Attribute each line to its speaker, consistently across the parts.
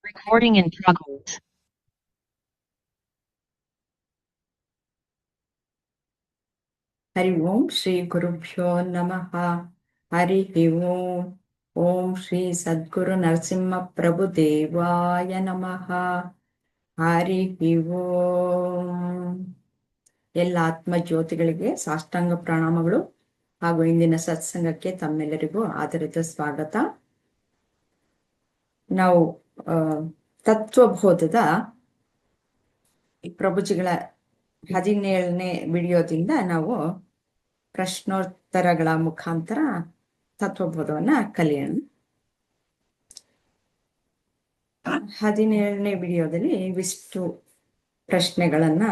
Speaker 1: Recording in progress.
Speaker 2: ಹರಿ ಓಂ ಶ್ರೀ ಗುರುಭ್ಯೋ ನಮಃ. ಹರಿ ಓಂ. ಓಂ ಶ್ರೀ ಸದ್ಗುರು ನರಸಿಂಹ ಪ್ರಭು ದೇವಾಯ ನಮಃ. ಹರಿ ಓಂ. ಎಲ್ಲ ಆತ್ಮ ಜ್ಯೋತಿಗಳಿಗೆ ಸಾಷ್ಟಾಂಗ ಪ್ರಣಾಮಗಳು ಹಾಗೂ ಇಂದಿನ ಸತ್ಸಂಗಕ್ಕೆ ತಮ್ಮೆಲ್ಲರಿಗೂ ಆದರದ ಸ್ವಾಗತ. ನಾವು ತತ್ವಬೋಧದ ಪ್ರಭುಜಿಗಳ 17ನೇ ವಿಡಿಯೋದಿಂದ ನಾವು ಪ್ರಶ್ನೋತ್ತರಗಳ ಮುಖಾಂತರ ತತ್ವಬೋಧವನ್ನ ಕಲಿಯೋಣ. 17ನೇ ವಿಡಿಯೋದಲ್ಲಿ ಇವಿಷ್ಟು ಪ್ರಶ್ನೆಗಳನ್ನ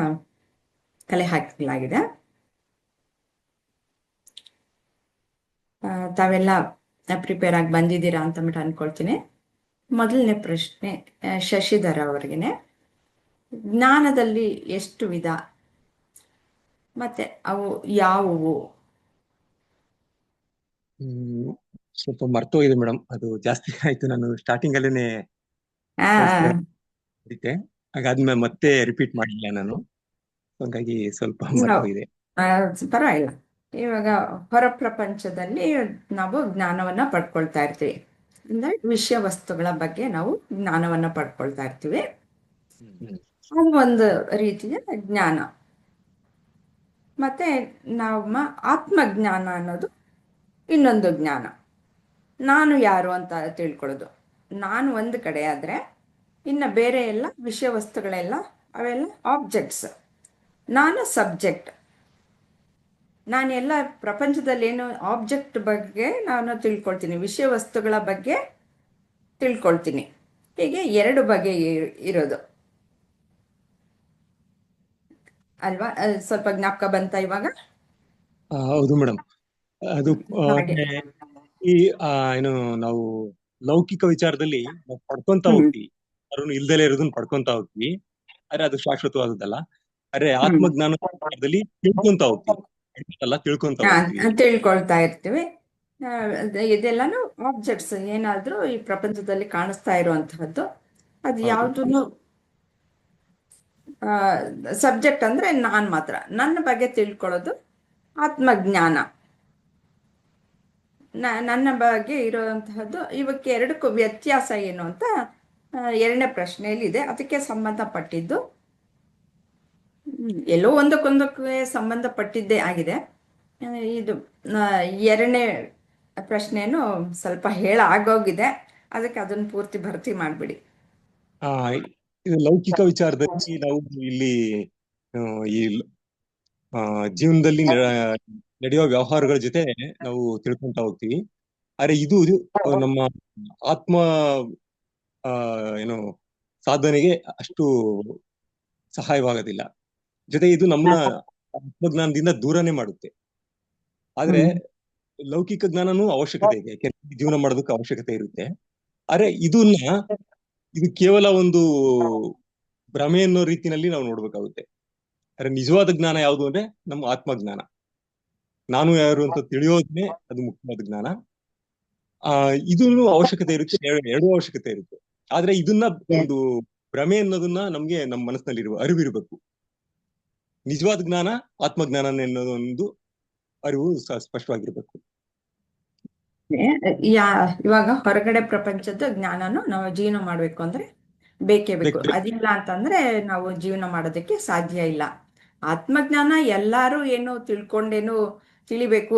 Speaker 2: ಕಲೆ ಹಾಕಲಾಗಿದೆ. ತಾವೆಲ್ಲ ಪ್ರಿಪೇರ್ ಆಗಿ ಬಂದಿದ್ದೀರಾ ಅಂತ ಅನ್ಕೊಳ್ತೀನಿ. ಮೊದಲನೇ ಪ್ರಶ್ನೆ ಶಶಿಧರ ಅವರಿಗೆನೆ. ಜ್ಞಾನದಲ್ಲಿ ಎಷ್ಟು ವಿಧ ಮತ್ತೆ ಅವು ಯಾವುವು?
Speaker 3: ಸ್ವಲ್ಪ ಮರ್ತೋಗಿದೆ ಮೇಡಮ್, ಅದು ಜಾಸ್ತಿ ಆಯ್ತು. ನಾನು ಸ್ಟಾರ್ಟಿಂಗ್ ಅಲ್ಲೇನೆ ಹಾಗಾದ್ಮೇಲೆ ಮತ್ತೆ ರಿಪೀಟ್ ಮಾಡಿಲ್ಲ ನಾನು, ಹಾಗಾಗಿ ಸ್ವಲ್ಪ ಮರ್ತೋಗಿದೆ.
Speaker 2: ಪರವಾಗಿಲ್ಲ. ಇವಾಗ ಹೊರ ಪ್ರಪಂಚದಲ್ಲಿ ನಾವು ಜ್ಞಾನವನ್ನ ಪಡ್ಕೊಳ್ತಾ ಇರ್ತೀವಿ, ಅಂದ್ರೆ ವಿಷಯ ವಸ್ತುಗಳ ಬಗ್ಗೆ ನಾವು ಜ್ಞಾನವನ್ನ ಪಡ್ಕೊಳ್ತಾ ಇರ್ತೀವಿ. ಅದು ಒಂದು ರೀತಿಯ ಜ್ಞಾನ. ಮತ್ತೆ ನಮ್ಮ ಆತ್ಮಜ್ಞಾನ ಅನ್ನೋದು ಇನ್ನೊಂದು ಜ್ಞಾನ. ನಾನು ಯಾರು ಅಂತ ತಿಳ್ಕೊಳ್ಳೋದು. ನಾನು ಒಂದು ಕಡೆ ಆದ್ರೆ ಇನ್ನು ಬೇರೆ ಎಲ್ಲ ವಿಷಯ ವಸ್ತುಗಳೆಲ್ಲ ಅವೆಲ್ಲ ಆಬ್ಜೆಕ್ಟ್ಸ್, ನಾನು ಸಬ್ಜೆಕ್ಟ್. ನಾನು ಎಲ್ಲ ಪ್ರಪಂಚದಲ್ಲಿ ಏನು ಆಬ್ಜೆಕ್ಟ್ ಬಗ್ಗೆ ನಾನು ತಿಳ್ಕೊಳ್ತೀನಿ, ವಿಷಯ ವಸ್ತುಗಳ ಬಗ್ಗೆ ತಿಳ್ಕೊಳ್ತೀನಿ. ಹೀಗೆ ಎರಡು ಬಗೆ ಇರೋದು ಅಲ್ವಾ? ಸ್ವಲ್ಪ ಜ್ಞಾಪಕ ಬಂತ ಇವಾಗ?
Speaker 3: ಹೌದು ಮೇಡಮ್. ಅದು ಈ ಏನು ನಾವು ಲೌಕಿಕ ವಿಚಾರದಲ್ಲಿ ನಾವು ಪಡ್ಕೊಂತ ಹೋಗ್ತೀವಿ, ಯಾರು ಇಲ್ದಲೇ ಇರೋದನ್ನ ಪಡ್ಕೊಂತ ಹೋಗ್ತೀವಿ, ಆದ್ರೆ ಅದು ಶಾಶ್ವತವಾದದ್ದಲ್ಲ. ಆದ್ರೆ ಆತ್ಮಜ್ಞಾನದಲ್ಲಿ ತಿಳ್ಕೊಂತ ಹೋಗ್ತೀವಿ,
Speaker 2: ತಿಳ್ಕೊಳ್ತಾ ಇರ್ತೀವಿ. ಇದೆಲ್ಲಾನು ಆಬ್ಜೆಕ್ಟ್ಸ್, ಏನಾದ್ರೂ ಈ ಪ್ರಪಂಚದಲ್ಲಿ ಕಾಣಿಸ್ತಾ ಇರುವಂತಹದ್ದು. ಅದು ಯಾವ್ದು ಸಬ್ಜೆಕ್ಟ್ ಅಂದ್ರೆ ನಾನ್ ಮಾತ್ರ, ನನ್ನ ಬಗ್ಗೆ ತಿಳ್ಕೊಳ್ಳೋದು ಆತ್ಮಜ್ಞಾನ. ನನ್ನ ಬಗ್ಗೆ ಇರುವಂತಹದ್ದು. ಇವಕ್ಕೆ ಎರಡಕ್ಕೂ ವ್ಯತ್ಯಾಸ ಏನು ಅಂತ ಎರಡನೇ ಪ್ರಶ್ನೆಯಲ್ಲಿ ಇದೆ. ಅದಕ್ಕೆ ಸಂಬಂಧಪಟ್ಟಿದ್ದು ಎಲ್ಲೋ ಒಂದಕ್ಕೊಂದಕ್ಕೆ ಸಂಬಂಧಪಟ್ಟಿದ್ದೇ ಆಗಿದೆ. ಇದು ಎರಡನೇ ಪ್ರಶ್ನೆಯನ್ನು ಸ್ವಲ್ಪ ಆಗೋಗಿದೆ, ಅದಕ್ಕೆ ಅದನ್ನು ಪೂರ್ತಿ ಭರ್ತಿ ಮಾಡ್ಬಿಡಿ.
Speaker 3: ಇದು ಲೌಕಿಕ ವಿಚಾರದಲ್ಲಿ ನಾವು ಇಲ್ಲಿ ಈ ಜೀವನದಲ್ಲಿ ನಡೆಯುವ ವ್ಯವಹಾರಗಳ ಜೊತೆ ನಾವು ತಿಳ್ಕೊಂತ ಹೋಗ್ತೀವಿ. ಆದ್ರೆ ಇದು ನಮ್ಮ ಆತ್ಮ ಏನು ಸಾಧನೆಗೆ ಅಷ್ಟು ಸಹಾಯವಾಗೋದಿಲ್ಲ. ಜೊತೆ ಇದು ನಮ್ಮನ್ನ ಆತ್ಮಜ್ಞಾನದಿಂದ ದೂರನೇ ಮಾಡುತ್ತೆ. ಆದ್ರೆ ಲೌಕಿಕ ಜ್ಞಾನನೂ ಅವಶ್ಯಕತೆ ಇದೆ, ಜೀವನ ಮಾಡೋದಕ್ಕೆ ಅವಶ್ಯಕತೆ ಇರುತ್ತೆ. ಆದ್ರೆ ಇದು ಕೇವಲ ಒಂದು ಭ್ರಮೆ ಅನ್ನೋ ರೀತಿಯಲ್ಲಿ ನಾವು ನೋಡ್ಬೇಕಾಗುತ್ತೆ. ಆದ್ರೆ ನಿಜವಾದ ಜ್ಞಾನ ಯಾವುದು ಅಂದ್ರೆ ನಮ್ಮ ಆತ್ಮಜ್ಞಾನ. ನಾನು ಯಾರು ಅಂತ ತಿಳಿಯೋದನ್ನೇ ಅದು ಮುಖ್ಯವಾದ ಜ್ಞಾನ. ಇದನ್ನು ಅವಶ್ಯಕತೆ ಇರುತ್ತೆ, ಎರಡೂ ಅವಶ್ಯಕತೆ ಇರುತ್ತೆ. ಆದ್ರೆ ಇದನ್ನ ಒಂದು ಭ್ರಮೆ ಅನ್ನೋದನ್ನ ನಮ್ಗೆ ನಮ್ಮ ಮನಸ್ಸಿನಲ್ಲಿರುವ ಅರಿವಿರ್ಬೇಕು. ನಿಜವಾದ ಜ್ಞಾನ ಆತ್ಮಜ್ಞಾನ ಅನ್ನೋದು ಒಂದು ಅರಿವು ಸ್ಪಷ್ಟವಾಗಿರ್ಬೇಕು.
Speaker 2: ಇವಾಗ ಹೊರಗಡೆ ಪ್ರಪಂಚದ ಜ್ಞಾನನು ನಾವು ಜೀವನ ಮಾಡ್ಬೇಕು ಅಂದ್ರೆ ಬೇಕೇ ಬೇಕು. ಅದಿಲ್ಲ ಅಂತಂದ್ರೆ ನಾವು ಜೀವನ ಮಾಡೋದಕ್ಕೆ ಸಾಧ್ಯ ಇಲ್ಲ. ಆತ್ಮಜ್ಞಾನ ಎಲ್ಲಾರು ಏನು ತಿಳ್ಕೊಂಡೇನು ತಿಳಿಬೇಕು,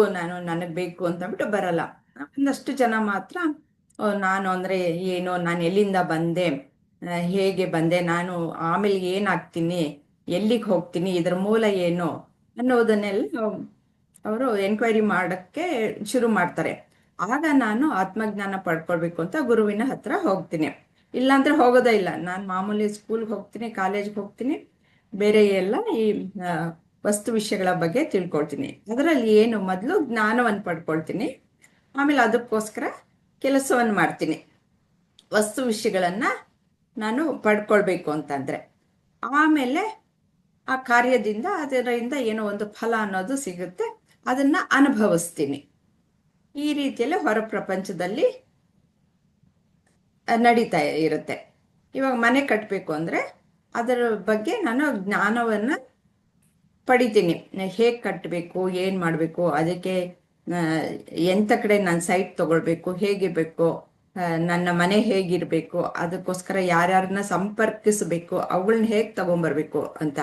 Speaker 2: ನನಗ್ ಬೇಕು ಅಂತ ಬಿಟ್ಟು ಬರಲ್ಲ. ಒಂದಷ್ಟು ಜನ ಮಾತ್ರ ನಾನು ಅಂದ್ರೆ ಏನು, ನಾನು ಎಲ್ಲಿಂದ ಬಂದೆ, ಹೇಗೆ ಬಂದೆ, ನಾನು ಆಮೇಲೆ ಏನಾಗ್ತೀನಿ, ಎಲ್ಲಿಗೆ ಹೋಗ್ತೀನಿ, ಇದ್ರ ಮೂಲ ಏನು ಅನ್ನೋದನ್ನೆಲ್ಲ ಅವರು ಎನ್ಕ್ವೈರಿ ಮಾಡಕ್ಕೆ ಶುರು ಮಾಡ್ತಾರೆ. ಆಗ ನಾನು ಆತ್ಮಜ್ಞಾನ ಪಡ್ಕೊಳ್ಬೇಕು ಅಂತ ಗುರುವಿನ ಹತ್ರ ಹೋಗ್ತೀನಿ. ಇಲ್ಲಾಂದ್ರೆ ಹೋಗೋದೇ ಇಲ್ಲ. ನಾನು ಮಾಮೂಲಿ ಸ್ಕೂಲ್ಗೆ ಹೋಗ್ತೀನಿ, ಕಾಲೇಜ್ಗೆ ಹೋಗ್ತೀನಿ, ಬೇರೆ ಎಲ್ಲ ಈ ವಸ್ತು ವಿಷಯಗಳ ಬಗ್ಗೆ ತಿಳ್ಕೊಳ್ತೀನಿ. ಅದರಲ್ಲಿ ಏನು ಮೊದಲು ಜ್ಞಾನವನ್ನು ಪಡ್ಕೊಳ್ತೀನಿ, ಆಮೇಲೆ ಅದಕ್ಕೋಸ್ಕರ ಕೆಲಸವನ್ನು ಮಾಡ್ತೀನಿ. ವಸ್ತು ವಿಷಯಗಳನ್ನ ನಾನು ಪಡ್ಕೊಳ್ಬೇಕು ಅಂತಂದ್ರೆ ಆಮೇಲೆ ಆ ಕಾರ್ಯದಿಂದ ಅದರಿಂದ ಏನೋ ಒಂದು ಫಲ ಅನ್ನೋದು ಸಿಗುತ್ತೆ, ಅದನ್ನ ಅನುಭವಿಸ್ತೀನಿ. ಈ ರೀತಿಯಲ್ಲಿ ಹೊರ ಪ್ರಪಂಚದಲ್ಲಿ ನಡೀತಾ ಇರುತ್ತೆ. ಇವಾಗ ಮನೆ ಕಟ್ಟಬೇಕು ಅಂದರೆ ಅದರ ಬಗ್ಗೆ ನಾನು ಜ್ಞಾನವನ್ನು ಪಡಿತೀನಿ. ಹೇಗೆ ಕಟ್ಟಬೇಕು, ಏನು ಮಾಡಬೇಕು, ಅದಕ್ಕೆ ಆ, ಎಂಥ ಕಡೆ ನಾನು ಸೈಟ್ ತಗೊಳ್ಬೇಕು, ಹೇಗಿರಬೇಕು, ನನ್ನ ಮನೆ ಹೇಗಿರಬೇಕು, ಅದಕ್ಕೋಸ್ಕರ ಯಾರ್ಯಾರನ್ನ ಸಂಪರ್ಕಿಸಬೇಕು, ಅವುಗಳನ್ನ ಹೇಗೆ ತಗೊಂಬರ್ಬೇಕು ಅಂತ.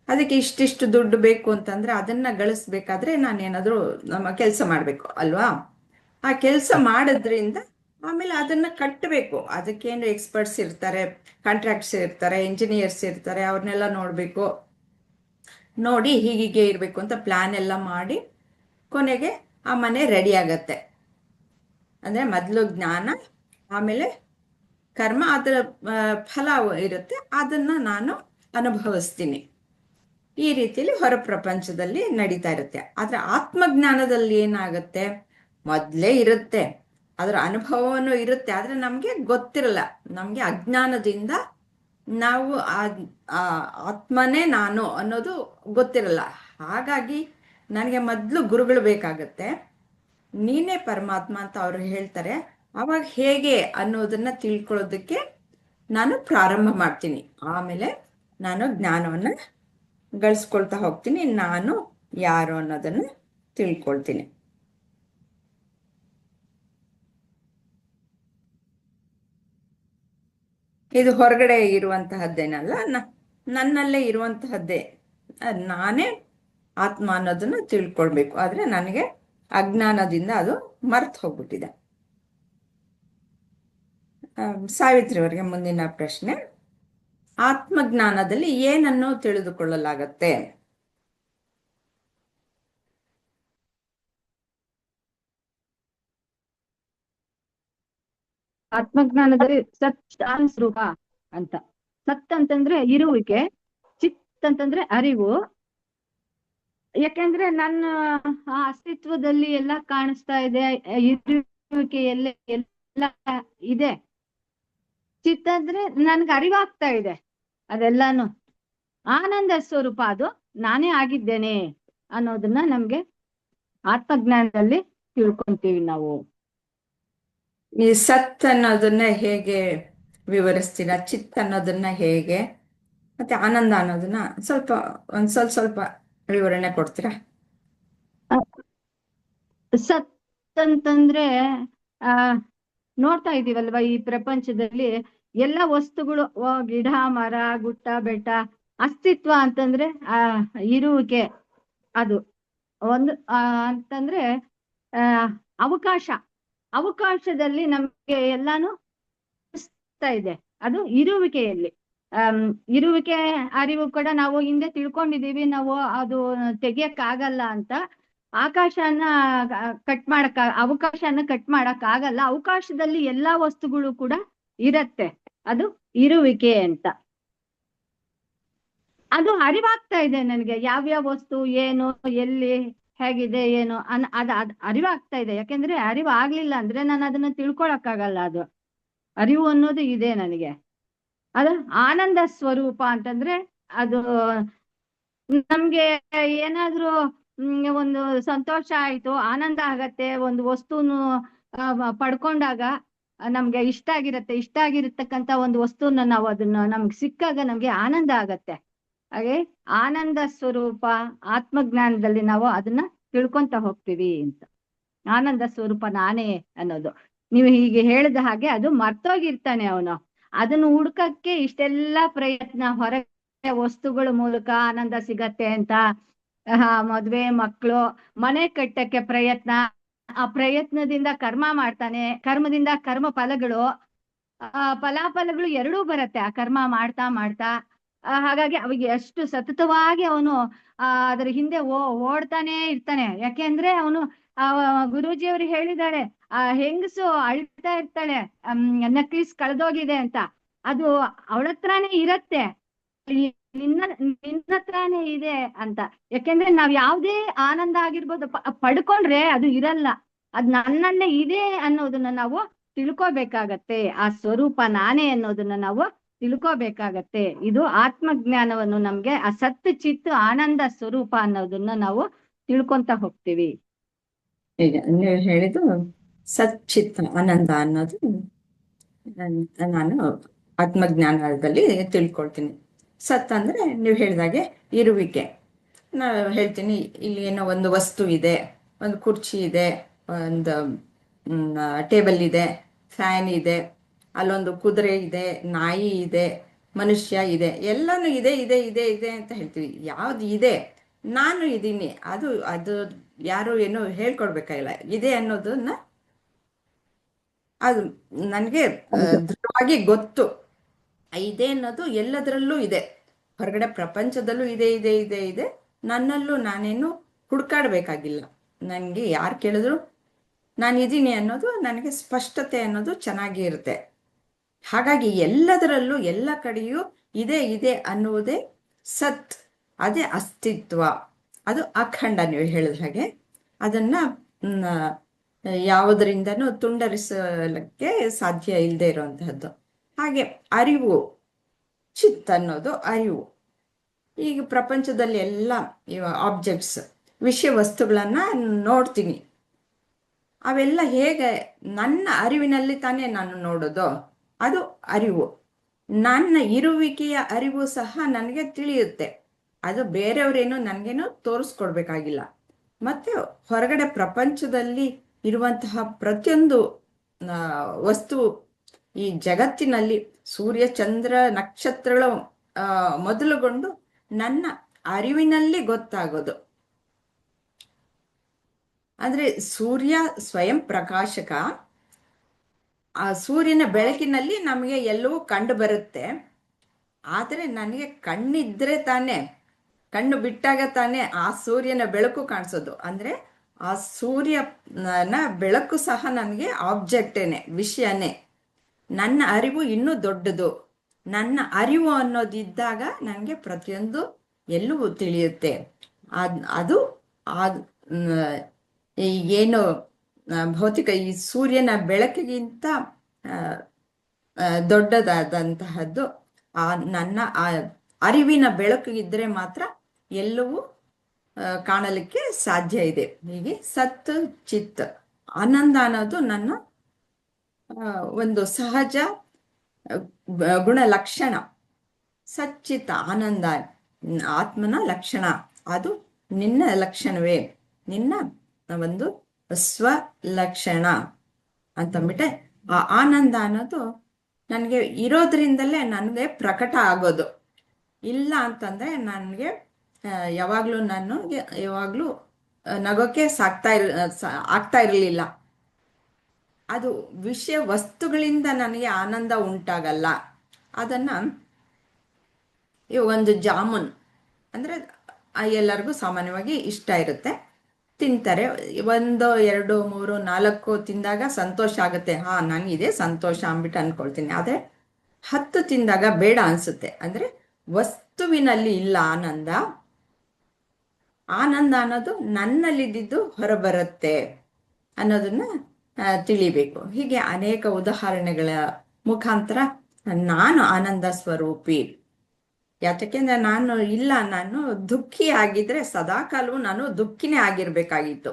Speaker 2: ಅದಕ್ಕೆ ಇಷ್ಟಿಷ್ಟು ದುಡ್ಡು ಬೇಕು ಅಂತಂದ್ರೆ ಅದನ್ನ ಗಳಿಸ್ಬೇಕಾದ್ರೆ ನಾನೇನಾದರೂ ನಮ್ಮ ಕೆಲಸ ಮಾಡಬೇಕು ಅಲ್ವಾ. ಆ ಕೆಲಸ ಮಾಡೋದ್ರಿಂದ ಆಮೇಲೆ ಅದನ್ನ ಕಟ್ಟಬೇಕು. ಅದಕ್ಕೇನು ಎಕ್ಸ್ಪರ್ಟ್ಸ್ ಇರ್ತಾರೆ, ಕಾಂಟ್ರಾಕ್ಟ್ಸ್ ಇರ್ತಾರೆ, ಇಂಜಿನಿಯರ್ಸ್ ಇರ್ತಾರೆ, ಅವ್ರನ್ನೆಲ್ಲ ನೋಡಬೇಕು. ನೋಡಿ ಹೀಗೆ ಇರಬೇಕು ಅಂತ ಪ್ಲಾನ್ ಎಲ್ಲ ಮಾಡಿ ಕೊನೆಗೆ ಆ ಮನೆ ರೆಡಿ ಆಗತ್ತೆ. ಅಂದರೆ ಮೊದಲು ಜ್ಞಾನ, ಆಮೇಲೆ ಕರ್ಮ, ಅದರ ಫಲ ಇರುತ್ತೆ, ಅದನ್ನು ನಾನು ಅನುಭವಿಸ್ತೀನಿ. ಈ ರೀತಿಯಲ್ಲಿ ಹೊರ ಪ್ರಪಂಚದಲ್ಲಿ ನಡೀತಾ ಇರುತ್ತೆ. ಆದರೆ ಆತ್ಮಜ್ಞಾನದಲ್ಲಿ ಏನಾಗುತ್ತೆ, ಮೊದಲೇ ಇರುತ್ತೆ, ಅದರ ಅನುಭವನೂ ಇರುತ್ತೆ, ಆದರೆ ನಮಗೆ ಗೊತ್ತಿರಲ್ಲ. ನಮಗೆ ಅಜ್ಞಾನದಿಂದ ನಾವು ಆ ಆತ್ಮನೇ ನಾನು ಅನ್ನೋದು ಗೊತ್ತಿರಲ್ಲ. ಹಾಗಾಗಿ ನನಗೆ ಮೊದಲು ಗುರುಗಳು ಬೇಕಾಗತ್ತೆ. ನೀನೇ ಪರಮಾತ್ಮ ಅಂತ ಅವರು ಹೇಳ್ತಾರೆ. ಅವಾಗ ಹೇಗೆ ಅನ್ನೋದನ್ನ ತಿಳ್ಕೊಳ್ಳೋದಕ್ಕೆ ನಾನು ಪ್ರಾರಂಭ ಮಾಡ್ತೀನಿ. ಆಮೇಲೆ ನಾನು ಜ್ಞಾನವನ್ನು ಗಳಿಸ್ಕೊಳ್ತಾ ಹೋಗ್ತೀನಿ. ನಾನು ಯಾರು ಅನ್ನೋದನ್ನು ತಿಳ್ಕೊಳ್ತೀನಿ. ಇದು ಹೊರಗಡೆ ಇರುವಂತಹದ್ದೇನಲ್ಲ, ನನ್ನಲ್ಲೇ ಇರುವಂತಹದ್ದೇ. ನಾನೇ ಆತ್ಮ ಅನ್ನೋದನ್ನ ತಿಳ್ಕೊಳ್ಬೇಕು. ಆದ್ರೆ ನನಗೆ ಅಜ್ಞಾನದಿಂದ ಅದು ಮರ್ತು ಹೋಗ್ಬಿಟ್ಟಿದೆ. ಸಾವಿತ್ರಿ ಅವರಿಗೆ ಮುಂದಿನ ಪ್ರಶ್ನೆ. ಆತ್ಮಜ್ಞಾನದಲ್ಲಿ ಏನನ್ನು ತಿಳಿದುಕೊಳ್ಳಲಾಗತ್ತೆ?
Speaker 1: ಆತ್ಮಜ್ಞಾನದಲ್ಲಿ ಸತ್ ಸ್ವರೂಪ ಅಂತ. ಸತ್ ಅಂತಂದ್ರೆ ಇರುವಿಕೆ, ಚಿತ್ ಅಂತಂದ್ರೆ ಅರಿವು. ಯಾಕೆಂದ್ರೆ ನನ್ನ ಆ ಅಸ್ತಿತ್ವದಲ್ಲಿ ಎಲ್ಲ ಕಾಣಿಸ್ತಾ ಇದೆ, ಇರುವಿಕೆಯಲ್ಲಿ ಎಲ್ಲ ಇದೆ. ಚಿತ್ ಅಂದ್ರೆ ನನ್ಗೆ ಅರಿವಾಗ್ತಾ ಇದೆ ಅದೆಲ್ಲಾನು. ಆನಂದ ಸ್ವರೂಪ ಅದು ನಾನೇ ಆಗಿದ್ದೇನೆ ಅನ್ನೋದನ್ನ ನಮ್ಗೆ ಆತ್ಮಜ್ಞಾನದಲ್ಲಿ ತಿಳ್ಕೊಂತೀವಿ ನಾವು.
Speaker 2: ಈ ಸತ್ ಅನ್ನೋದನ್ನ ಹೇಗೆ ವಿವರಿಸ್ತೀರಾ? ಚಿತ್ ಅನ್ನೋದನ್ನ ಹೇಗೆ, ಮತ್ತೆ ಆನಂದ ಅನ್ನೋದನ್ನ ಸ್ವಲ್ಪ ವಿವರಣೆ ಕೊಡ್ತೀರಾ?
Speaker 1: ಸತ್ ಅಂತಂದ್ರೆ ಆ ನೋಡ್ತಾ ಇದೀವಲ್ವಾ ಈ ಪ್ರಪಂಚದಲ್ಲಿ ಎಲ್ಲ ವಸ್ತುಗಳು, ಗಿಡ ಮರ ಗುಟ್ಟ ಬೆಟ್ಟ, ಅಸ್ತಿತ್ವ ಅಂತಂದ್ರೆ ಇರುವಿಕೆ. ಅದು ಒಂದು ಅಂತಂದ್ರೆ ಅವಕಾಶ. ಅವಕಾಶದಲ್ಲಿ ನಮ್ಗೆ ಎಲ್ಲಾನು ಇದೆ, ಅದು ಇರುವಿಕೆಯಲ್ಲಿ. ಇರುವಿಕೆ ಅರಿವು ಕೂಡ ನಾವು ಹಿಂದೆ ತಿಳ್ಕೊಂಡಿದೀವಿ ನಾವು, ಅದು ತೆಗಿಯಕ್ ಆಗಲ್ಲ ಅಂತ. ಆಕಾಶನ ಅವಕಾಶನ ಕಟ್ ಮಾಡಕ್ ಆಗಲ್ಲ. ಅವಕಾಶದಲ್ಲಿ ಎಲ್ಲಾ ವಸ್ತುಗಳು ಕೂಡ ಇರತ್ತೆ, ಅದು ಇರುವಿಕೆ ಅಂತ. ಅದು ಅರಿವಾಗ್ತಾ ಇದೆ ನನಗೆ, ಯಾವ್ಯಾವ ವಸ್ತು ಏನು ಎಲ್ಲಿ ಹೇಗಿದೆ ಏನು ಅದ್ ಅರಿವಾಗ್ತಾ ಇದೆ. ಯಾಕೆಂದ್ರೆ ಅರಿವು ಆಗ್ಲಿಲ್ಲ ಅಂದ್ರೆ ನಾನು ಅದನ್ನ ತಿಳ್ಕೊಳಕ್ಕಾಗಲ್ಲ. ಅದು ಅರಿವು ಅನ್ನೋದು ಇದೆ ನನಗೆ. ಅದು ಆನಂದ ಸ್ವರೂಪ ಅಂತಂದ್ರೆ ಅದು ನಮ್ಗೆ ಏನಾದ್ರೂ ಒಂದು ಸಂತೋಷ ಆಯ್ತು, ಆನಂದ ಆಗತ್ತೆ. ಒಂದು ವಸ್ತುನು ಪಡ್ಕೊಂಡಾಗ ನಮ್ಗೆ ಇಷ್ಟ ಆಗಿರತಕ್ಕಂತ ಒಂದು ವಸ್ತುನ ನಾವು ಅದನ್ನ ನಮ್ಗೆ ಸಿಕ್ಕಾಗ ನಮ್ಗೆ ಆನಂದ ಆಗತ್ತೆ. ಹಾಗೆ ಆನಂದ ಸ್ವರೂಪ ಆತ್ಮಜ್ಞಾನದಲ್ಲಿ ನಾವು ಅದನ್ನ ತಿಳ್ಕೊಂತ ಹೋಗ್ತೀವಿ ಅಂತ. ಆನಂದ ಸ್ವರೂಪ ನಾನೇ ಅನ್ನೋದು ನೀವು ಹೀಗೆ ಹೇಳಿದ ಹಾಗೆ ಅದು ಮರ್ತೋಗಿರ್ತಾನೆ ಅವನು. ಅದನ್ನು ಹುಡ್ಕಕ್ಕೆ ಇಷ್ಟೆಲ್ಲಾ ಪ್ರಯತ್ನ, ಹೊರಗೆ ವಸ್ತುಗಳ ಮೂಲಕ ಆನಂದ ಸಿಗತ್ತೆ ಅಂತ, ಮದ್ವೆ ಮಕ್ಕಳು ಮನೆ ಕಟ್ಟಕ್ಕೆ ಪ್ರಯತ್ನ, ಆ ಪ್ರಯತ್ನದಿಂದ ಕರ್ಮ ಮಾಡ್ತಾನೆ, ಕರ್ಮದಿಂದ ಕರ್ಮ ಫಲಗಳು, ಫಲಾಫಲಗಳು ಎರಡೂ ಬರತ್ತೆ ಆ ಕರ್ಮ ಮಾಡ್ತಾ ಮಾಡ್ತಾ. ಹಾಗಾಗಿ ಅವಿಗೆ ಎಷ್ಟು ಸತತವಾಗಿ ಅವನು ಅದ್ರ ಹಿಂದೆ ಓಡ್ತಾನೆ ಇರ್ತಾನೆ. ಯಾಕೆಂದ್ರೆ ಅವನು ಗುರೂಜಿಯವರು ಹೇಳಿದ್ದಾರೆ, ಹೆಂಗಸು ಅಳ್ತಾ ಇರ್ತಾಳೆ ನಕ್ಲೀಸ್ ಕಳೆದೋಗಿದೆ ಅಂತ. ಅದು ಅವಳತ್ರನೇ ಇರತ್ತೆ, ನಿನ್ನ ಹತ್ರನೇ ಇದೆ ಅಂತ. ಯಾಕೆಂದ್ರೆ ನಾವ್ ಯಾವ್ದೇ ಆನಂದ ಆಗಿರ್ಬೋದು ಪಡ್ಕೊಂಡ್ರೆ ಅದು ಇರಲ್ಲ, ಅದ್ ನನ್ನಲ್ಲೇ ಇದೆ ಅನ್ನೋದನ್ನ ನಾವು ತಿಳ್ಕೊಬೇಕಾಗತ್ತೆ. ಆ ಸ್ವರೂಪ ನಾನೇ ಅನ್ನೋದನ್ನ ನಾವು ತಿಳ್ಕೊಬೇಕಾಗತ್ತೆ. ಇದು ಆತ್ಮಜ್ಞಾನವನ್ನು ನಮ್ಗೆ ಆ ಸತ್ ಚಿತ್ ಆನಂದ ಸ್ವರೂಪ ಅನ್ನೋದನ್ನ ನಾವು ತಿಳ್ಕೊಂತ ಹೋಗ್ತೀವಿ.
Speaker 2: ಈಗ ನೀವು ಹೇಳಿದ್ದು ಸಚ್ಚಿತ್ ಆನಂದ ಅನ್ನೋದು ನಾನು ಆತ್ಮಜ್ಞಾನದಲ್ಲಿ ತಿಳ್ಕೊಳ್ತೀನಿ. ಸತ್ ಅಂದ್ರೆ ನೀವು ಹೇಳಿದಾಗೆ ಇರುವಿಕೆ. ನಾನು ಹೇಳ್ತೀನಿ, ಇಲ್ಲಿ ಏನೋ ಒಂದು ವಸ್ತು ಇದೆ, ಒಂದು ಕುರ್ಚಿ ಇದೆ, ಒಂದು ಟೇಬಲ್ ಇದೆ, ಫ್ಯಾನ್ ಇದೆ, ಅಲ್ಲೊಂದು ಕುದುರೆ ಇದೆ, ನಾಯಿ ಇದೆ, ಮನುಷ್ಯ ಇದೆ, ಎಲ್ಲನೂ ಇದೆ ಇದೆ ಇದೆ ಇದೆ ಅಂತ ಹೇಳ್ತೀವಿ. ಯಾವ್ದು ಇದೆ, ನಾನು ಇದ್ದೀನಿ, ಅದು ಅದು ಯಾರು ಏನು ಹೇಳ್ಕೊಡ್ಬೇಕಾಗಿಲ್ಲ. ಇದೆ ಅನ್ನೋದನ್ನ ಅದು ನನಗೆ ದೃಢವಾಗಿ ಗೊತ್ತು. ಇದೆ ಅನ್ನೋದು ಎಲ್ಲದರಲ್ಲೂ ಇದೆ, ಹೊರಗಡೆ ಪ್ರಪಂಚದಲ್ಲೂ ಇದೆ ಇದೆ ಇದೆ ಇದೆ, ನನ್ನಲ್ಲೂ ನಾನೇನು ಹುಡ್ಕಾಡ್ಬೇಕಾಗಿಲ್ಲ. ನನಗೆ ಯಾರು ಕೇಳಿದ್ರು ನಾನಿದ್ದೀನಿ ಅನ್ನೋದು ನನಗೆ ಸ್ಪಷ್ಟತೆ ಅನ್ನೋದು ಚೆನ್ನಾಗಿ ಇರುತ್ತೆ. ಹಾಗಾಗಿ ಎಲ್ಲದರಲ್ಲೂ ಎಲ್ಲ ಕಡೆಯೂ ಇದೆ ಇದೆ ಅನ್ನುವುದೇ ಸತ್, ಅದೇ ಅಸ್ತಿತ್ವ, ಅದು ಅಖಂಡ. ನೀವು ಹೇಳಿದ ಹಾಗೆ ಅದನ್ನ ಯಾವುದರಿಂದನೂ ತುಂಡರಿಸಲಿಕ್ಕೆ ಸಾಧ್ಯ ಇಲ್ಲದೆ ಇರುವಂತಹದ್ದು. ಹಾಗೆ ಅರಿವು, ಚಿತ್ ಅನ್ನೋದು ಅರಿವು. ಈಗ ಪ್ರಪಂಚದಲ್ಲಿ ಎಲ್ಲ ಆಬ್ಜೆಕ್ಟ್ಸ್, ವಿಷಯ ವಸ್ತುಗಳನ್ನ ನೋಡ್ತೀನಿ. ಅವೆಲ್ಲ ಹೇಗೆ ನನ್ನ ಅರಿವಿನಲ್ಲಿ ತಾನೇ ನಾನು ನೋಡೋದು, ಅದು ಅರಿವು. ನನ್ನ ಇರುವಿಕೆಯ ಅರಿವು ಸಹ ನನಗೆ ತಿಳಿಯುತ್ತೆ. ಅದು ಬೇರೆಯವರೇನು ನನಗೇನು ತೋರಿಸ್ಕೊಡ್ಬೇಕಾಗಿಲ್ಲ. ಮತ್ತೆ ಹೊರಗಡೆ ಪ್ರಪಂಚದಲ್ಲಿ ಇರುವಂತಹ ಪ್ರತಿಯೊಂದು ವಸ್ತು, ಈ ಜಗತ್ತಿನಲ್ಲಿ ಸೂರ್ಯ, ಚಂದ್ರ, ನಕ್ಷತ್ರಗಳು ಮೊದಲುಗೊಂಡು ನನ್ನ ಅರಿವಿನಲ್ಲಿ ಗೊತ್ತಾಗೋದು. ಅಂದ್ರೆ ಸೂರ್ಯ ಸ್ವಯಂ ಪ್ರಕಾಶಕ. ಆ ಸೂರ್ಯನ ಬೆಳಕಿನಲ್ಲಿ ನಮಗೆ ಎಲ್ಲವೂ ಕಂಡು ಬರುತ್ತೆ. ಆದರೆ ನನಗೆ ಕಣ್ಣಿದ್ರೆ ತಾನೇ, ಕಣ್ಣು ಬಿಟ್ಟಾಗ ತಾನೇ ಆ ಸೂರ್ಯನ ಬೆಳಕು ಕಾಣಿಸೋದು. ಅಂದ್ರೆ ಆ ಸೂರ್ಯನ ಬೆಳಕು ಸಹ ನನಗೆ ಆಬ್ಜೆಕ್ಟೇನೆ, ವಿಷಯನೇ. ನನ್ನ ಅರಿವು ಇನ್ನೂ ದೊಡ್ಡದು. ನನ್ನ ಅರಿವು ಅನ್ನೋದಿದ್ದಾಗ ನನಗೆ ಪ್ರತಿಯೊಂದು ಎಲ್ಲವೂ ತಿಳಿಯುತ್ತೆ. ಅದು ಏನು ಭೌತಿಕ ಈ ಸೂರ್ಯನ ಬೆಳಕಿಗಿಂತ ದೊಡ್ಡದಾದಂತಹದ್ದು ನನ್ನ ಅರಿವಿನ ಬೆಳಕು ಇದ್ರೆ ಮಾತ್ರ ಎಲ್ಲವೂ ಕಾಣಲಿಕ್ಕೆ ಸಾಧ್ಯ ಇದೆ. ಹೀಗೆ ಸತ್, ಚಿತ್, ಆನಂದ ಅನ್ನೋದು ನನ್ನ ಒಂದು ಸಹಜ ಗುಣ ಲಕ್ಷಣ. ಸಚ್ಚಿತ್ ಆನಂದ ಆತ್ಮನ ಲಕ್ಷಣ, ಅದು ನಿನ್ನ ಲಕ್ಷಣವೇ, ನಿನ್ನ ಒಂದು ಸ್ವಲಕ್ಷಣ ಅಂತಂದ್ಬಿಟ್ಟೆ. ಆ ಆನಂದ ಅನ್ನೋದು ನನಗೆ ಇರೋದ್ರಿಂದಲೇ ನನಗೆ ಪ್ರಕಟ ಆಗೋದು. ಇಲ್ಲ ಅಂತಂದ್ರೆ ನನಗೆ ಯಾವಾಗ್ಲೂ ನಗೋಕೆ ಆಗ್ತಾ ಇರಲಿಲ್ಲ. ಅದು ವಿಷಯ ವಸ್ತುಗಳಿಂದ ನನಗೆ ಆನಂದ ಉಂಟಾಗಲ್ಲ. ಅದನ್ನ ಒಂದು ಜಾಮೂನ್ ಅಂದ್ರೆ ಎಲ್ಲರಿಗೂ ಸಾಮಾನ್ಯವಾಗಿ ಇಷ್ಟ ಇರುತ್ತೆ, ತಿಂತಾರೆ. 1, 2, 3, 4 ತಿಂದಾಗ ಸಂತೋಷ ಆಗುತ್ತೆ. ನನಗಿದೆ ಸಂತೋಷ ಅಂದ್ಬಿಟ್ಟು ಅನ್ಕೊಳ್ತೀನಿ. ಆದ್ರೆ 10 ತಿಂದಾಗ ಬೇಡ ಅನ್ಸುತ್ತೆ. ಅಂದ್ರೆ ವಸ್ತುವಿನಲ್ಲಿ ಇಲ್ಲ ಆನಂದ. ಆನಂದ ಅನ್ನೋದು ನನ್ನಲ್ಲಿದ್ದು ಹೊರಬರುತ್ತೆ ಅನ್ನೋದನ್ನ ತಿಳಿಬೇಕು. ಹೀಗೆ ಅನೇಕ ಉದಾಹರಣೆಗಳ ಮುಖಾಂತರ ನಾನು ಆನಂದ ಸ್ವರೂಪಿ. ಯಾಕೆಂದ್ರೆ ನಾನು ದುಃಖಿ ಆಗಿದ್ರೆ ಸದಾಕಾಲವೂ ನಾನು ದುಃಖಿನೇ ಆಗಿರ್ಬೇಕಾಗಿತ್ತು.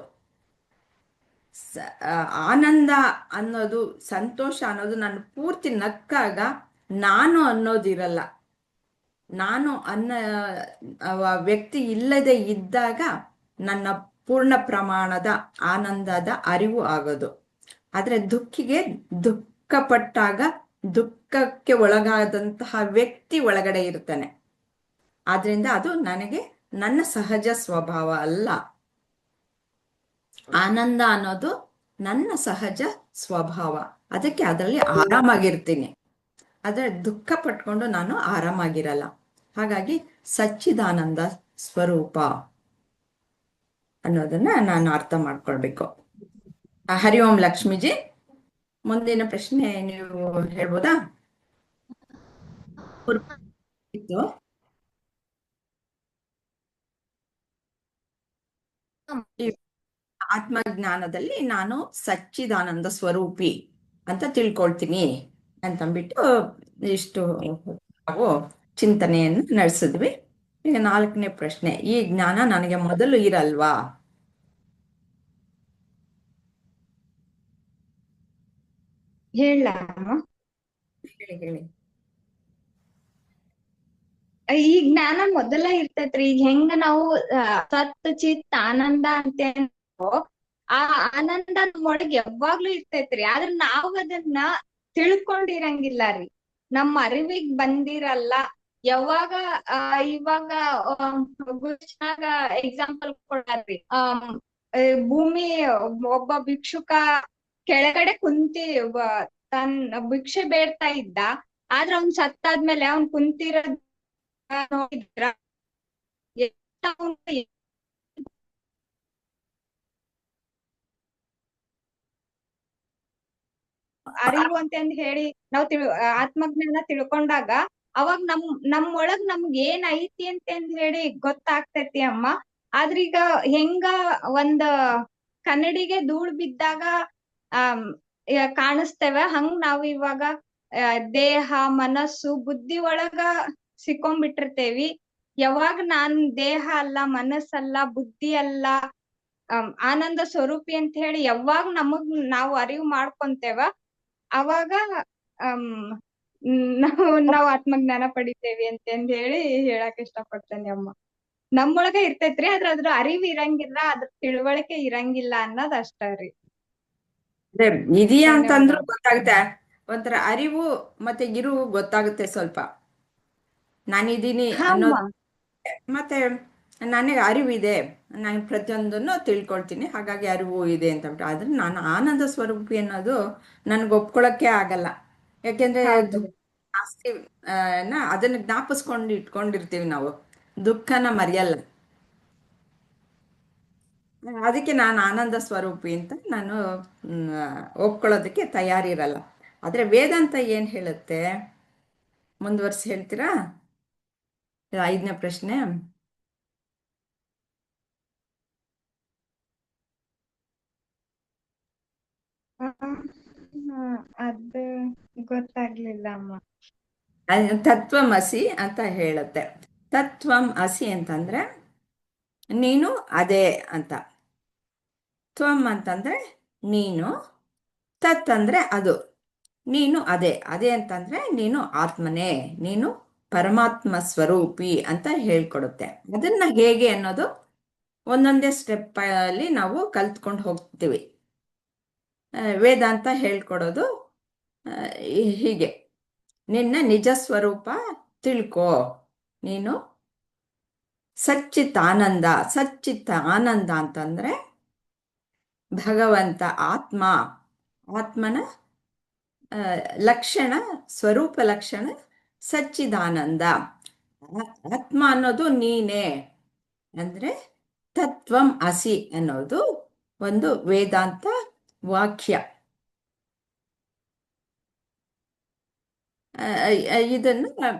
Speaker 2: ಆನಂದ ಅನ್ನೋದು, ಸಂತೋಷ ಅನ್ನೋದು ನಾನು ಪೂರ್ತಿ ನಕ್ಕಾಗ ನಾನು ಅನ್ನೋದಿರಲ್ಲ. ನಾನು ವ್ಯಕ್ತಿ ಇಲ್ಲದೆ ಇದ್ದಾಗ ನನ್ನ ಪೂರ್ಣ ಪ್ರಮಾಣದ ಆನಂದದ ಅರಿವು ಆಗೋದು. ಆದ್ರೆ ದುಃಖಿಗೆ ದುಃಖಪಟ್ಟಾಗ ದುಃಖಕ್ಕೆ ಒಳಗಾದಂತಹ ವ್ಯಕ್ತಿ ಒಳಗಡೆ ಇರ್ತಾನೆ. ಆದ್ರಿಂದ ಅದು ನನಗೆ ನನ್ನ ಸಹಜ ಸ್ವಭಾವ ಅಲ್ಲ. ಆನಂದ ಅನ್ನೋದು ನನ್ನ ಸಹಜ ಸ್ವಭಾವ. ಅದಕ್ಕೆ ಅದರಲ್ಲಿ ಆರಾಮಾಗಿರ್ತೀನಿ. ಆದ್ರೆ ದುಃಖ ಪಟ್ಕೊಂಡು ನಾನು ಆರಾಮಾಗಿರಲ್ಲ. ಹಾಗಾಗಿ ಸಚ್ಚಿದಾನಂದ ಸ್ವರೂಪ ಅನ್ನೋದನ್ನ ನಾನು ಅರ್ಥ ಮಾಡ್ಕೊಳ್ಬೇಕು. ಹರಿ ಓಂ ಲಕ್ಷ್ಮೀಜಿ, ಮುಂದಿನ ಪ್ರಶ್ನೆ ನೀವು ಹೇಳ್ಬೋದಾ? ಆತ್ಮಜ್ಞಾನದಲ್ಲಿ ನಾನು ಸಚ್ಚಿದಾನಂದ ಸ್ವರೂಪಿ ಅಂತ ತಿಳ್ಕೊಳ್ತೀನಿ ಅಂತಂದ್ಬಿಟ್ಟು ಇಷ್ಟು ನಾವು ಚಿಂತನೆಯನ್ನು ನಡೆಸಿದ್ವಿ. ಈಗ 4ನೇ ಪ್ರಶ್ನೆ, ಈ ಜ್ಞಾನ ನನಗೆ ಮೊದಲು ಇರಲ್ವಾ?
Speaker 4: ಹೇಳಿ.
Speaker 2: ಹೇಳಿ.
Speaker 4: ಈ ಜ್ಞಾನ ಮೊದಲ ಇರ್ತೈತ್ರಿ. ಈಗ ಹೆಂಗ ನಾವು ಸತ್ ಚಿತ್ ಆನಂದ ಅಂತೇನೋ ಆ ಆನಂದ ನಮ್ಮೊಳಗ್ ಯಾವಾಗ್ಲೂ ಇರ್ತೈತ್ರಿ. ಆದ್ರ ನಾವ್ ಅದನ್ನ ತಿಳ್ಕೊಂಡಿರಂಗಿಲ್ಲ ರೀ. ನಮ್ಮ ಅರಿವಿಗ್ ಬಂದಿರಲ್ಲ. ಯಾವಾಗ ಇವಾಗ ಗುರುನಾಗ ಎಕ್ಸಾಂಪಲ್ ಕೊಡ್ತಾರ್ರಿ. ಭೂಮಿ ಒಬ್ಬ ಭಿಕ್ಷುಕ ಕೆಳಗಡೆ ಕುಂತಿ ತನ್ ಭಿಕ್ಷೆ ಬೇಡ್ತಾ ಇದ್ದ. ಆದ್ರ ಅವ್ನ್ ಸತ್ತಾದ್ಮೇಲೆ ಅವ್ನ್ ಕುಂತಿರೋದ್ ನೋಡಿದ್ರ ಎಷ್ಟ್ ಅವ್ನ್ಗೆ ಅರಿವು ಅಂತಂದ್ ಹೇಳಿ ನಾವು ಆತ್ಮಜ್ಞಾನ ತಿಳ್ಕೊಂಡಾಗ ಅವಾಗ ನಮ್ಮೊಳಗ್ ನಮ್ಗ್ ಏನ್ ಐತಿ ಅಂತಂದ್ ಹೇಳಿ ಗೊತ್ತಾಗ್ತೈತಿ ಅಮ್ಮ. ಆದ್ರೀಗ ಹೆಂಗ ಒಂದ್ ಕನ್ನಡಿಗೆ ಧೂಳ್ ಬಿದ್ದಾಗ ಕಾಣಿಸ್ತೇವ, ಹಂಗ್ ನಾವ್ ಇವಾಗ ದೇಹ ಮನಸ್ಸು ಬುದ್ಧಿ ಒಳಗ ಸಿಕ್ಕೊಂಡ್ಬಿಟ್ಟಿರ್ತೇವಿ. ಯಾವಾಗ ನಾನ್ ದೇಹ ಅಲ್ಲ, ಮನಸ್ಸಲ್ಲ, ಬುದ್ಧಿ ಅಲ್ಲ, ಆನಂದ ಸ್ವರೂಪಿ ಅಂತ ಹೇಳಿ ಯಾವಾಗ ನಾವು ಅರಿವು ಮಾಡ್ಕೊಂತೇವ, ಅವಾಗ ನಾವು ಆತ್ಮಜ್ಞಾನ ಪಡಿತೇವಿ ಅಂತಂದ್ ಹೇಳಿ ಹೇಳಕ್ ಇಷ್ಟಪಡ್ತೇನೆ ಅಮ್ಮ. ನಮ್ಮೊಳಗ ಇರ್ತೈತ್ರಿ, ಅದ್ರ ಅರಿವು ಇರಂಗಿಲ್ಲ, ಅದ್ರ ತಿಳುವಳಿಕೆ ಇರಂಗಿಲ್ಲ ಅನ್ನೋದ್ ಅಷ್ಟ ರೀ.
Speaker 2: ಅದೇ ಇದೆಯಾ ಅಂತಂದ್ರೂ
Speaker 4: ಧನ್ಯವಾದ.
Speaker 2: ಗೊತ್ತಾಗುತ್ತೆ. ಒಂಥರ ಅರಿವು ಮತ್ತೆ ಇರುವು ಗೊತ್ತಾಗುತ್ತೆ ಸ್ವಲ್ಪ. ನಾನಿದ್ದೀನಿ
Speaker 4: ಹಾ ಅಮ್ಮ.
Speaker 2: ಅನ್ನೋದು ಮತ್ತೆ ನನಗೆ ಅರಿವಿದೆ, ನಾನು ಪ್ರತಿಯೊಂದನ್ನು ತಿಳ್ಕೊಳ್ತೀನಿ, ಹಾಗಾಗಿ ಅರಿವು ಇದೆ ಅಂತ ಬಿಟ್ಟು. ಆದ್ರೆ ನಾನು ಆನಂದ ಸ್ವರೂಪಿ ಅನ್ನೋದು ನನ್ಗೆ ಒಪ್ಕೊಳಕ್ಕೆ ಆಗಲ್ಲ. ಯಾಕೆಂದ್ರೆ
Speaker 4: ಹೌದ್ರಿ.
Speaker 2: ಜಾಸ್ತಿ ಅದನ್ನ ಜ್ಞಾಪಿಸ್ಕೊಂಡು ಇಟ್ಕೊಂಡಿರ್ತೀವಿ ನಾವು, ದುಃಖನ ಮರೆಯಲ್ಲ. ಅದಕ್ಕೆ ನಾನು ಆನಂದ ಸ್ವರೂಪಿ ಅಂತ ನಾನು ಒಪ್ಕೊಳ್ಳೋದಕ್ಕೆ ತಯಾರಿರಲ್ಲ. ಆದರೆ ವೇದಾಂತ ಏನು ಹೇಳುತ್ತೆ ಮುಂದುವರ್ಸಿ ಹೇಳ್ತೀರಾ? 5ನೇ ಪ್ರಶ್ನೆ.
Speaker 4: ಅದು ಗೊತ್ತಾಗ್ಲಿಲ್ಲ ಅಮ್ಮ.
Speaker 2: ತತ್ವಮಸಿ ಅಂತ ಹೇಳುತ್ತೆ. ತತ್ವಂ ಅಸಿ ಅಂತಂದ್ರೆ ನೀನು ಅದೇ ಅಂತ. ತ್ವಂ ಅಂತಂದ್ರೆ ನೀನು, ತತ್ ಅಂದ್ರೆ ಅದು, ನೀನು ಅದೇ. ಅದೇ ಅಂತಂದ್ರೆ ನೀನು ಆತ್ಮನೇ, ನೀನು ಪರಮಾತ್ಮ ಸ್ವರೂಪಿ ಅಂತ ಹೇಳ್ಕೊಡುತ್ತೆ. ಅದನ್ನ ಹೇಗೆ ಅನ್ನೋದು ಒಂದೊಂದೇ ಸ್ಟೆಪ್ ಅಲ್ಲಿ ನಾವು ಕಲ್ತ್ಕೊಂಡು ಹೋಗ್ತೀವಿ. ವೇದಾಂತ ಹೇಳ್ಕೊಡೋದು ಹೀಗೆ: ನಿನ್ನ ನಿಜ ಸ್ವರೂಪ ತಿಳ್ಕೋ, ನೀನು ಸಚ್ಚಿತ್ ಆನಂದ. ಸಚ್ಚಿತ್ ಆನಂದ ಅಂತಂದ್ರೆ ಭಗವಂತ, ಆತ್ಮ, ಆತ್ಮನ ಲಕ್ಷಣ, ಸ್ವರೂಪ ಲಕ್ಷಣ ಸಚ್ಚಿದಾನಂದ. ಆತ್ಮ ಅನ್ನೋದು ನೀನೇ ಅಂದ್ರೆ ತತ್ವಂ ಅಸಿ ಅನ್ನೋದು ಒಂದು ವೇದಾಂತ ವಾಕ್ಯ. ಇದನ್ನು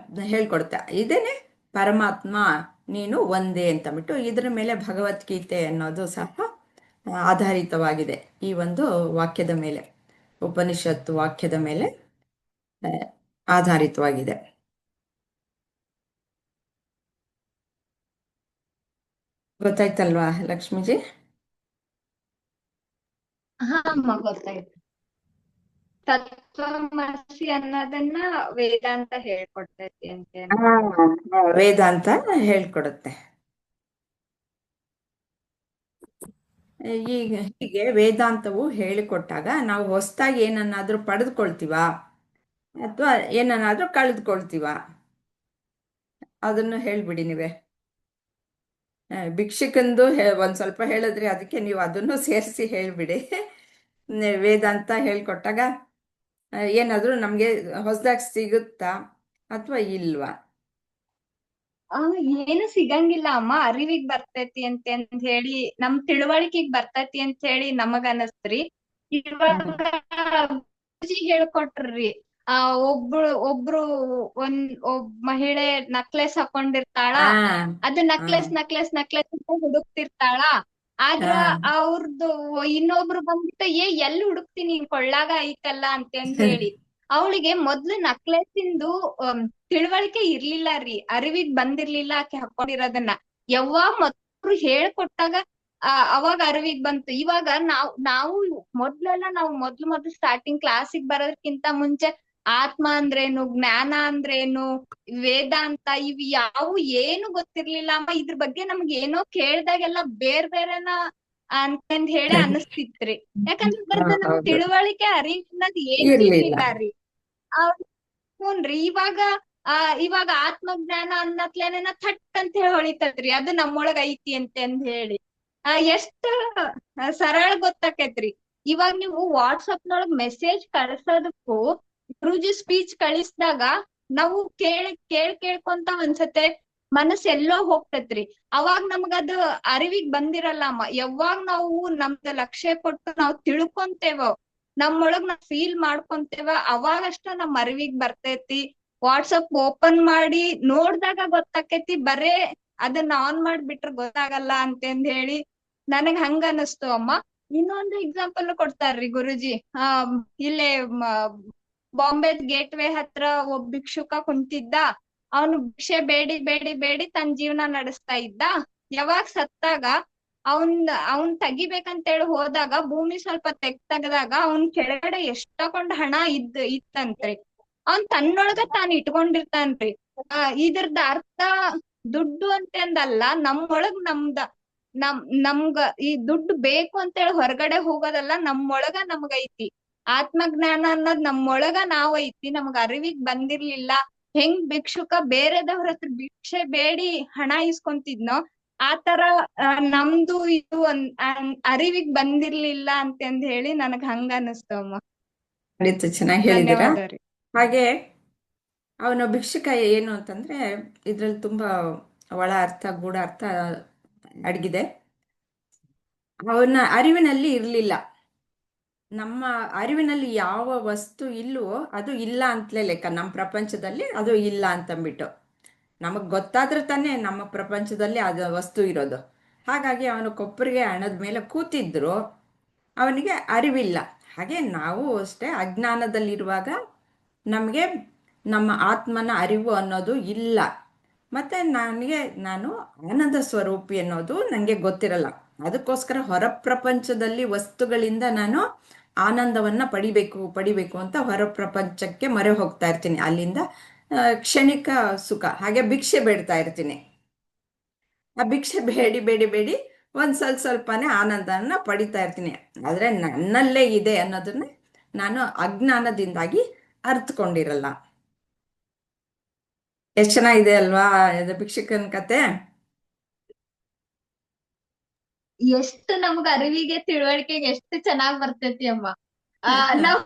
Speaker 2: ಹೇಳ್ಕೊಡ್ತಾ ಇದೇನೆ ಪರಮಾತ್ಮ ನೀನು ಒಂದೇ ಅಂತ ಬಿಟ್ಟು. ಇದರ ಮೇಲೆ ಭಗವದ್ಗೀತೆ ಅನ್ನೋದು ಸಹ ಆಧಾರಿತವಾಗಿದೆ, ಈ ಒಂದು ವಾಕ್ಯದ ಮೇಲೆ, ಉಪನಿಷತ್ತು ವಾಕ್ಯದ ಮೇಲೆ ಆಧಾರಿತವಾಗಿದೆ. ಗೊತ್ತಾಯ್ತಲ್ವಾ ಲಕ್ಷ್ಮೀಜಿ?
Speaker 4: ಹಾ ಅಮ್ಮ, ಗೊತ್ತಾಯ್ತು. ತತ್ವಮಸಿ ಅನ್ನೋದನ್ನ ವೇದಾಂತ ಹೇಳ್ಕೊಡ್ತೈತಿ ಅಂತೇನ?
Speaker 2: ವೇದಾಂತ ಹೇಳ್ಕೊಡುತ್ತೆ. ಹೀಗೆ ವೇದಾಂತವು ಹೇಳಿಕೊಟ್ಟಾಗ ನಾವು ಹೊಸದಾಗಿ ಏನನ್ನಾದ್ರೂ ಪಡೆದುಕೊಳ್ತೀವಾ ಅಥವಾ ಏನನ್ನಾದ್ರೂ ಕಳೆದುಕೊಳ್ತೀವಾ? ಅದನ್ನು ಹೇಳ್ಬಿಡಿ ನೀವೇ. ಭಿಕ್ಷುಕಂದು ಒಂದ್ ಸ್ವಲ್ಪ ಹೇಳಿದ್ರಿ, ಅದಕ್ಕೆ ನೀವು ಅದನ್ನು ಸೇರಿಸಿ ಹೇಳ್ಬಿಡಿ. ವೇದಾಂತ ಹೇಳ್ಕೊಟ್ಟಾಗ ಏನಾದ್ರೂ ನಮ್ಗೆ ಹೊಸದಾಗಿ ಸಿಗುತ್ತಾ ಅಥವಾ ಇಲ್ವಾ?
Speaker 4: ಏನು ಸಿಗಂಗಿಲ್ಲ ಅಮ್ಮ, ಅರಿವಿಗ್ ಬರ್ತೈತಿ ಅಂತ ಹೇಳಿ, ನಮ್ ತಿಳುವಳಿಕೆಗ್ ಬರ್ತೈತಿ ಅಂತ ಹೇಳಿ ನಮಗ ಅನಸ್ತ್ರಿ. ಇವಾಗ ಗುರೂಜಿ ಹೇಳ್ಕೊಟ್ರಿ. ಒಬ್ರು ಒಬ್ಬ ಮಹಿಳೆ ನಕ್ಲೆಸ್ ಹಾಕೊಂಡಿರ್ತಾಳ, ಅದು ನಕ್ಲೆಸ್ ನಕ್ಲೆಸ್ ನಕ್ಲೆಸ್ ಅಂತ ಹುಡುಕ್ತಿರ್ತಾಳ. ಆದ್ರ ಅವ್ರದ್ದು ಇನ್ನೊಬ್ರು ಬಂದ್ಬಿಟ್ಟು ಎಲ್ಲಿ ಹುಡುಕ್ತೀನಿ, ಕೊಳ್ಳಾಗ ಐತಲ್ಲ ಅಂತಂದ್ ಹೇಳಿ, ಅವಳಿಗೆ ಮೊದ್ಲು ನಕ್ಲೆಸ್ಸಿಂದು ತಿಳುವಳಿಕೆ ಇರ್ಲಿಲ್ಲ ರೀ, ಅರಿವಿಗ್ ಬಂದಿರ್ಲಿಲ್ಲ ಆಕೆ ಹಾಕೊಂಡಿರೋದನ್ನ. ಯಾವಾಗ ಮತ್ತೊಬ್ರು ಹೇಳ್ಕೊಟ್ಟಾಗ ಅವಾಗ ಅರಿವಿಗ್ ಬಂತು. ಇವಾಗ ನಾವು ಮೊದ್ಲು ಮೊದ್ಲು ಸ್ಟಾರ್ಟಿಂಗ್ ಕ್ಲಾಸಿಗೆ ಬರೋದಕ್ಕಿಂತ ಮುಂಚೆ ಆತ್ಮ ಅಂದ್ರೇನು, ಜ್ಞಾನ ಅಂದ್ರೇನು, ವೇದಾಂತ ಇವ್ ಯಾವು ಏನು ಗೊತ್ತಿರ್ಲಿಲ್ಲ ಅಮ್ಮ. ಇದ್ರ ಬಗ್ಗೆ ನಮ್ಗೆ ಏನೋ ಕೇಳ್ದಾಗೆಲ್ಲ ಬೇರೆನ ಅಂತಂದ್ ಹೇಳಿ ಅನಸ್ತಿತ್ರಿ. ಯಾಕಂದ್ರೆ ಇದ್ರದ್ದು ನಮ್ಗ್
Speaker 2: ಹೌದು,
Speaker 4: ತಿಳುವಳಿಕೆ ಅರಿವು ಅನ್ನೋದ್ ಏನು
Speaker 2: ಇರ್ಲಿಲ್ಲ.
Speaker 4: ಇರ್ಲಿಲ್ಲ ರೀ. ಹ್ಞೂನ್ರಿ. ಇವಾಗ ಆತ್ಮಜ್ಞಾನ ಅನ್ನತ್ಲೇನ ಥಟ್ ಅಂತ ಹೇಳಿ ಹೊಳಿತದ್ರಿ, ಅದು ನಮ್ಮೊಳಗ ಐತಿ ಅಂದ್ ಹೇಳಿ. ಎಷ್ಟ್ ಸರಳ ಗೊತ್ತಾಕೇತ್ರಿ. ಇವಾಗ ನೀವು ವಾಟ್ಸಪ್ ನೊಳಗ್ ಮೆಸೇಜ್ ಕಳ್ಸೋದಕ್ಕೂ ಗುರೂಜಿ ಸ್ಪೀಚ್ ಕಳಿಸಿದಾಗ ನಾವು ಕೇಳ್ಕೊಂತ ಒಂದ್ಸತೆ ಮನಸ್ಸ್ ಎಲ್ಲೋ ಹೋಗ್ತೇತ್ರಿ. ಅವಾಗ ನಮ್ಗದು ಅರಿವಿಗ್ ಬಂದಿರಲ್ಲ ಅಮ್ಮ. ಯಾವಾಗ ನಾವು ನಮ್ದ ಲಕ್ಷ್ಯ ಕೊಟ್ಟು ನಾವ್ ತಿಳ್ಕೊಂತೇವೋ, ನಮ್ಮೊಳಗ್ ನಾವ್ ಫೀಲ್ ಮಾಡ್ಕೊಂತೇವ, ಅವಾಗಷ್ಟ ನಮ್ ಅರಿವಿಗ್ ಬರ್ತೈತಿ. ವಾಟ್ಸಪ್ ಓಪನ್ ಮಾಡಿ ನೋಡ್ದಾಗ ಗೊತ್ತಾಕೈತಿ, ಬರೇ ಅದನ್ನ ಆನ್ ಮಾಡ್ಬಿಟ್ರೆ ಗೊತ್ತಾಗಲ್ಲ ಅಂತಂದ್ ಹೇಳಿ ನನಗ್ ಹಂಗ ಅನಸ್ತು ಅಮ್ಮ. ಇನ್ನೊಂದು ಎಕ್ಸಾಂಪಲ್ ಕೊಡ್ತಾರ್ರಿ ಗುರುಜಿ. ಇಲ್ಲೇ ಬಾಂಬೆ ಗೇಟ್ ವೇ ಹತ್ರ ಒಬ್ಬ ಭಿಕ್ಷುಕ ಕುಂತಿದ್ದ. ಅವನು ಭಿಕ್ಷೆ ಬೇಡಿ ತನ್ನ ಜೀವನ ನಡೆಸ್ತಾ ಇದ್ದ. ಯಾವಾಗ ಸತ್ತಾಗ ಅವನ್ ತೆಗಿಬೇಕಂತೇಳಿ ಹೋದಾಗ ಭೂಮಿ ಸ್ವಲ್ಪ ತೆಗ್ದಾಗ ಅವನ್ ಕೆಳಗಡೆ ಎಷ್ಟೊಂದ್ ಹಣ ಇತ್ತಂತ್ರಿ. ಅವನ್ ತನ್ನೊಳಗ ತಾನ್ ಇಟ್ಕೊಂಡಿರ್ತಾನ್ರಿ. ಇದ್ರದ್ ಅರ್ಥ ದುಡ್ಡು ಅಂತಂದಲ್ಲ, ನಮ್ಮೊಳಗ್ ನಮ್ಗ ಈ ದುಡ್ಡು ಬೇಕು ಅಂತೇಳಿ ಹೊರಗಡೆ ಹೋಗೋದಲ್ಲ, ನಮ್ಮೊಳಗ ನಮ್ಗೈತಿ. ಆತ್ಮಜ್ಞಾನ ಅನ್ನೋದ್ ನಮ್ಮೊಳಗ ನಾವೈತಿ, ನಮ್ಗ ಅರಿವಿಗ್ ಬಂದಿರ್ಲಿಲ್ಲ. ಹೆಂಗ್ ಭಿಕ್ಷುಕ ಬೇರೆದವ್ರ ಹತ್ರ ಭಿಕ್ಷೆ ಬೇಡಿ ಹಣ ಇಸ್ಕೊಂತಿದ್ನೋ, ಆತರ ನಮ್ದು ಇದು ಅರಿವಿಗ್ ಬಂದಿರ್ಲಿಲ್ಲ ಅಂತಂದ್ ಹೇಳಿ ನನಗ್ ಹಂಗ ಅನಸ್ತಮ್ಮ.
Speaker 2: ಖಂಡಿತ ಚೆನ್ನಾಗಿ ಹೇಳಿದ್ದೀರಾ.
Speaker 4: ಧನ್ಯವಾದ ರೀ.
Speaker 2: ಹಾಗೆ ಅವನ ಭಿಕ್ಷುಕ ಏನು ಅಂತಂದ್ರೆ ಇದ್ರಲ್ಲಿ ತುಂಬಾ ಒಳ ಅರ್ಥ, ಗೂಢ ಅರ್ಥ ಅಡಗಿದೆ. ಅವನ ಅರಿವಿನಲ್ಲಿ ಇರ್ಲಿಲ್ಲ. ನಮ್ಮ ಅರಿವಿನಲ್ಲಿ ಯಾವ ವಸ್ತು ಇಲ್ವೋ ಅದು ಇಲ್ಲ ಅಂತಲೇ ಲೆಕ್ಕ. ನಮ್ಮ ಪ್ರಪಂಚದಲ್ಲಿ ಅದು ಇಲ್ಲ ಅಂತಂದ್ಬಿಟ್ಟು ನಮಗ್ ಗೊತ್ತಾದ್ರೆ ತಾನೇ ನಮ್ಮ ಪ್ರಪಂಚದಲ್ಲಿ ಅದು ವಸ್ತು ಇರೋದು. ಹಾಗಾಗಿ ಅವನು ಕೊಪ್ಪರಿಗೆ ಹಣದ ಮೇಲೆ ಕೂತಿದ್ರು, ಅವನಿಗೆ ಅರಿವಿಲ್ಲ. ಹಾಗೆ ನಾವು ಅಷ್ಟೇ ಅಜ್ಞಾನದಲ್ಲಿರುವಾಗ ನಮಗೆ ನಮ್ಮ ಆತ್ಮನ ಅರಿವು ಅನ್ನೋದು ಇಲ್ಲ. ಮತ್ತು ನಾನು ಆನಂದ ಸ್ವರೂಪಿ ಅನ್ನೋದು ನನಗೆ ಗೊತ್ತಿರಲ್ಲ. ಅದಕ್ಕೋಸ್ಕರ ಹೊರ ಪ್ರಪಂಚದಲ್ಲಿ ವಸ್ತುಗಳಿಂದ ನಾನು ಆನಂದವನ್ನು ಪಡಿಬೇಕು ಅಂತ ಹೊರ ಪ್ರಪಂಚಕ್ಕೆ ಮೊರೆ ಹೋಗ್ತಾ ಇರ್ತೀನಿ. ಅಲ್ಲಿಂದ ಕ್ಷಣಿಕ ಸುಖ, ಹಾಗೆ ಭಿಕ್ಷೆ ಬೇಡ್ತಾ ಇರ್ತೀನಿ. ಆ ಭಿಕ್ಷೆ ಬೇಡಿ ಒಂದು ಸ್ವಲ್ಪನೇ ಆನಂದನ ಪಡಿತಾ ಇರ್ತೀನಿ. ಆದರೆ ನನ್ನಲ್ಲೇ ಇದೆ ಅನ್ನೋದನ್ನ ನಾನು ಅಜ್ಞಾನದಿಂದಾಗಿ ಅರ್ಥಕೊಂಡಿರಲ್ಲ. ಎಷ್ಟು ಚೆನ್ನಾಗಿದೆ ಅಲ್ವಾ ಇದು ಭಿಕ್ಷುಕನ ಕತೆ.
Speaker 4: ಎಷ್ಟು ನಮ್ಗ ಅರಿವಿಗೆ ತಿಳುವಳಿಕೆಗೆ ಎಷ್ಟು ಚೆನ್ನಾಗ್ ಬರ್ತೈತಿ ಅಮ್ಮ. ನಾವ್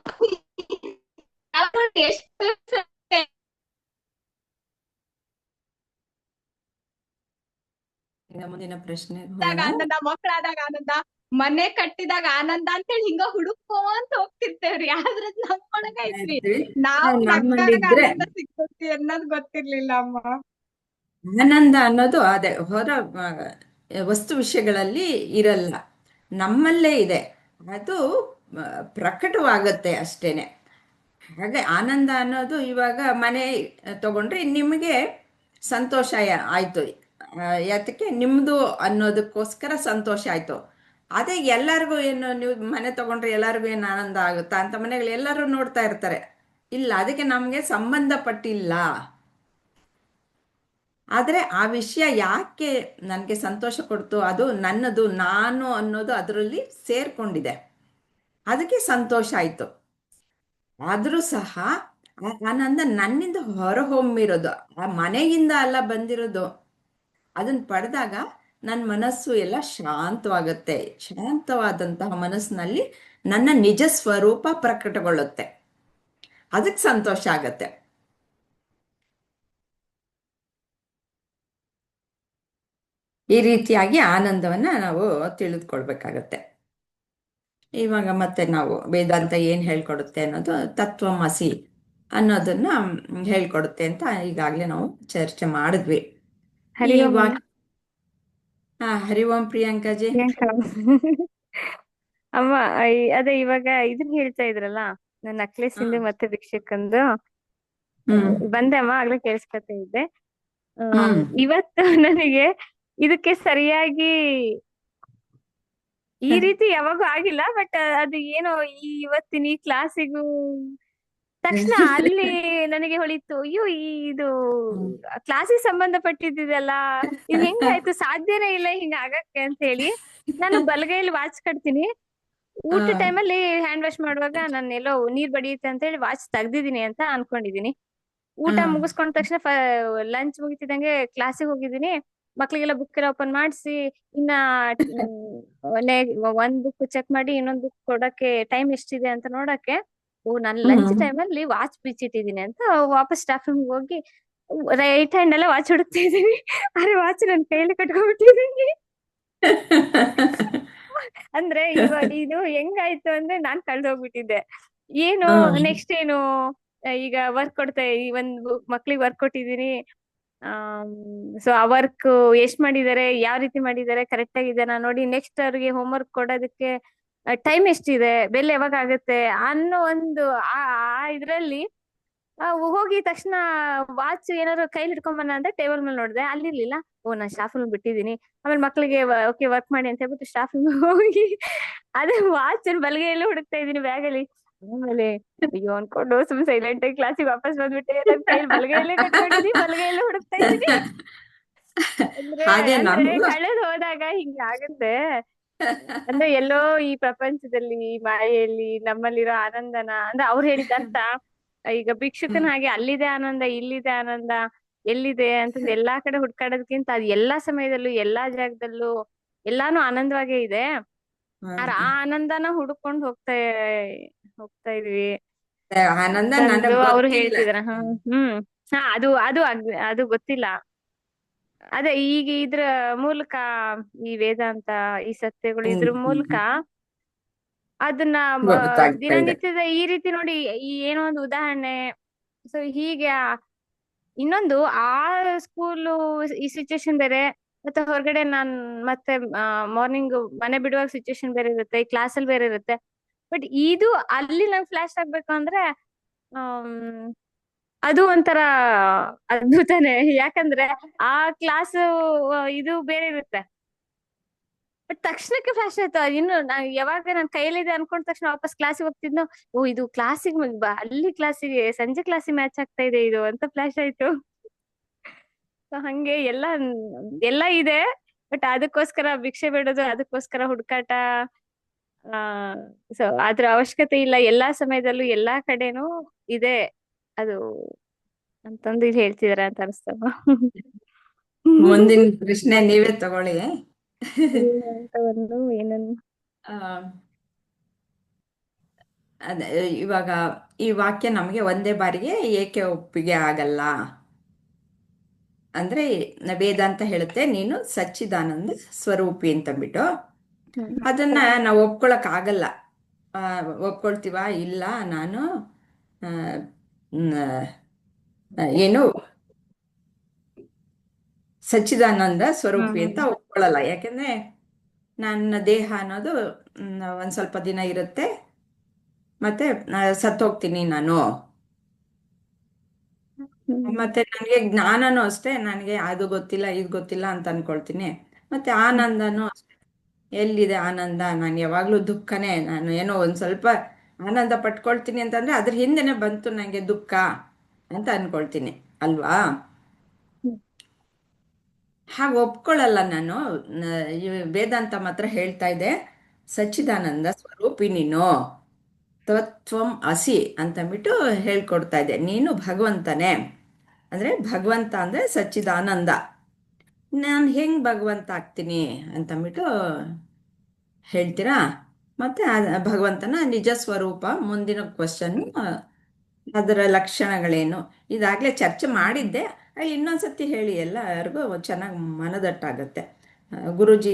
Speaker 4: ಎಷ್ಟು
Speaker 2: ಮುಂದಿನ ಪ್ರಶ್ನೆ
Speaker 4: ಆನಂದ, ಮಕ್ಕಳಾದಾಗ ಆನಂದ, ಮನೆ ಕಟ್ಟಿದಾಗ ಆನಂದ ಅಂತೇಳಿ ಹಿಂಗ ಹುಡುಕೋಂತ ಹೋಗ್ತಿರ್ತೇವ್ರಿ. ಆದ್ರ ನಮ್ಮೊಳಗ ಐತ್ರಿ, ನಾವ್
Speaker 2: ನಮ್ಮಲ್ಲಿದ್ರೆ
Speaker 4: ಆನಂದ ಸಿಗ್ತೈತಿ ಅನ್ನೋದ್ ಗೊತ್ತಿರ್ಲಿಲ್ಲ ಅಮ್ಮ.
Speaker 2: ಆನಂದ ಅನ್ನೋದು ಅದೇ ಹೊರ ವಸ್ತು ವಿಷಯಗಳಲ್ಲಿ ಇರಲ್ಲ, ನಮ್ಮಲ್ಲೇ ಇದೆ. ಅದು ಪ್ರಕಟವಾಗತ್ತೆ ಅಷ್ಟೇನೆ. ಹಾಗೆ ಆನಂದ ಅನ್ನೋದು ಇವಾಗ ಮನೆ ತಗೊಂಡ್ರೆ ನಿಮಗೆ ಸಂತೋಷ ಆಯ್ತು. ಯಾತಕ್ಕೆ ನಿಮ್ಮದು ಅನ್ನೋದಕ್ಕೋಸ್ಕರ ಸಂತೋಷ ಆಯ್ತು. ಅದೇ ಎಲ್ಲರಿಗೂ ಏನು, ನೀವು ಮನೆ ತಗೊಂಡ್ರೆ ಎಲ್ಲರಿಗೂ ಏನು ಆನಂದ ಆಗುತ್ತಾ ಅಂತ ಮನೆಗಳು ಎಲ್ಲರೂ ನೋಡ್ತಾ ಇರ್ತಾರೆ. ಇಲ್ಲ, ಅದಕ್ಕೆ ನಮಗೆ ಸಂಬಂಧಪಟ್ಟಿಲ್ಲ. ಆದರೆ ಆ ವಿಷಯ ಯಾಕೆ ನನಗೆ ಸಂತೋಷ ಕೊಡ್ತು, ಅದು ನನ್ನದು, ನಾನು ಅನ್ನೋದು ಅದರಲ್ಲಿ ಸೇರ್ಕೊಂಡಿದೆ, ಅದಕ್ಕೆ ಸಂತೋಷ ಆಯಿತು. ಆದರೂ ಸಹ ಆ ಆನಂದ ನನ್ನಿಂದ ಹೊರಹೊಮ್ಮಿರೋದು, ಆ ಮನೆಯಿಂದ ಅಲ್ಲ ಬಂದಿರೋದು. ಅದನ್ನು ಪಡೆದಾಗ ನನ್ನ ಮನಸ್ಸು ಎಲ್ಲ ಶಾಂತವಾಗುತ್ತೆ. ಶಾಂತವಾದಂತಹ ಮನಸ್ಸಿನಲ್ಲಿ ನನ್ನ ನಿಜ ಸ್ವರೂಪ ಪ್ರಕಟಗೊಳ್ಳುತ್ತೆ, ಅದಕ್ಕೆ ಸಂತೋಷ ಆಗತ್ತೆ. ಈ ರೀತಿಯಾಗಿ ಆನಂದವನ್ನು ನಾವು ತಿಳಿದುಕೊಳ್ಬೇಕಾಗತ್ತೆ. ಇವಾಗ ಮತ್ತೆ ನಾವು ವೇದಾಂತ ಏನು ಹೇಳ್ಕೊಡುತ್ತೆ ಅನ್ನೋದು, ತತ್ವಮಸಿ ಅನ್ನೋದನ್ನ ಹೇಳ್ಕೊಡುತ್ತೆ ಅಂತ ಈಗಾಗಲೇ ನಾವು ಚರ್ಚೆ ಮಾಡಿದ್ವಿ. ಇವಾಗ ಹರಿ ಓಂ ಪ್ರಿಯಾಂಕಾಜಿ.
Speaker 5: ಅಮ್ಮ ಅದೇ ಇವಾಗ ಇದನ್ನ ಹೇಳ್ತಾ ಇದ್ರಲ್ಲ, ನನ್ನ ನಕ್ಲೆಸ್ ಇಂದ ಮತ್ತೆ ಭಿಕ್ಷಕಂದು ಬಂದೆ ಅಮ್ಮ, ಆಗ್ಲೇ ಕೇಳಿಸ್ಕೊತಾ ಇದ್ದೆ. ಇವತ್ತು ನನಗೆ ಇದಕ್ಕೆ ಸರಿಯಾಗಿ ಈ ರೀತಿ ಯಾವಾಗೂ ಆಗಿಲ್ಲ, ಬಟ್ ಅದು ಏನೋ ಇವತ್ತಿನ ಈ ಕ್ಲಾಸಿಗೂ ತಕ್ಷಣ ಅಲ್ಲಿ ನನಗೆ ಹೊಳಿತು, ಅಯ್ಯೋ ಇದು ಕ್ಲಾಸಿಗೆ ಸಂಬಂಧಪಟ್ಟಿದ್ದಲ್ಲ, ಇದು ಹೆಂಗಾಯ್ತು, ಸಾಧ್ಯನೇ ಇಲ್ಲ ಹಿಂಗ ಆಗಕ್ಕೆ ಅಂತ ಹೇಳಿ ನಾನು ಬಲಗೈಯಲ್ಲಿ ವಾಚ್ ಕಟ್ತೀನಿ. ಊಟ ಟೈಮಲ್ಲಿ ಹ್ಯಾಂಡ್ ವಾಶ್ ಮಾಡುವಾಗ ನಾನು ಎಲ್ಲೋ ನೀರ್ ಬಡಿಯುತ್ತೆ ಅಂತ ಹೇಳಿ ವಾಚ್ ತೆಗ್ದಿದೀನಿ ಅಂತ ಅನ್ಕೊಂಡಿದೀನಿ. ಊಟ ಮುಗಿಸ್ಕೊಂಡ ತಕ್ಷಣ ಲಂಚ್ ಮುಗಿತಿದಂಗೆ ಕ್ಲಾಸಿಗೆ ಹೋಗಿದ್ದೀನಿ. ಮಕ್ಳಿಗೆಲ್ಲ ಬುಕ್ ಎಲ್ಲ ಓಪನ್ ಮಾಡಿಸಿ ಇನ್ನ ಒಂದ್ ಬುಕ್ ಚೆಕ್ ಮಾಡಿ ಇನ್ನೊಂದ್ ಬುಕ್ ಕೊಡಕ್ಕೆ ಟೈಮ್ ಎಷ್ಟಿದೆ ಅಂತ ನೋಡಕ್ಕೆ, ನಾನು ಲಂಚ್ ಟೈಮಲ್ಲಿ ವಾಚ್ ಬಿಚ್ಚಿಟ್ಟಿದೀನಿ ಅಂತ ವಾಪಸ್ ಸ್ಟಾಫ್ ರೂಮ್ ಹೋಗಿ ರೈಟ್ ಹ್ಯಾಂಡ್ ಎಲ್ಲ ವಾಚ್ ಹುಡುಕ್ತಾ ಇದೀನಿ. ಅರೆ ವಾಚ್ ನನ್ ಕೈಯಲ್ಲಿ ಕಟ್ಕೊಂಡ್ಬಿಟ್ಟಿದೀನಿ. ಅಂದ್ರೆ ಇವಾಗ ಇದು ಹೆಂಗಾಯ್ತು ಅಂದ್ರೆ ನಾನ್ ಕಳ್ದೋಗ್ಬಿಟ್ಟಿದ್ದೆ. ಏನು ನೆಕ್ಸ್ಟ್ ಏನು, ಈಗ ವರ್ಕ್ ಕೊಡ್ತಾ ಮಕ್ಳಿಗೆ ವರ್ಕ್ ಕೊಟ್ಟಿದೀನಿ. ಸೊ ಆ ವರ್ಕ್ ಎಷ್ಟ್ ಮಾಡಿದಾರೆ, ಯಾವ ರೀತಿ ಮಾಡಿದಾರೆ, ಕರೆಕ್ಟ್ ಆಗಿದೆನಾ ನೋಡಿ, ನೆಕ್ಸ್ಟ್ ಅವ್ರಿಗೆ ಹೋಮ್ ವರ್ಕ್ ಕೊಡೋದಕ್ಕೆ ಟೈಮ್ ಎಷ್ಟಿದೆ, ಬೆಲ್ ಯಾವಾಗ ಆಗುತ್ತೆ ಅನ್ನೋ ಒಂದು ಇದ್ರಲ್ಲಿ ಹೋಗಿ ತಕ್ಷಣ ವಾಚ್ ಏನಾದ್ರು ಕೈಲಿ ಹಿಡ್ಕೊಂಬನ್ನ ಅಂತ ಟೇಬಲ್ ಮೇಲೆ ನೋಡಿದೆ, ಅಲ್ಲಿರ್ಲಿಲ್ಲ. ನಾನ್ ಸ್ಟಾಫ್ ರೂಮ್ ಬಿಟ್ಟಿದೀನಿ. ಆಮೇಲೆ ಮಕ್ಳಿಗೆ ಓಕೆ ವರ್ಕ್ ಮಾಡಿ ಅಂತ ಹೇಳ್ಬಿಟ್ಟು ಸ್ಟಾಫ್ ರೂಮ್ ಹೋಗಿ ಅದೇ ವಾಚ್ ಬಲಗೈಯಲ್ಲಿ ಹುಡುಕ್ತಾ ಇದೀನಿ ಬ್ಯಾಗಲ್ಲಿ. ಆಮೇಲೆ ಅಯ್ಯೋ ಅನ್ಕೊಂಡು ಸುಮ್ ಸೈಲೆಂಟ್ ಆಗಿ ಕ್ಲಾಸಿಗೆ ವಾಪಸ್ ಬಂದ್ಬಿಟ್ಟೆ. ನನ್ ಕೈಯಲ್ಲಿ ಬಲಗೈಯಲ್ಲೇ ಕಟ್ಕೊಂಡಿದೀನಿ, ಬಲಗೈಯಲ್ಲೇ ಹುಡುಕ್ತಾ ಇದೀನಿ.
Speaker 2: ಹಾಗೆ
Speaker 5: ಅಂದ್ರೆ
Speaker 2: ನಮಗೂ
Speaker 5: ಕಳೆದು ಹೋದಾಗ ಹಿಂಗ ಆಗುತ್ತೆ. ಅಂದ್ರೆ ಎಲ್ಲೋ ಈ ಪ್ರಪಂಚದಲ್ಲಿ, ಈ ಮಾಯೆಯಲ್ಲಿ ನಮ್ಮಲ್ಲಿರೋ ಆನಂದನ, ಅಂದ್ರೆ ಅವ್ರು ಹೇಳಿದ ಅರ್ಥ, ಈಗ ಭಿಕ್ಷುಕನ ಹಾಗೆ ಅಲ್ಲಿದೆ ಆನಂದ, ಇಲ್ಲಿದೆ ಆನಂದ, ಎಲ್ಲಿದೆ ಅಂತಂದ್ ಎಲ್ಲಾ ಕಡೆ ಹುಡ್ಕಾಡೋದಕ್ಕಿಂತ ಅದು ಎಲ್ಲಾ ಸಮಯದಲ್ಲೂ ಎಲ್ಲಾ ಜಾಗದಲ್ಲೂ ಎಲ್ಲಾನು ಆನಂದವಾಗೇ ಇದೆ. ಆದ್ರೆ ಆ ಆನಂದನ ಹುಡುಕೊಂಡು ಹೋಗ್ತಾ ಇದೀವಿ
Speaker 2: ಆನಂದ
Speaker 5: ಅಂತಂದು
Speaker 2: ನನಗ್
Speaker 5: ಅವ್ರು
Speaker 2: ಗೊತ್ತಿಲ್ಲ.
Speaker 5: ಹೇಳ್ತಿದಾರ. ಅದು ಗೊತ್ತಿಲ್ಲ. ಅದೇ ಈಗ ಇದ್ರ ಮೂಲಕ, ಈ ವೇದಾಂತ, ಈ ಸತ್ಯಗಳು ಇದ್ರ ಮೂಲಕ ಅದನ್ನ
Speaker 2: ಗೊತ್ತಾಗ್ತಾ ಇದೆ.
Speaker 5: ದಿನನಿತ್ಯದ ಈ ರೀತಿ ನೋಡಿ, ಈ ಏನೋ ಒಂದು ಉದಾಹರಣೆ. ಸೊ ಹೀಗೆ ಇನ್ನೊಂದು ಆ ಸ್ಕೂಲು ಈ ಸಿಚುವೇಶನ್ ಬೇರೆ, ಮತ್ತೆ ಹೊರಗಡೆ ನಾನ್ ಮತ್ತೆ ಮಾರ್ನಿಂಗ್ ಮನೆ ಬಿಡುವಾಗ ಸಿಚುವೇಶನ್ ಬೇರೆ ಇರುತ್ತೆ, ಈ ಕ್ಲಾಸ್ ಅಲ್ಲಿ ಬೇರೆ ಇರುತ್ತೆ. ಬಟ್ ಇದು ಅಲ್ಲಿ ನಂಗೆ ಫ್ಲಾಶ್ ಆಗ್ಬೇಕು ಅಂದ್ರೆ ಅದು ಒಂಥರ ಅದ್ಭುತನೇ. ಯಾಕಂದ್ರೆ ಆ ಕ್ಲಾಸ್ ಇದು ಬೇರೆ ಇರುತ್ತೆ, ಬಟ್ ತಕ್ಷಣಕ್ಕೆ ಫ್ಲಾಶ್ ಆಯ್ತು. ಇನ್ನು ಯಾವಾಗ ನನ್ ಕೈಯಲ್ಲಿದೆ ಅನ್ಕೊಂಡ ತಕ್ಷಣ ವಾಪಸ್ ಕ್ಲಾಸಿಗೆ ಹೋಗ್ತಿದ್ನೋ, ಇದು ಕ್ಲಾಸಿಗೆ ಅಲ್ಲಿ ಕ್ಲಾಸಿಗೆ ಸಂಜೆ ಕ್ಲಾಸಿಗೆ ಮ್ಯಾಚ್ ಆಗ್ತಾ ಇದೆ ಇದು ಅಂತ ಫ್ಲಾಶ್ ಆಯ್ತು. ಹಂಗೆ ಎಲ್ಲ ಇದೆ, ಬಟ್ ಅದಕ್ಕೋಸ್ಕರ ಭಿಕ್ಷೆ ಬೇಡೋದು, ಅದಕ್ಕೋಸ್ಕರ ಹುಡುಕಾಟ, ಸೊ ಅದ್ರ ಅವಶ್ಯಕತೆ ಇಲ್ಲ. ಎಲ್ಲಾ ಸಮಯದಲ್ಲೂ ಎಲ್ಲಾ ಕಡೆನೂ ಇದೆ ಅದು ಅಂತಂದು ಇಲ್ಲಿ ಹೇಳ್ತಿದಾರೆ ಅಂತ ಅನಿಸ್ತವ.
Speaker 2: ಮುಂದಿನ ಪ್ರಶ್ನೆ ನೀವೇ ತಗೊಳ್ಳಿ.
Speaker 5: ಏನನ್ನು
Speaker 2: ಅದೇ ಇವಾಗ ಈ ವಾಕ್ಯ ನಮಗೆ ಒಂದೇ ಬಾರಿಗೆ ಏಕೆ ಒಪ್ಪಿಗೆ ಆಗಲ್ಲ ಅಂದ್ರೆ, ವೇದಾಂತ ಹೇಳುತ್ತೆ ನೀನು ಸಚ್ಚಿದಾನಂದ ಸ್ವರೂಪಿ ಅಂತಂದ್ಬಿಟ್ಟು. ಅದನ್ನ ನಾವು ಒಪ್ಕೊಳಕ್ ಆಗಲ್ಲ. ಒಪ್ಕೊಳ್ತೀವ? ಇಲ್ಲ, ನಾನು ಏನು ಸಚ್ಚಿದಾನಂದ ಸ್ವರೂಪಿ ಅಂತ ಒಪ್ಕೊಳ್ಳಲ್ಲ. ಯಾಕೆಂದ್ರೆ ನನ್ನ ದೇಹ ಅನ್ನೋದು ಒಂದ್ ಸ್ವಲ್ಪ ದಿನ ಇರುತ್ತೆ, ಮತ್ತೆ ಸತ್ತೋಗ್ತೀನಿ ನಾನು. ಮತ್ತೆ ನನಗೆ ಜ್ಞಾನನೂ ಅಷ್ಟೇ, ನನಗೆ ಅದು ಗೊತ್ತಿಲ್ಲ ಇದು ಗೊತ್ತಿಲ್ಲ ಅಂತ ಅನ್ಕೊಳ್ತೀನಿ. ಮತ್ತೆ ಆನಂದನೂ ಅಷ್ಟೇ, ಎಲ್ಲಿದೆ ಆನಂದ? ನಾನು ಯಾವಾಗ್ಲೂ ದುಃಖನೇ. ನಾನು ಏನೋ ಒಂದ್ ಸ್ವಲ್ಪ ಆನಂದ ಪಟ್ಕೊಳ್ತೀನಿ ಅಂತಂದ್ರೆ ಅದ್ರ ಹಿಂದೆನೆ ಬಂತು ನನಗೆ ದುಃಖ ಅಂತ ಅನ್ಕೊಳ್ತೀನಿ ಅಲ್ವಾ? ಹಾಗೆ ಒಪ್ಕೊಳ್ಳಲ್ಲ ನಾನು. ವೇದಾಂತ ಮಾತ್ರ ಹೇಳ್ತಾ ಇದೆ ಸಚ್ಚಿದಾನಂದ ಸ್ವರೂಪಿ ನೀನು, ತತ್ವಂ ಅಸಿ ಅಂತಂದ್ಬಿಟ್ಟು ಹೇಳ್ಕೊಡ್ತಾ ಇದೆ. ನೀನು ಭಗವಂತನೇ. ಅಂದ್ರೆ ಭಗವಂತ ಅಂದ್ರೆ ಸಚ್ಚಿದಾನಂದ. ನಾನು ಹೆಂಗ್ ಭಗವಂತ ಆಗ್ತೀನಿ ಅಂತಂದ್ಬಿಟ್ಟು ಹೇಳ್ತೀರಾ? ಮತ್ತೆ ಭಗವಂತನ ನಿಜ ಸ್ವರೂಪ, ಮುಂದಿನ ಕ್ವಶನ್, ಅದರ ಲಕ್ಷಣಗಳೇನು, ಇದಾಗಲೇ ಚರ್ಚೆ ಮಾಡಿದ್ದೆ. ಇನ್ನೊಂದ್ಸತಿ ಹೇಳಿ, ಎಲ್ಲರಿಗೂ ಚೆನ್ನಾಗಿ ಮನದಟ್ಟಾಗತ್ತೆ. ಗುರೂಜಿ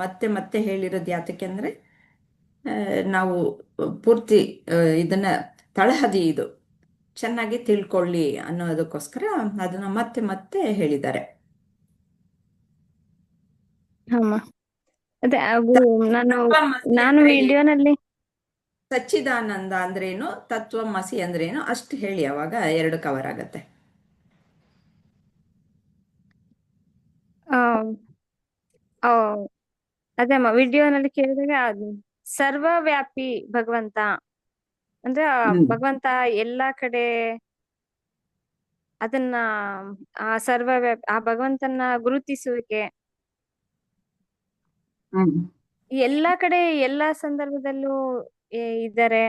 Speaker 2: ಮತ್ತೆ ಮತ್ತೆ ಹೇಳಿರೋದು ಯಾತಕ್ಕೆ ಅಂದರೆ, ನಾವು ಪೂರ್ತಿ ಇದನ್ನ ತಳಹದಿ ಇದು ಚೆನ್ನಾಗಿ ತಿಳ್ಕೊಳ್ಳಿ ಅನ್ನೋದಕ್ಕೋಸ್ಕರ ಅದನ್ನ ಮತ್ತೆ ಮತ್ತೆ ಹೇಳಿದ್ದಾರೆ.
Speaker 5: ಅದೇ ನಾನು ವಿಡಿಯೋನಲ್ಲಿ
Speaker 2: ಸಚ್ಚಿದಾನಂದ ಅಂದ್ರೇನು, ತತ್ವಮಸಿ ಅಂದ್ರೇನು ಅಷ್ಟು ಹೇಳಿ, ಅವಾಗ ಎರಡು ಕವರ್ ಆಗತ್ತೆ.
Speaker 5: ಅದೇ ವಿಡಿಯೋನಲ್ಲಿ ಕೇಳಿದಾಗ ಸರ್ವವ್ಯಾಪಿ ಭಗವಂತ ಅಂದ್ರೆ ಆ
Speaker 2: ಹ್ಮ್
Speaker 5: ಭಗವಂತ ಎಲ್ಲಾ ಕಡೆ ಅದನ್ನ ಆ ಭಗವಂತನ ಗುರುತಿಸುವಿಕೆ
Speaker 2: ಹ್ಮ್
Speaker 5: ಎಲ್ಲಾ ಕಡೆ ಎಲ್ಲಾ ಸಂದರ್ಭದಲ್ಲೂ ಇದ್ದಾರೆ.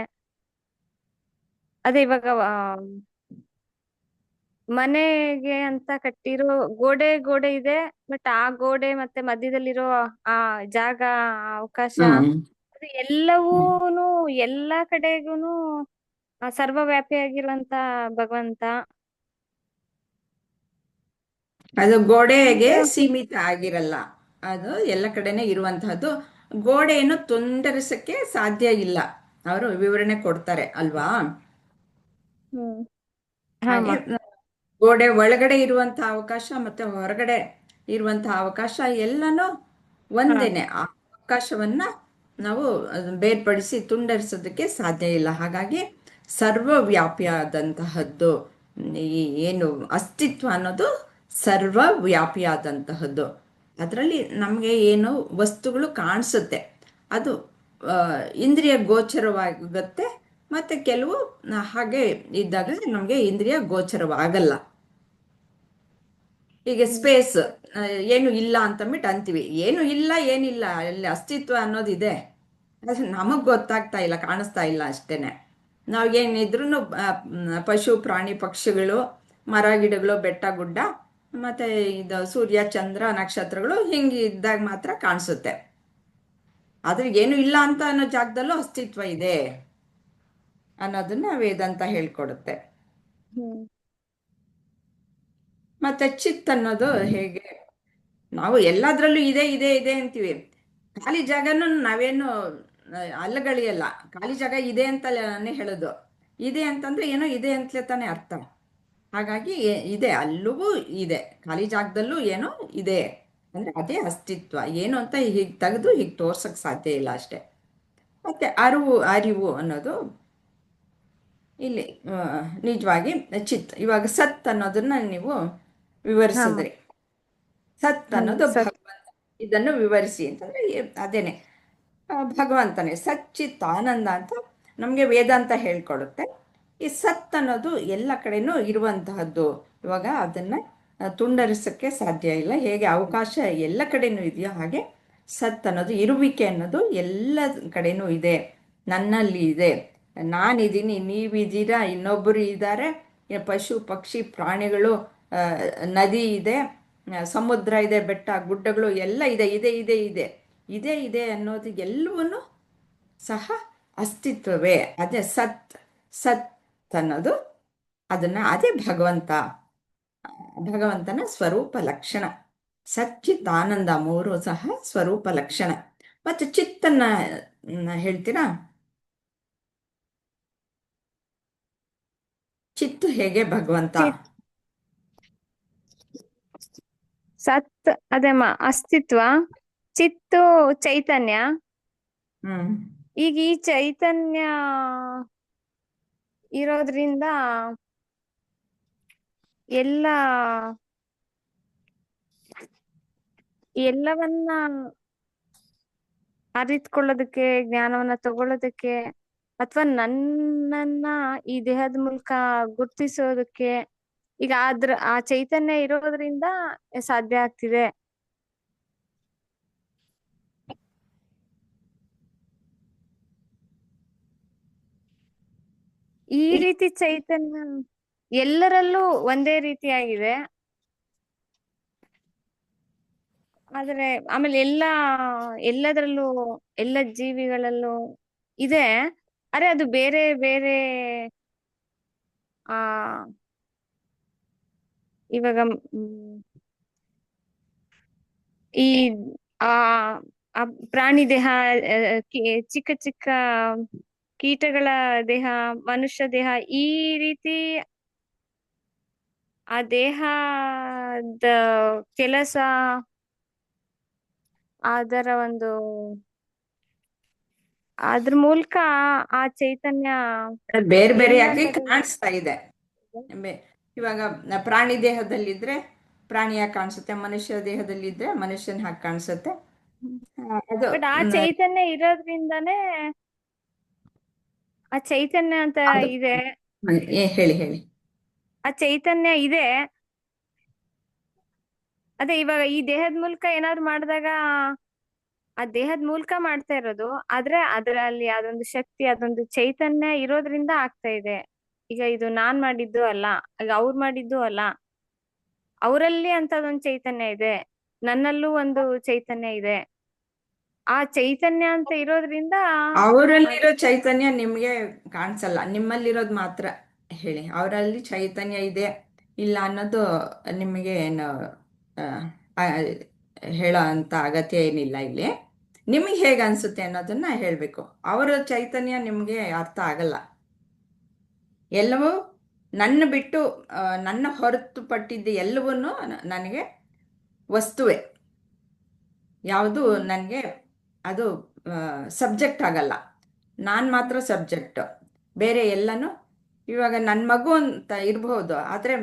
Speaker 5: ಅದೇ ಇವಾಗ ಮನೆಗೆ ಅಂತ ಕಟ್ಟಿರೋ ಗೋಡೆ ಇದೆ, ಬಟ್ ಆ ಗೋಡೆ ಮತ್ತೆ ಮಧ್ಯದಲ್ಲಿರೋ ಆ ಜಾಗ, ಆ ಅವಕಾಶ,
Speaker 2: ಹ್ಮ್
Speaker 5: ಅದು ಎಲ್ಲವೂನು ಎಲ್ಲಾ ಕಡೆಗೂನು ಸರ್ವವ್ಯಾಪಿಯಾಗಿರುವಂತ ಭಗವಂತ.
Speaker 2: ಅದು ಗೋಡೆಗೆ
Speaker 5: ಮತ್ತೆ
Speaker 2: ಸೀಮಿತ ಆಗಿರಲ್ಲ, ಅದು ಎಲ್ಲ ಕಡೆನೇ ಇರುವಂತಹದ್ದು. ಗೋಡೆಯನ್ನು ತುಂಡರಿಸಕ್ಕೆ ಸಾಧ್ಯ ಇಲ್ಲ, ಅವರು ವಿವರಣೆ ಕೊಡ್ತಾರೆ ಅಲ್ವಾ.
Speaker 5: ಹ್ಮ್
Speaker 2: ಹಾಗೆ
Speaker 5: ಹಾಮ
Speaker 2: ಗೋಡೆ ಒಳಗಡೆ ಇರುವಂತಹ ಅವಕಾಶ ಮತ್ತೆ ಹೊರಗಡೆ ಇರುವಂತಹ ಅವಕಾಶ ಎಲ್ಲನೂ ಒಂದೇನೆ. ಆ ಅವಕಾಶವನ್ನ ನಾವು ಬೇರ್ಪಡಿಸಿ ತುಂಡರಿಸೋದಕ್ಕೆ ಸಾಧ್ಯ ಇಲ್ಲ. ಹಾಗಾಗಿ ಸರ್ವವ್ಯಾಪಿಯಾದಂತಹದ್ದು ಈ ಏನು ಅಸ್ತಿತ್ವ ಅನ್ನೋದು ಸರ್ವವ್ಯಾಪಿಯಾದಂತಹದ್ದು. ಅದರಲ್ಲಿ ನಮಗೆ ಏನು ವಸ್ತುಗಳು ಕಾಣಿಸುತ್ತೆ ಅದು ಇಂದ್ರಿಯ ಗೋಚರವಾಗುತ್ತೆ, ಮತ್ತೆ ಕೆಲವು ಹಾಗೆ ಇದ್ದಾಗ ನಮಗೆ ಇಂದ್ರಿಯ ಗೋಚರವಾಗಲ್ಲ. ಈಗ ಸ್ಪೇಸ್ ಏನು ಇಲ್ಲ ಅಂತಂದ್ಬಿಟ್ಟು ಅಂತೀವಿ, ಏನು ಇಲ್ಲ ಏನಿಲ್ಲ, ಅಲ್ಲಿ ಅಸ್ತಿತ್ವ ಅನ್ನೋದಿದೆ, ಅದು ನಮಗೆ ಗೊತ್ತಾಗ್ತಾ ಇಲ್ಲ, ಕಾಣಿಸ್ತಾ ಇಲ್ಲ ಅಷ್ಟೇನೆ. ನಾವು ಏನಿದ್ರು ಪಶು ಪ್ರಾಣಿ ಪಕ್ಷಿಗಳು, ಮರ ಗಿಡಗಳು, ಬೆಟ್ಟ ಗುಡ್ಡ, ಮತ್ತೆ ಇದು ಸೂರ್ಯ ಚಂದ್ರ ನಕ್ಷತ್ರಗಳು ಹಿಂಗೆ ಇದ್ದಾಗ ಮಾತ್ರ ಕಾಣಿಸುತ್ತೆ. ಆದ್ರೆ ಏನು ಇಲ್ಲ ಅಂತ ಅನ್ನೋ ಜಾಗದಲ್ಲೂ ಅಸ್ತಿತ್ವ ಇದೆ ಅನ್ನೋದನ್ನ ವೇದಾಂತ ಹೇಳ್ಕೊಡುತ್ತೆ. ಮತ್ತೆ ಚಿತ್ ಅನ್ನೋದು ಹೇಗೆ, ನಾವು ಎಲ್ಲದರಲ್ಲೂ ಇದೆ ಇದೆ ಇದೆ ಅಂತೀವಿ, ಖಾಲಿ ಜಾಗನೂ ನಾವೇನು ಅಲ್ಲಗಳಿಯಲ್ಲ, ಖಾಲಿ ಜಾಗ ಇದೆ ಅಂತಲೇ ಹೇಳೋದು. ಇದೆ ಅಂತಂದ್ರೆ ಏನೋ ಇದೆ ಅಂತಲೇ ತಾನೇ ಅರ್ಥ. ಹಾಗಾಗಿ ಇದೆ, ಅಲ್ಲೂ ಇದೆ, ಖಾಲಿ ಜಾಗದಲ್ಲೂ ಏನೋ ಇದೆ ಅಂದ್ರೆ ಅದೇ ಅಸ್ತಿತ್ವ. ಏನು ಅಂತ ಹೀಗೆ ತೆಗೆದು ಹೀಗೆ ತೋರ್ಸಕ್ ಸಾಧ್ಯ ಇಲ್ಲ ಅಷ್ಟೆ. ಮತ್ತೆ ಅರಿವು ಅನ್ನೋದು ಇಲ್ಲಿ ನಿಜವಾಗಿ ಚಿತ್. ಇವಾಗ ಸತ್ ಅನ್ನೋದನ್ನ ನೀವು ವಿವರಿಸಿದ್ರಿ. ಸತ್ ಅನ್ನೋದು ಭಗವಂತ, ಇದನ್ನು ವಿವರಿಸಿ ಅಂತಂದ್ರೆ ಅದೇನೆ ಭಗವಂತನೇ. ಸಚ್ಚಿತ್ ಆನಂದ ಅಂತ ನಮಗೆ ವೇದಾಂತ ಹೇಳ್ಕೊಡುತ್ತೆ. ಈ ಸತ್ ಅನ್ನೋದು ಎಲ್ಲ ಕಡೆನೂ ಇರುವಂತಹದ್ದು. ಇವಾಗ ಅದನ್ನ ತುಂಡರಿಸಕ್ಕೆ ಸಾಧ್ಯ ಇಲ್ಲ. ಹೇಗೆ ಅವಕಾಶ ಎಲ್ಲ ಕಡೆನೂ ಇದೆಯೋ ಹಾಗೆ ಸತ್ ಅನ್ನೋದು, ಇರುವಿಕೆ ಅನ್ನೋದು ಎಲ್ಲ ಕಡೆನೂ ಇದೆ, ನನ್ನಲ್ಲಿ ಇದೆ, ನಾನಿದ್ದೀನಿ, ನೀವಿದ್ದೀರಾ, ಇನ್ನೊಬ್ಬರು ಇದ್ದಾರೆ, ಪಶು ಪಕ್ಷಿ ಪ್ರಾಣಿಗಳು, ನದಿ ಇದೆ, ಸಮುದ್ರ ಇದೆ, ಬೆಟ್ಟ ಗುಡ್ಡಗಳು ಎಲ್ಲ ಇದೆ ಇದೆ ಇದೆ ಇದೆ ಇದೆ ಇದೆ ಅನ್ನೋದು ಎಲ್ಲವನ್ನೂ ಸಹ ಅಸ್ತಿತ್ವವೇ. ಅದೇ ಸತ್. ಸತ್ ಅನ್ನೋದು ಅದೇ ಭಗವಂತನ ಸ್ವರೂಪ ಲಕ್ಷಣ. ಸಚ್ಚಿತ್ ಆನಂದ ಮೂರು ಸಹ ಸ್ವರೂಪ ಲಕ್ಷಣ. ಮತ್ತೆ ಚಿತ್ತನ್ನ ಹೇಳ್ತೀರಾ? ಚಿತ್ತು ಹೇಗೆ ಭಗವಂತ?
Speaker 5: ಸತ್ ಅದೇಮ್ಮ ಅಸ್ತಿತ್ವ, ಚಿತ್ತು ಚೈತನ್ಯ. ಈಗ ಈ ಚೈತನ್ಯ ಇರೋದ್ರಿಂದ ಎಲ್ಲವನ್ನ ಅರಿತ್ಕೊಳ್ಳೋದಕ್ಕೆ, ಜ್ಞಾನವನ್ನ ತಗೊಳ್ಳೋದಕ್ಕೆ, ಅಥವಾ ನನ್ನನ್ನ ಈ ದೇಹದ ಮೂಲಕ ಗುರ್ತಿಸೋದಕ್ಕೆ ಈಗ ಆ ಚೈತನ್ಯ ಇರೋದ್ರಿಂದ ಸಾಧ್ಯ ಆಗ್ತಿದೆ. ಈ ರೀತಿ ಚೈತನ್ಯ ಎಲ್ಲರಲ್ಲೂ ಒಂದೇ ರೀತಿಯಾಗಿದೆ. ಆದ್ರೆ ಆಮೇಲೆ ಎಲ್ಲದರಲ್ಲೂ ಎಲ್ಲ ಜೀವಿಗಳಲ್ಲೂ ಇದೆ. ಅರೆ ಅದು ಬೇರೆ ಬೇರೆ ಇವಾಗ ಈ ಪ್ರಾಣಿ ದೇಹ, ಚಿಕ್ಕ ಚಿಕ್ಕ ಕೀಟಗಳ ದೇಹ, ಮನುಷ್ಯ ದೇಹ, ಈ ರೀತಿ ಆ ದೇಹದ ಕೆಲಸ, ಅದ್ರ ಮೂಲಕ ಆ ಚೈತನ್ಯ
Speaker 2: ಬೇರೆ ಬೇರೆಯಾಗಿ ಕಾಣಿಸ್ತಾ ಇದೆ. ಇವಾಗ ಪ್ರಾಣಿ ದೇಹದಲ್ಲಿದ್ರೆ ಪ್ರಾಣಿಯಾಗಿ ಕಾಣಿಸುತ್ತೆ, ಮನುಷ್ಯ ದೇಹದಲ್ಲಿದ್ರೆ ಮನುಷ್ಯನ ಹಾಗೆ ಕಾಣಿಸುತ್ತೆ.
Speaker 5: ಬಟ್ ಆ ಚೈತನ್ಯ ಇರೋದ್ರಿಂದಾನೇ ಆ ಚೈತನ್ಯ ಅಂತ
Speaker 2: ಅದು
Speaker 5: ಇದೆ,
Speaker 2: ಹೇಳಿ ಹೇಳಿ.
Speaker 5: ಆ ಚೈತನ್ಯ ಇದೆ. ಅದೇ ಇವಾಗ ಈ ದೇಹದ ಮೂಲಕ ಏನಾದ್ರು ಮಾಡಿದಾಗ ಆ ದೇಹದ ಮೂಲಕ ಮಾಡ್ತಾ ಇರೋದು, ಆದ್ರೆ ಅದರಲ್ಲಿ ಅದೊಂದು ಶಕ್ತಿ, ಅದೊಂದು ಚೈತನ್ಯ ಇರೋದ್ರಿಂದ ಆಗ್ತಾ ಇದೆ. ಈಗ ಇದು ನಾನ್ ಮಾಡಿದ್ದು ಅಲ್ಲ, ಈಗ ಅವ್ರು ಮಾಡಿದ್ದು ಅಲ್ಲ, ಅವರಲ್ಲಿ ಅಂತದೊಂದು ಚೈತನ್ಯ ಇದೆ, ನನ್ನಲ್ಲೂ ಒಂದು ಚೈತನ್ಯ ಇದೆ. ಆ ಚೈತನ್ಯ ಅಂತ ಇರೋದ್ರಿಂದ
Speaker 2: ಅವರಲ್ಲಿರೋ ಚೈತನ್ಯ ನಿಮ್ಗೆ ಕಾಣಿಸಲ್ಲ, ನಿಮ್ಮಲ್ಲಿರೋದು ಮಾತ್ರ ಹೇಳಿ. ಅವರಲ್ಲಿ ಚೈತನ್ಯ ಇದೆ ಇಲ್ಲ ಅನ್ನೋದು ನಿಮಗೆ ಏನು ಆ, ಹೇಳೋ ಅಂತ ಅಗತ್ಯ ಏನಿಲ್ಲ ಇಲ್ಲಿ. ನಿಮಗೆ ಹೇಗೆ ಅನ್ಸುತ್ತೆ ಅನ್ನೋದನ್ನ ಹೇಳಬೇಕು. ಅವರ ಚೈತನ್ಯ ನಿಮಗೆ ಅರ್ಥ ಆಗಲ್ಲ. ಎಲ್ಲವೂ ನನ್ನ ಬಿಟ್ಟು ನನ್ನ ಹೊರತುಪಟ್ಟಿದ್ದ ಎಲ್ಲವೂ ನನಗೆ ವಸ್ತುವೆ. ಯಾವುದು ನನಗೆ ಅದು ಸಬ್ಜೆಕ್ಟ್ ಆಗಲ್ಲ. ನಾನು ಮಾತ್ರ ಸಬ್ಜೆಕ್ಟ್, ಬೇರೆ ಎಲ್ಲನೂ. ಇವಾಗ ನನ್ನ ಮಗು ಅಂತ ಇರಬಹುದು, ಆದರೆ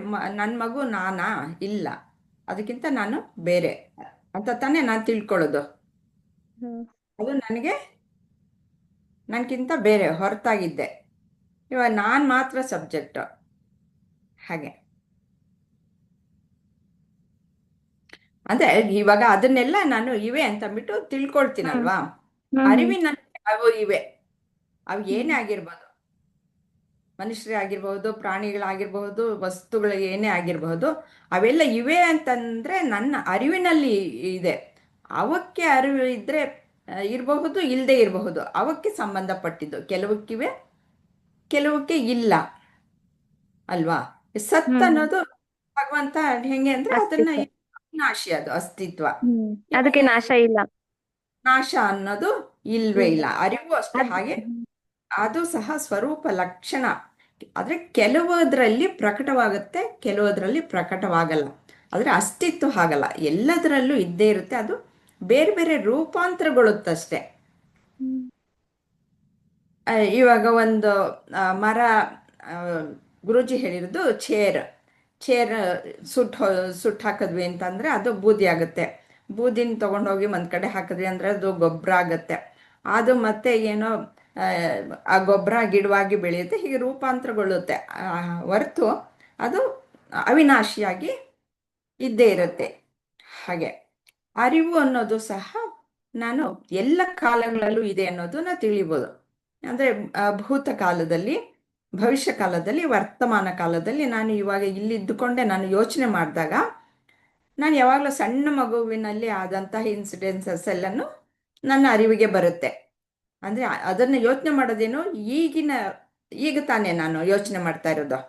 Speaker 2: ನನ್ನ ಮಗು ನಾನಾ? ಇಲ್ಲ, ಅದಕ್ಕಿಂತ ನಾನು ಬೇರೆ ಅಂತ ತಾನೇ ನಾನು ತಿಳ್ಕೊಳ್ಳೋದು. ಅದು ನನಗಿಂತ ಬೇರೆ ಹೊರತಾಗಿದ್ದೆ. ಇವಾಗ ನಾನು ಮಾತ್ರ ಸಬ್ಜೆಕ್ಟ್. ಹಾಗೆ ಅಂದ್ರೆ ಇವಾಗ ಅದನ್ನೆಲ್ಲ ನಾನು ಇವೆ ಅಂತಂದ್ಬಿಟ್ಟು ತಿಳ್ಕೊಳ್ತೀನಲ್ವಾ. ಅರಿವಿನಲ್ಲಿ ಅವು ಇವೆ. ಅವು ಏನೇ ಆಗಿರ್ಬೋದು, ಮನುಷ್ಯರೇ ಆಗಿರ್ಬಹುದು, ಪ್ರಾಣಿಗಳಾಗಿರ್ಬಹುದು, ವಸ್ತುಗಳು ಏನೇ ಆಗಿರಬಹುದು, ಅವೆಲ್ಲ ಇವೆ ಅಂತಂದ್ರೆ ನನ್ನ ಅರಿವಿನಲ್ಲಿ ಇದೆ. ಅವಕ್ಕೆ ಅರಿವು ಇದ್ರೆ ಇರಬಹುದು, ಇಲ್ಲದೆ ಇರಬಹುದು. ಅವಕ್ಕೆ ಸಂಬಂಧಪಟ್ಟಿದ್ದು. ಕೆಲವಕ್ಕಿವೆ, ಕೆಲವಕ್ಕೆ ಇಲ್ಲ ಅಲ್ವಾ. ಸತ್ ಅನ್ನೋದು ಭಗವಂತ ಹೆಂಗೆ ಅಂದ್ರೆ ಅದನ್ನ ನಾಶಿ, ಅದು ಅಸ್ತಿತ್ವ.
Speaker 5: ಅದಕ್ಕೆ ನಾಶ ಇಲ್ಲ,
Speaker 2: ನಾಶ ಅನ್ನೋದು ಇಲ್ವೇ ಇಲ್ಲ. ಅರಿವು ಅಷ್ಟೇ. ಹಾಗೆ ಅದು ಸಹ ಸ್ವರೂಪ ಲಕ್ಷಣ. ಆದ್ರೆ ಕೆಲವುದ್ರಲ್ಲಿ ಪ್ರಕಟವಾಗುತ್ತೆ, ಕೆಲವುದ್ರಲ್ಲಿ ಪ್ರಕಟವಾಗಲ್ಲ. ಆದ್ರೆ ಅಸ್ತಿತ್ವ ಹಾಗಲ್ಲ, ಎಲ್ಲದರಲ್ಲೂ ಇದ್ದೇ ಇರುತ್ತೆ. ಅದು ಬೇರೆ ಬೇರೆ ರೂಪಾಂತರಗೊಳ್ಳುತ್ತಷ್ಟೆ. ಇವಾಗ ಒಂದು ಮರ, ಗುರೂಜಿ ಹೇಳಿರೋದು ಚೇರ್ ಸುಟ್ಟು ಹಾಕಿದ್ವಿ ಅಂತಂದ್ರೆ ಅದು ಬೂದಿ ಆಗುತ್ತೆ. ಬೂದಿನ ತಗೊಂಡೋಗಿ ಒಂದ್ ಕಡೆ ಹಾಕಿದ್ವಿ ಅಂದ್ರೆ ಅದು ಗೊಬ್ಬರ ಆಗುತ್ತೆ. ಅದು ಮತ್ತೆ ಏನೋ ಆ ಗೊಬ್ಬರ ಗಿಡವಾಗಿ ಬೆಳೆಯುತ್ತೆ. ಹೀಗೆ ರೂಪಾಂತರಗೊಳ್ಳುತ್ತೆ ಹೊರತು ಅದು ಅವಿನಾಶಿಯಾಗಿ ಇದ್ದೇ ಇರುತ್ತೆ. ಹಾಗೆ ಅರಿವು ಅನ್ನೋದು ಸಹ ನಾನು ಎಲ್ಲ ಕಾಲಗಳಲ್ಲೂ ಇದೆ ಅನ್ನೋದನ್ನ ತಿಳಿಬೋದು. ಅಂದ್ರೆ ಭೂತ ಕಾಲದಲ್ಲಿ, ಭವಿಷ್ಯ ಕಾಲದಲ್ಲಿ, ವರ್ತಮಾನ ಕಾಲದಲ್ಲಿ. ನಾನು ಇವಾಗ ಇಲ್ಲಿದ್ದುಕೊಂಡೆ ನಾನು ಯೋಚನೆ ಮಾಡಿದಾಗ ನಾನು ಯಾವಾಗಲೂ ಸಣ್ಣ ಮಗುವಿನಲ್ಲಿ ಆದಂತಹ ಇನ್ಸಿಡೆನ್ಸಸ್ ಎಲ್ಲನೂ ನನ್ನ ಅರಿವಿಗೆ ಬರುತ್ತೆ. ಅಂದ್ರೆ ಅದನ್ನ ಯೋಚನೆ ಮಾಡೋದೇನು, ಈಗ ತಾನೇ ನಾನು ಯೋಚನೆ ಮಾಡ್ತಾ ಇರೋದು.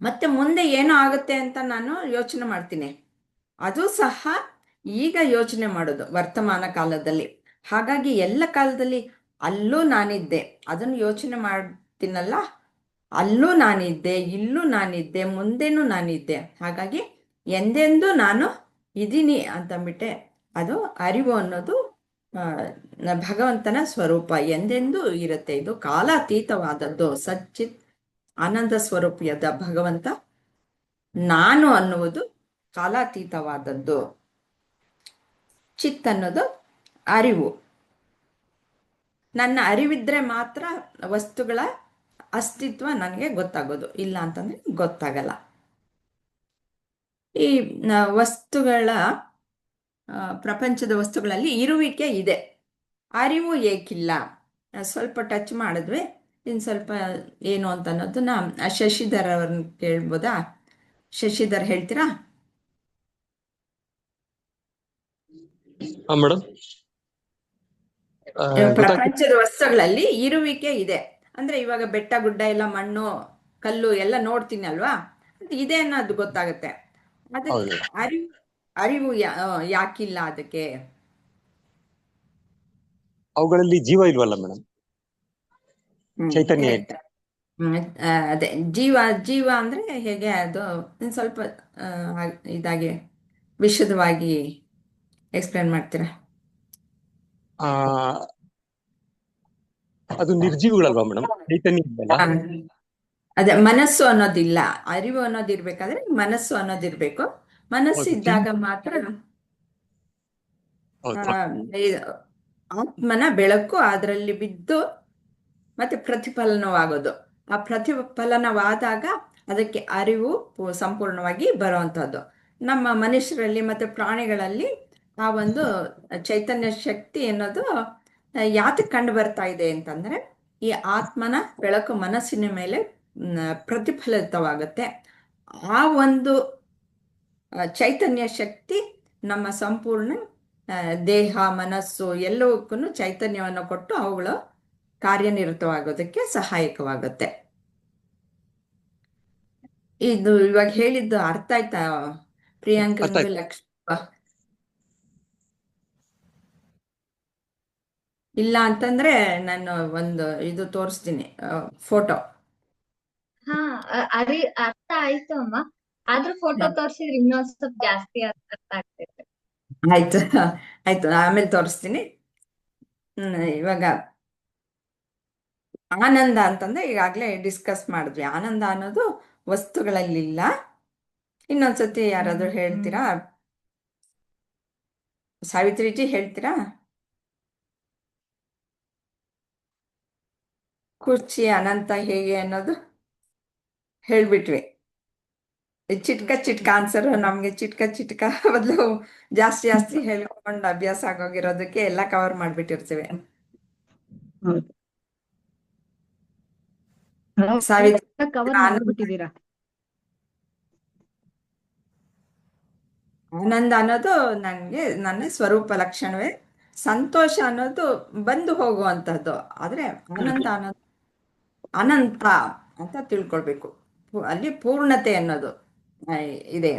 Speaker 2: ಮತ್ತೆ ಮುಂದೆ ಏನೋ ಆಗುತ್ತೆ ಅಂತ ನಾನು ಯೋಚನೆ ಮಾಡ್ತೀನಿ. ಅದು ಸಹ ಈಗ ಯೋಚನೆ ಮಾಡೋದು ವರ್ತಮಾನ ಕಾಲದಲ್ಲಿ. ಹಾಗಾಗಿ ಎಲ್ಲ ಕಾಲದಲ್ಲಿ ಅಲ್ಲೂ ನಾನಿದ್ದೆ, ಅದನ್ನು ಯೋಚನೆ ಮಾಡ್ತೀನಲ್ಲ, ಅಲ್ಲೂ ನಾನಿದ್ದೆ, ಇಲ್ಲೂ ನಾನಿದ್ದೆ, ಮುಂದೆನೂ ನಾನಿದ್ದೆ. ಹಾಗಾಗಿ ಎಂದೆಂದೂ ನಾನು ಇದ್ದೀನಿ ಅಂತಂದ್ಬಿಟ್ಟೆ. ಅದು ಅರಿವು ಅನ್ನೋದು ಭಗವಂತನ ಸ್ವರೂಪ, ಎಂದೆಂದೂ ಇರುತ್ತೆ. ಇದು ಕಾಲಾತೀತವಾದದ್ದು, ಸಚ್ಚಿತ್ ಆನಂದ ಸ್ವರೂಪಿಯಾದ ಭಗವಂತ. ನಾನು ಅನ್ನುವುದು ಕಾಲಾತೀತವಾದದ್ದು. ಚಿತ್ ಅನ್ನೋದು ಅರಿವು. ನನ್ನ ಅರಿವಿದ್ರೆ ಮಾತ್ರ ವಸ್ತುಗಳ ಅಸ್ತಿತ್ವ ನನಗೆ ಗೊತ್ತಾಗೋದು, ಇಲ್ಲ ಅಂತಂದ್ರೆ ಗೊತ್ತಾಗಲ್ಲ. ಈ ವಸ್ತುಗಳ ಪ್ರಪಂಚದ ವಸ್ತುಗಳಲ್ಲಿ ಇರುವಿಕೆ ಇದೆ, ಅರಿವು ಏಕಿಲ್ಲ. ಸ್ವಲ್ಪ ಟಚ್ ಮಾಡಿದ್ವಿ, ಇನ್ನು ಸ್ವಲ್ಪ ಏನು ಅಂತ ಅನ್ನೋದನ್ನ ಶಶಿಧರ್ ಅವ್ರನ್ನ ಕೇಳ್ಬೋದಾ? ಶಶಿಧರ್ ಹೇಳ್ತೀರಾ?
Speaker 3: ಮೇಡಮ್,
Speaker 2: ಪ್ರಪಂಚದ ವಸ್ತುಗಳಲ್ಲಿ ಇರುವಿಕೆ ಇದೆ ಅಂದ್ರೆ ಇವಾಗ ಬೆಟ್ಟ ಗುಡ್ಡ ಎಲ್ಲ, ಮಣ್ಣು ಕಲ್ಲು ಎಲ್ಲ ನೋಡ್ತೀನಿ ಅಲ್ವಾ, ಇದೆ ಅನ್ನೋದು ಗೊತ್ತಾಗುತ್ತೆ. ಅದಕ್ಕೆ ಅರಿವು ಯಾಕಿಲ್ಲ ಅದಕ್ಕೆ?
Speaker 3: ಅವುಗಳಲ್ಲಿ ಜೀವ ಇಲ್ವಲ್ಲ ಮೇಡಮ್, ಚೈತನ್ಯ.
Speaker 2: ಅದೇ ಜೀವ ಅಂದ್ರೆ ಹೇಗೆ? ಅದು ಸ್ವಲ್ಪ ಇದಾಗಿ ವಿಶದವಾಗಿ ಎಕ್ಸ್ಪ್ಲೇನ್ ಮಾಡ್ತೀರಾ?
Speaker 3: ಅದು ನಿರ್ಜೀವಿಗಳಲ್ವಾ ಮೇಡಮ್, ಚೈತನ್ಯ ಇದೆಯಲ್ಲ.
Speaker 2: ಅದೇ ಮನಸ್ಸು ಅನ್ನೋದಿಲ್ಲ. ಅರಿವು ಅನ್ನೋದಿರ್ಬೇಕಾದ್ರೆ ಮನಸ್ಸು ಅನ್ನೋದಿರ್ಬೇಕು. ಮನಸ್ಸು ಇದ್ದಾಗ ಮಾತ್ರ ಆತ್ಮನ ಬೆಳಕು ಅದರಲ್ಲಿ ಬಿದ್ದು ಮತ್ತೆ ಪ್ರತಿಫಲನವಾಗೋದು. ಆ ಪ್ರತಿಫಲನವಾದಾಗ ಅದಕ್ಕೆ ಅರಿವು ಸಂಪೂರ್ಣವಾಗಿ ಬರುವಂತಹದ್ದು. ನಮ್ಮ ಮನುಷ್ಯರಲ್ಲಿ ಮತ್ತೆ ಪ್ರಾಣಿಗಳಲ್ಲಿ ಆ ಒಂದು ಚೈತನ್ಯ ಶಕ್ತಿ ಅನ್ನೋದು ಯಾತಕ್ಕೆ ಕಂಡು ಬರ್ತಾ ಇದೆ ಅಂತಂದ್ರೆ, ಈ ಆತ್ಮನ ಬೆಳಕು ಮನಸ್ಸಿನ ಮೇಲೆ ಪ್ರತಿಫಲಿತವಾಗುತ್ತೆ. ಆ ಒಂದು ಚೈತನ್ಯ ಶಕ್ತಿ ನಮ್ಮ ಸಂಪೂರ್ಣ ದೇಹ ಮನಸ್ಸು ಎಲ್ಲವಕ್ಕೂ ಚೈತನ್ಯವನ್ನು ಕೊಟ್ಟು ಅವುಗಳು ಕಾರ್ಯನಿರತವಾಗೋದಕ್ಕೆ ಸಹಾಯಕವಾಗುತ್ತೆ. ಇದು ಇವಾಗ ಹೇಳಿದ್ದು ಅರ್ಥ ಆಯ್ತಾ ಪ್ರಿಯಾಂಕ,
Speaker 3: ಅರ್ಥ ಆಯ್ತು.
Speaker 2: ಲಕ್ಷ್ಮ? ಇಲ್ಲ ಅಂತಂದ್ರೆ ನಾನು ಒಂದು ಇದು ತೋರಿಸ್ತೀನಿ, ಫೋಟೋ.
Speaker 4: ಹಾ ಅರ್ಥ ಆಯ್ತು ಅಮ್ಮ. ಆದ್ರೂ ಫೋಟೋ ತೋರ್ಸಿದ್ರೆ ಇನ್ನೊಂದ್ ಸ್ವಲ್ಪ ಜಾಸ್ತಿ ಅರ್ಥ ಆಗ್ತೈತೆ.
Speaker 2: ಆಯ್ತು ಆಯ್ತು, ಆಮೇಲೆ ತೋರಿಸ್ತೀನಿ. ಇವಾಗ ಆನಂದ ಅಂತಂದ್ರೆ ಈಗಾಗಲೇ ಡಿಸ್ಕಸ್ ಮಾಡಿದ್ವಿ. ಆನಂದ ಅನ್ನೋದು ವಸ್ತುಗಳಲ್ಲಿಲ್ಲ. ಇನ್ನೊಂದ್ಸತಿ ಯಾರಾದ್ರೂ ಹೇಳ್ತೀರಾ? ಸಾವಿತ್ರಿಜಿ ಹೇಳ್ತೀರಾ? ಕುರ್ಚಿ ಅನಂತ ಹೇಗೆ ಅನ್ನೋದು ಹೇಳ್ಬಿಟ್ವಿ. ಚಿಟ್ಕ ಆನ್ಸರ್. ನಮ್ಗೆ ಚಿಟ್ಕ ಬದಲು ಜಾಸ್ತಿ ಹೇಳ್ಕೊಂಡು ಅಭ್ಯಾಸ ಆಗೋಗಿರೋದಕ್ಕೆ ಎಲ್ಲ ಕವರ್ ಮಾಡ್ಬಿಟ್ಟಿರ್ತೀವಿ.
Speaker 1: ಹೌದು,
Speaker 2: ಸಾವಿತ್ರಿ
Speaker 1: ಕವರ್ ಮಾಡ್ಬಿಟ್ಟಿದ್ದೀರಾ.
Speaker 2: ಆನಂದ ಅನ್ನೋದು ನನ್ನ ಸ್ವರೂಪ ಲಕ್ಷಣವೇ. ಸಂತೋಷ ಅನ್ನೋದು ಬಂದು ಹೋಗುವಂತಹದ್ದು. ಆದ್ರೆ ಆನಂದ ಅನ್ನೋದು ಅನಂತ ಅಂತ ತಿಳ್ಕೊಳ್ಬೇಕು. ಅಲ್ಲಿ ಪೂರ್ಣತೆ ಅನ್ನೋದು ಇದೆ.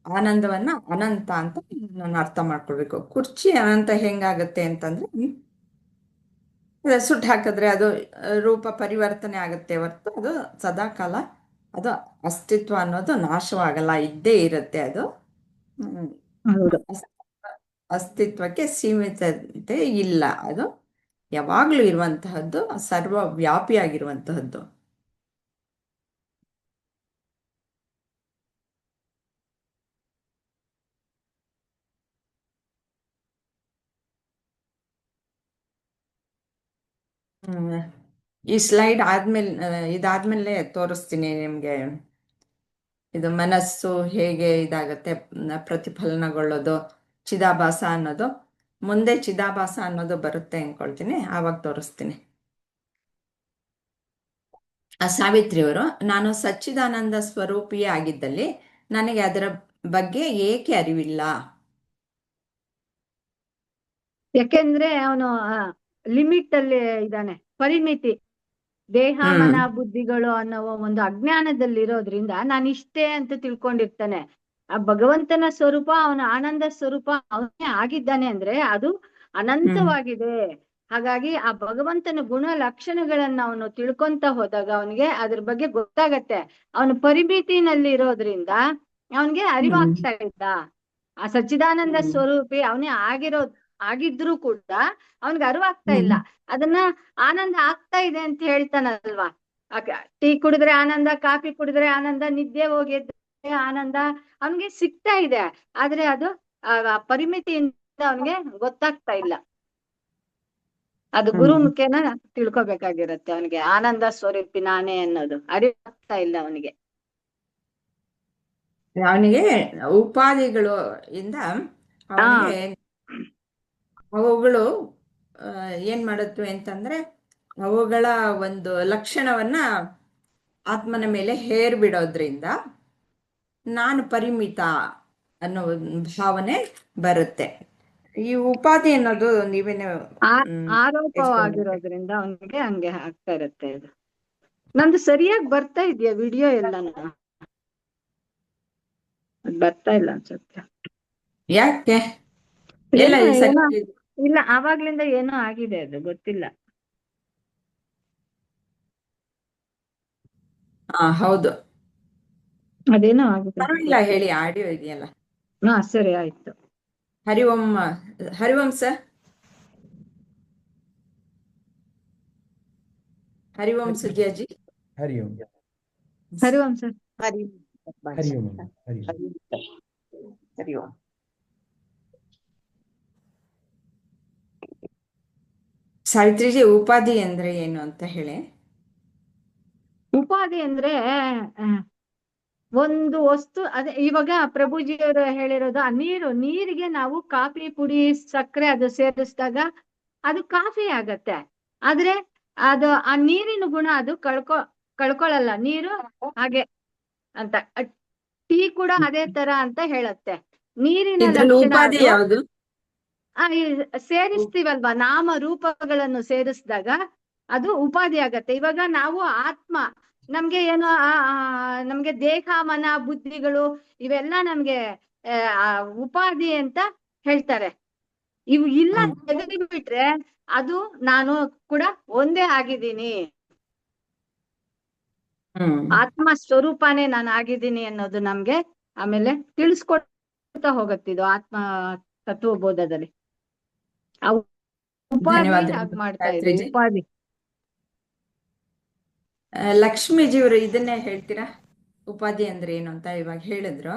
Speaker 2: ಆನಂದವನ್ನ ಅನಂತ ಅಂತ ನಾನು ಅರ್ಥ ಮಾಡ್ಕೊಳ್ಬೇಕು. ಕುರ್ಚಿ ಅನಂತ ಹೆಂಗಾಗತ್ತೆ ಅಂತಂದ್ರೆ, ಸುಟ್ಟು ಹಾಕಿದ್ರೆ ಅದು ರೂಪ ಪರಿವರ್ತನೆ ಆಗುತ್ತೆ ಹೊರತು ಅದು ಸದಾಕಾಲ ಅದು ಅಸ್ತಿತ್ವ ಅನ್ನೋದು ನಾಶವಾಗಲ್ಲ, ಇದ್ದೇ ಇರುತ್ತೆ. ಅದು ಅಸ್ತಿತ್ವಕ್ಕೆ ಸೀಮಿತತೆ ಇಲ್ಲ. ಅದು ಯಾವಾಗ್ಲೂ ಇರುವಂತಹದ್ದು, ಸರ್ವವ್ಯಾಪಿಯಾಗಿರುವಂತಹದ್ದು. ಈ ಸ್ಲೈಡ್ ಇದಾದ್ಮೇಲೆ ತೋರಿಸ್ತೀನಿ ನಿಮ್ಗೆ. ಇದು ಮನಸ್ಸು ಹೇಗೆ ಇದಾಗತ್ತೆ, ಪ್ರತಿಫಲನಗೊಳ್ಳೋದು, ಚಿದಾಭಾಸ ಅನ್ನೋದು. ಮುಂದೆ ಚಿದಾಭಾಸ ಅನ್ನೋದು ಬರುತ್ತೆ ಅನ್ಕೊಳ್ತೀನಿ, ಆವಾಗ ತೋರಿಸ್ತೀನಿ. ಸಾವಿತ್ರಿಯವರು, ನಾನು ಸಚ್ಚಿದಾನಂದ ಸ್ವರೂಪಿಯೇ ಆಗಿದ್ದಲ್ಲಿ ನನಗೆ ಅದರ ಬಗ್ಗೆ ಏಕೆ ಅರಿವಿಲ್ಲ?
Speaker 1: ಯಾಕೆಂದ್ರೆ ಅವನು ಲಿಮಿಟ್ ಅಲ್ಲಿ ಇದ್ದಾನೆ, ಪರಿಮಿತಿ. ದೇಹ ಮನ ಬುದ್ಧಿಗಳು ಅನ್ನೋ ಒಂದು ಅಜ್ಞಾನದಲ್ಲಿರೋದ್ರಿಂದ ನಾನು ಇಷ್ಟೇ ಅಂತ ತಿಳ್ಕೊಂಡಿರ್ತಾನೆ. ಆ ಭಗವಂತನ ಸ್ವರೂಪ, ಅವನ ಆನಂದ ಸ್ವರೂಪ ಅವನೇ ಆಗಿದ್ದಾನೆ ಅಂದ್ರೆ ಅದು ಅನಂತವಾಗಿದೆ. ಹಾಗಾಗಿ ಆ ಭಗವಂತನ ಗುಣ ಲಕ್ಷಣಗಳನ್ನ ಅವನು ತಿಳ್ಕೊಂತ ಹೋದಾಗ ಅವನಿಗೆ ಅದ್ರ ಬಗ್ಗೆ ಗೊತ್ತಾಗತ್ತೆ. ಅವನು ಪರಿಮಿತಿನಲ್ಲಿ ಇರೋದ್ರಿಂದ ಅವನಿಗೆ ಅರಿವಾಗ್ತಾ ಇದ್ದ. ಆ ಸಚ್ಚಿದಾನಂದ ಸ್ವರೂಪಿ ಅವನೇ ಆಗಿದ್ರು ಕೂಡ ಅವನ್ಗೆ ಅರಿವಾಗ್ತಾ ಇಲ್ಲ. ಅದನ್ನ ಆನಂದ ಆಗ್ತಾ ಇದೆ ಅಂತ ಹೇಳ್ತಾನಲ್ವಾ. ಟೀ ಕುಡಿದ್ರೆ ಆನಂದ, ಕಾಫಿ ಕುಡಿದ್ರೆ ಆನಂದ, ನಿದ್ದೆ ಹೋಗಿದ್ರೆ ಆನಂದ ಅವನ್ಗೆ ಸಿಗ್ತಾ ಇದೆ. ಆದ್ರೆ ಅದು ಪರಿಮಿತಿಯಿಂದ ಅವನ್ಗೆ ಗೊತ್ತಾಗ್ತಾ ಇಲ್ಲ. ಅದು ಗುರು ಮುಖೇನ ತಿಳ್ಕೊಬೇಕಾಗಿರತ್ತೆ. ಅವನಿಗೆ ಆನಂದ ಸ್ವರೂಪಿ ನಾನೇ ಅನ್ನೋದು ಅರಿವಾಗ್ತಾ ಇಲ್ಲ ಅವನಿಗೆ.
Speaker 2: ಉಪಾಧಿಗಳು ಇಂದ ಅವನಿಗೆ ಅವುಗಳು ಏನ್ ಮಾಡುತ್ತವೆ ಅಂತಂದ್ರೆ, ಅವುಗಳ ಒಂದು ಲಕ್ಷಣವನ್ನ ಆತ್ಮನ ಮೇಲೆ ಹೇರ್ಬಿಡೋದ್ರಿಂದ ನಾನು ಪರಿಮಿತ ಅನ್ನೋ ಭಾವನೆ ಬರುತ್ತೆ. ಈ ಉಪಾಧಿ ಅನ್ನೋದು ನೀವೇನು
Speaker 1: ಆರೋಪವಾಗಿರೋದ್ರಿಂದ ಅವನಿಗೆ ಹಂಗೆ ಆಗ್ತಾ ಇರತ್ತೆ. ಇದು ನಂದು ಸರಿಯಾಗಿ ಬರ್ತಾ ಇದೆಯಾ ವಿಡಿಯೋ ಎಲ್ಲಾನು? ಬರ್ತಾ ಇಲ್ಲ ಅನ್ಸುತ್ತೆ.
Speaker 2: ಯಾಕೆ?
Speaker 1: ಇಲ್ಲ, ಆವಾಗ್ಲಿಂದ ಏನೋ ಆಗಿದೆ, ಅದು ಗೊತ್ತಿಲ್ಲ.
Speaker 2: ಹೌದು,
Speaker 1: ಅದೇನೋ ಆಗಿದೆ.
Speaker 2: ಪರವಾಗಿಲ್ಲ, ಹೇಳಿ. ಆಡಿಯೋ ಇದೆಯಲ್ಲ.
Speaker 1: ಸರಿ, ಆಯ್ತು.
Speaker 2: ಹರಿವಂಶ ಸುಜಿಯಾಜಿ.
Speaker 1: ಹರಿವಂಶ
Speaker 2: ಸಾವಿತ್ರಿಜಿ, ಉಪಾಧಿ ಅಂದ್ರೆ ಏನು ಅಂತ ಹೇಳಿ.
Speaker 1: ಉಪಾಧಿ ಅಂದ್ರೆ ಒಂದು ವಸ್ತು, ಅದೇ ಇವಾಗ ಪ್ರಭುಜಿಯವರು ಹೇಳಿರೋದು, ಆ ನೀರಿಗೆ ನಾವು ಕಾಫಿ ಪುಡಿ ಸಕ್ಕರೆ ಅದು ಸೇರಿಸಿದಾಗ ಅದು ಕಾಫಿ ಆಗತ್ತೆ. ಆದ್ರೆ ಅದು ಆ ನೀರಿನ ಗುಣ ಅದು ಕಳ್ಕೊಳಲ್ಲ. ನೀರು ಹಾಗೆ ಅಂತ. ಟೀ ಕೂಡ ಅದೇ ತರ ಅಂತ ಹೇಳತ್ತೆ. ನೀರಿನ
Speaker 2: ಇದ್ರಲ್ಲಿ
Speaker 1: ಲಕ್ಷಣ
Speaker 2: ಉಪಾಧಿ
Speaker 1: ಅದು.
Speaker 2: ಯಾವುದು?
Speaker 1: ಸೇರಿಸ್ತೀವಲ್ವಾ, ನಾಮ ರೂಪಗಳನ್ನು ಸೇರಿಸಿದಾಗ ಅದು ಉಪಾಧಿ ಆಗತ್ತೆ. ಇವಾಗ ನಾವು ಆತ್ಮ, ನಮ್ಗೆ ಏನೋ ನಮ್ಗೆ ದೇಹ ಮನ ಬುದ್ಧಿಗಳು ಇವೆಲ್ಲ ನಮ್ಗೆ ಉಪಾಧಿ ಅಂತ ಹೇಳ್ತಾರೆ. ಇವು ಇಲ್ಲ ತೆಗೆದುಬಿಟ್ರೆ ಅದು ನಾನು ಕೂಡ ಒಂದೇ ಆಗಿದ್ದೀನಿ, ಆತ್ಮ ಸ್ವರೂಪನೇ ನಾನು ಆಗಿದ್ದೀನಿ ಅನ್ನೋದು ನಮ್ಗೆ ಆಮೇಲೆ ತಿಳಿಸ್ಕೊಡ್ತಾ ಹೋಗತ್ತಿದು ಆತ್ಮ ತತ್ವಬೋಧದಲ್ಲಿ. ಆ ಉಪಾಧಿ
Speaker 2: ಧನ್ಯವಾದಗಳು
Speaker 1: ಹಾಗೆ ಮಾಡ್ತಾ ಇದೆ.
Speaker 2: ಸಾವಿತ್ರಿಜಿ.
Speaker 1: ಉಪಾಧಿ
Speaker 2: ಲಕ್ಷ್ಮೀಜಿಯವರು ಇದನ್ನೇ ಹೇಳ್ತೀರಾ, ಉಪಾಧಿ ಅಂದ್ರೆ ಏನು ಅಂತ? ಇವಾಗ ಹೇಳಿದ್ರು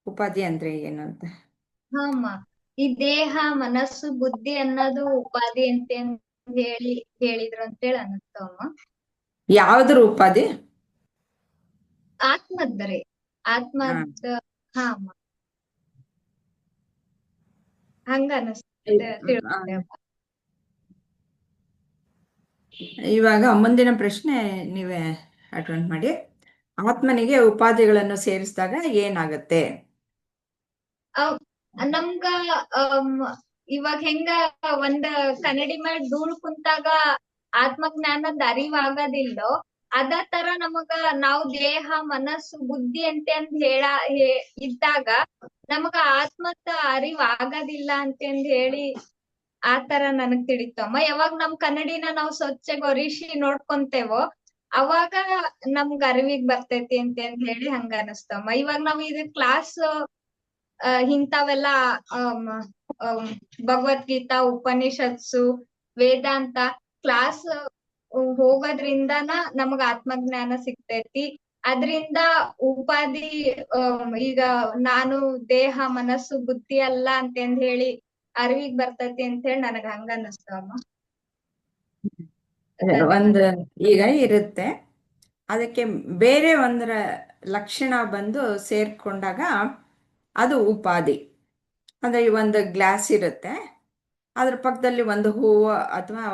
Speaker 2: ಉಪಾಧಿ ಅಂದ್ರೆ ಏನು ಅಂತ.
Speaker 4: ಹಾಮ್ಮ, ಈ ದೇಹ ಮನಸ್ಸು ಬುದ್ಧಿ ಅನ್ನೋದು ಉಪಾಧಿ ಅಂತ ಹೇಳಿದ್ರು ಅಂತೇಳಿ ಅನ್ನಿಸ್ತವಮ್ಮ.
Speaker 2: ಯಾವ್ದ್ರ ಉಪಾಧಿ?
Speaker 4: ಆತ್ಮದ್ರಿ, ಆತ್ಮದ. ಹಾ ಅಮ್ಮ, ಹಂಗ ಅನಿಸ್ತದೆ, ತಿಳ್ಕೊಂಡೆ.
Speaker 2: ಇವಾಗ ಮುಂದಿನ ಪ್ರಶ್ನೆ ನೀವೇ ಅಟೆಂಡ್ ಮಾಡಿ. ಆತ್ಮನಿಗೆ ಉಪಾಧಿಗಳನ್ನು ಸೇರಿಸಿದಾಗ ಏನಾಗತ್ತೆ?
Speaker 4: ನಮ್ಗ ಇವಾಗ ಹೆಂಗ ಒಂದ್ ಕನ್ನಡಿ ಮೇಲೆ ಧೂಳು ಕುಂತಾಗ ಆತ್ಮಜ್ಞಾನದ ಅರಿವು ಆಗೋದಿಲ್ಲೋ, ಅದ ತರ ನಮಗ ನಾವು ದೇಹ ಮನಸ್ಸು ಬುದ್ಧಿ ಅಂತಂದ್ ಇದ್ದಾಗ ನಮಗ ಆತ್ಮದ ಅರಿವು ಆಗೋದಿಲ್ಲ ಅಂತಂದ್ ಹೇಳಿ ಆ ತರ ನನಗ್ ತಿಳಿತಮ್ಮ. ಯಾವಾಗ ನಮ್ ಕನ್ನಡಿನ ನಾವು ಸ್ವಚ್ಛಗೆ ಒರಿಸಿ ನೋಡ್ಕೊಂತೇವೋ ಅವಾಗ ನಮ್ಗ ಅರಿವಿಗ್ ಬರ್ತೈತಿ ಅಂತಂದ್ ಹೇಳಿ ಹಂಗ ಅನಸ್ತಮ್ಮ. ಇವಾಗ ನಾವ್ ಇದು ಕ್ಲಾಸ್ ಇಂಥವೆಲ್ಲ ಭಗವದ್ಗೀತಾ, ಉಪನಿಷತ್ಸು, ವೇದಾಂತ ಕ್ಲಾಸ್ ಹೋಗೋದ್ರಿಂದನ ನಮಗ ಆತ್ಮಜ್ಞಾನ ಸಿಗ್ತೈತಿ. ಅದ್ರಿಂದ ಉಪಾಧಿ ಈಗ ನಾನು ದೇಹ ಮನಸ್ಸು ಬುದ್ಧಿ ಅಲ್ಲ ಅಂತಂದ್ ಹೇಳಿ ಅರಿವಿಗ್ ಬರ್ತೈತಿ ಅಂತ ಹೇಳಿ ನನಗ ಹಂಗ ಅನಸ್ತವಮ್ಮ.
Speaker 2: ಒಂದು ಈಗ ಇರುತ್ತೆ, ಅದಕ್ಕೆ ಬೇರೆ ಒಂದರ ಲಕ್ಷಣ ಬಂದು ಸೇರ್ಕೊಂಡಾಗ ಅದು ಉಪಾಧಿ. ಅಂದ್ರೆ ಈ ಒಂದು ಗ್ಲಾಸ್ ಇರುತ್ತೆ, ಅದ್ರ ಪಕ್ಕದಲ್ಲಿ ಒಂದು ಹೂವು ಅಥವಾ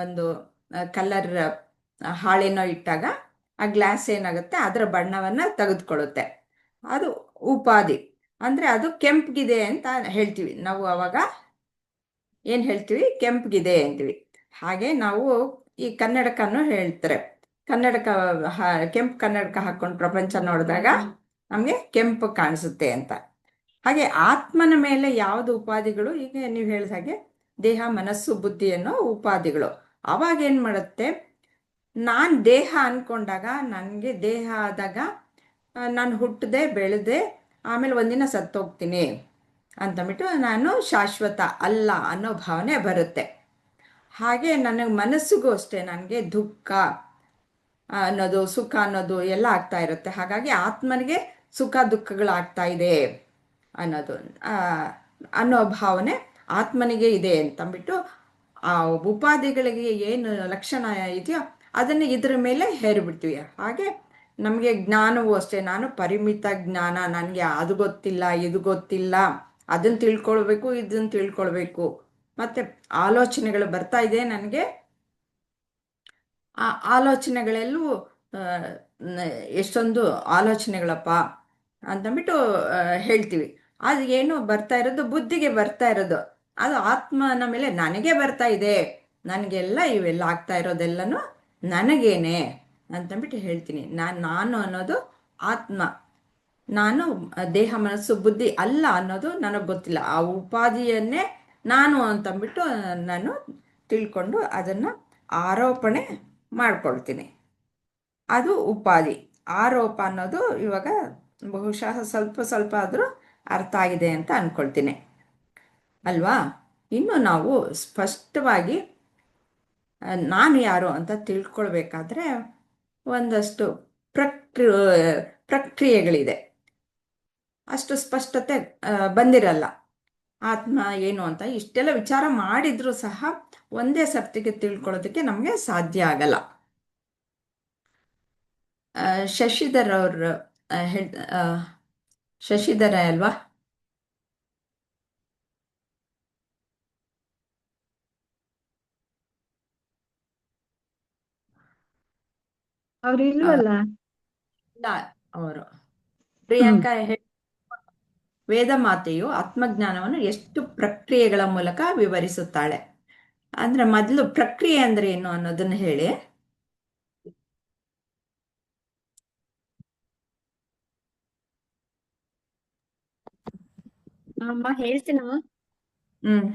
Speaker 2: ಒಂದು ಕಲರ್ ಹಾಳೆನೋ ಇಟ್ಟಾಗ ಆ ಗ್ಲಾಸ್ ಏನಾಗುತ್ತೆ, ಅದರ ಬಣ್ಣವನ್ನ ತೆಗೆದುಕೊಳ್ಳುತ್ತೆ. ಅದು ಉಪಾಧಿ. ಅಂದ್ರೆ ಅದು ಕೆಂಪಗಿದೆ ಅಂತ ಹೇಳ್ತೀವಿ ನಾವು. ಅವಾಗ ಏನ್ ಹೇಳ್ತೀವಿ? ಕೆಂಪಗಿದೆ ಅಂತೀವಿ. ಹಾಗೆ ನಾವು ಈ ಕನ್ನಡಕನು ಹೇಳ್ತಾರೆ. ಕೆಂಪು ಕನ್ನಡಕ ಹಾಕೊಂಡು ಪ್ರಪಂಚ ನೋಡಿದಾಗ ನಮ್ಗೆ ಕೆಂಪು ಕಾಣಿಸುತ್ತೆ ಅಂತ. ಹಾಗೆ ಆತ್ಮನ ಮೇಲೆ ಯಾವ್ದು ಉಪಾಧಿಗಳು? ಈಗ ನೀವು ಹೇಳಿದ ಹಾಗೆ ದೇಹ ಮನಸ್ಸು ಬುದ್ಧಿ ಅನ್ನೋ ಉಪಾಧಿಗಳು. ಅವಾಗ ಏನ್ ಮಾಡುತ್ತೆ, ನಾನ್ ದೇಹ ಅನ್ಕೊಂಡಾಗ, ನನ್ಗೆ ದೇಹ ಆದಾಗ ನಾನು ಹುಟ್ಟದೆ ಬೆಳೆದೆ, ಆಮೇಲೆ ಒಂದಿನ ಸತ್ತೋಗ್ತೀನಿ ಅಂತಂದ್ಬಿಟ್ಟು ನಾನು ಶಾಶ್ವತ ಅಲ್ಲ ಅನ್ನೋ ಭಾವನೆ ಬರುತ್ತೆ. ಹಾಗೆ ನನಗೆ ಮನಸ್ಸಿಗೂ ಅಷ್ಟೇ, ನನಗೆ ದುಃಖ ಅನ್ನೋದು ಸುಖ ಅನ್ನೋದು ಎಲ್ಲ ಆಗ್ತಾ ಇರುತ್ತೆ. ಹಾಗಾಗಿ ಆತ್ಮನಿಗೆ ಸುಖ ದುಃಖಗಳಾಗ್ತಾ ಇದೆ ಅನ್ನೋ ಭಾವನೆ ಆತ್ಮನಿಗೆ ಇದೆ ಅಂತಂದ್ಬಿಟ್ಟು ಆ ಉಪಾಧಿಗಳಿಗೆ ಏನು ಲಕ್ಷಣ ಇದೆಯೋ ಅದನ್ನು ಇದ್ರ ಮೇಲೆ ಹೇರಿಬಿಡ್ತೀವಿ. ಹಾಗೆ ನಮಗೆ ಜ್ಞಾನವೂ ಅಷ್ಟೇ, ನಾನು ಪರಿಮಿತ ಜ್ಞಾನ, ನನಗೆ ಅದು ಗೊತ್ತಿಲ್ಲ ಇದು ಗೊತ್ತಿಲ್ಲ, ಅದನ್ನು ತಿಳ್ಕೊಳ್ಬೇಕು ಇದನ್ನು ತಿಳ್ಕೊಳ್ಬೇಕು, ಮತ್ತೆ ಆಲೋಚನೆಗಳು ಬರ್ತಾ ಇದೆ ನನಗೆ. ಆ ಆಲೋಚನೆಗಳೆಲ್ಲವೂ ಎಷ್ಟೊಂದು ಆಲೋಚನೆಗಳಪ್ಪ ಅಂತಂದ್ಬಿಟ್ಟು ಹೇಳ್ತೀವಿ. ಅದು ಏನು ಬರ್ತಾ ಇರೋದು ಬುದ್ಧಿಗೆ ಬರ್ತಾ ಇರೋದು, ಅದು ಆತ್ಮನ ಮೇಲೆ ನನಗೆ ಬರ್ತಾ ಇದೆ, ನನಗೆಲ್ಲ ಇವೆಲ್ಲ ಆಗ್ತಾ ಇರೋದೆಲ್ಲನೂ ನನಗೇನೆ ಅಂತಂದ್ಬಿಟ್ಟು ಹೇಳ್ತೀನಿ. ನಾನು ಅನ್ನೋದು ಆತ್ಮ, ನಾನು ದೇಹ ಮನಸ್ಸು ಬುದ್ಧಿ ಅಲ್ಲ ಅನ್ನೋದು ನನಗೆ ಗೊತ್ತಿಲ್ಲ. ಆ ಉಪಾಧಿಯನ್ನೇ ನಾನು ಅಂತಂದ್ಬಿಟ್ಟು ನಾನು ತಿಳ್ಕೊಂಡು ಅದನ್ನು ಆರೋಪಣೆ ಮಾಡ್ಕೊಳ್ತೀನಿ. ಅದು ಉಪಾಧಿ. ಆರೋಪ ಅನ್ನೋದು ಇವಾಗ ಬಹುಶಃ ಸ್ವಲ್ಪ ಆದರೂ ಅರ್ಥ ಆಗಿದೆ ಅಂತ ಅನ್ಕೊಳ್ತೀನಿ ಅಲ್ವಾ? ಇನ್ನು ನಾವು ಸ್ಪಷ್ಟವಾಗಿ ನಾನು ಯಾರು ಅಂತ ತಿಳ್ಕೊಳ್ಬೇಕಾದ್ರೆ ಒಂದಷ್ಟು ಪ್ರಕ್ರಿಯೆಗಳಿದೆ. ಅಷ್ಟು ಸ್ಪಷ್ಟತೆ ಬಂದಿರಲ್ಲ. ಆತ್ಮ ಏನು ಅಂತ ಇಷ್ಟೆಲ್ಲ ವಿಚಾರ ಮಾಡಿದ್ರು ಸಹ ಒಂದೇ ಸರ್ತಿಗೆ ತಿಳ್ಕೊಳ್ಳೋದಕ್ಕೆ ನಮಗೆ ಸಾಧ್ಯ ಆಗಲ್ಲ. ಶಶಿಧರ್ ಅವ್ರು ಶಶಿಧರ ಅಲ್ವಾ?
Speaker 1: ಅವ್ರು ಇಲ್ವಲ್ಲ.
Speaker 2: ಇಲ್ಲ ಅವರು.
Speaker 1: ಹ್ಮ್
Speaker 2: ಪ್ರಿಯಾಂಕಾ ವೇದ ಮಾತೆಯು ಆತ್ಮಜ್ಞಾನವನ್ನು ಎಷ್ಟು ಪ್ರಕ್ರಿಯೆಗಳ ಮೂಲಕ ವಿವರಿಸುತ್ತಾಳೆ. ಅಂದ್ರೆ ಮೊದಲು ಪ್ರಕ್ರಿಯೆ ಅಂದ್ರೆ ಏನು ಅನ್ನೋದನ್ನ ಹೇಳಿ.
Speaker 5: ಅಮ್ಮ ಹೇಳ್ತೀನಮ್ಮ.
Speaker 2: ಹ್ಮ್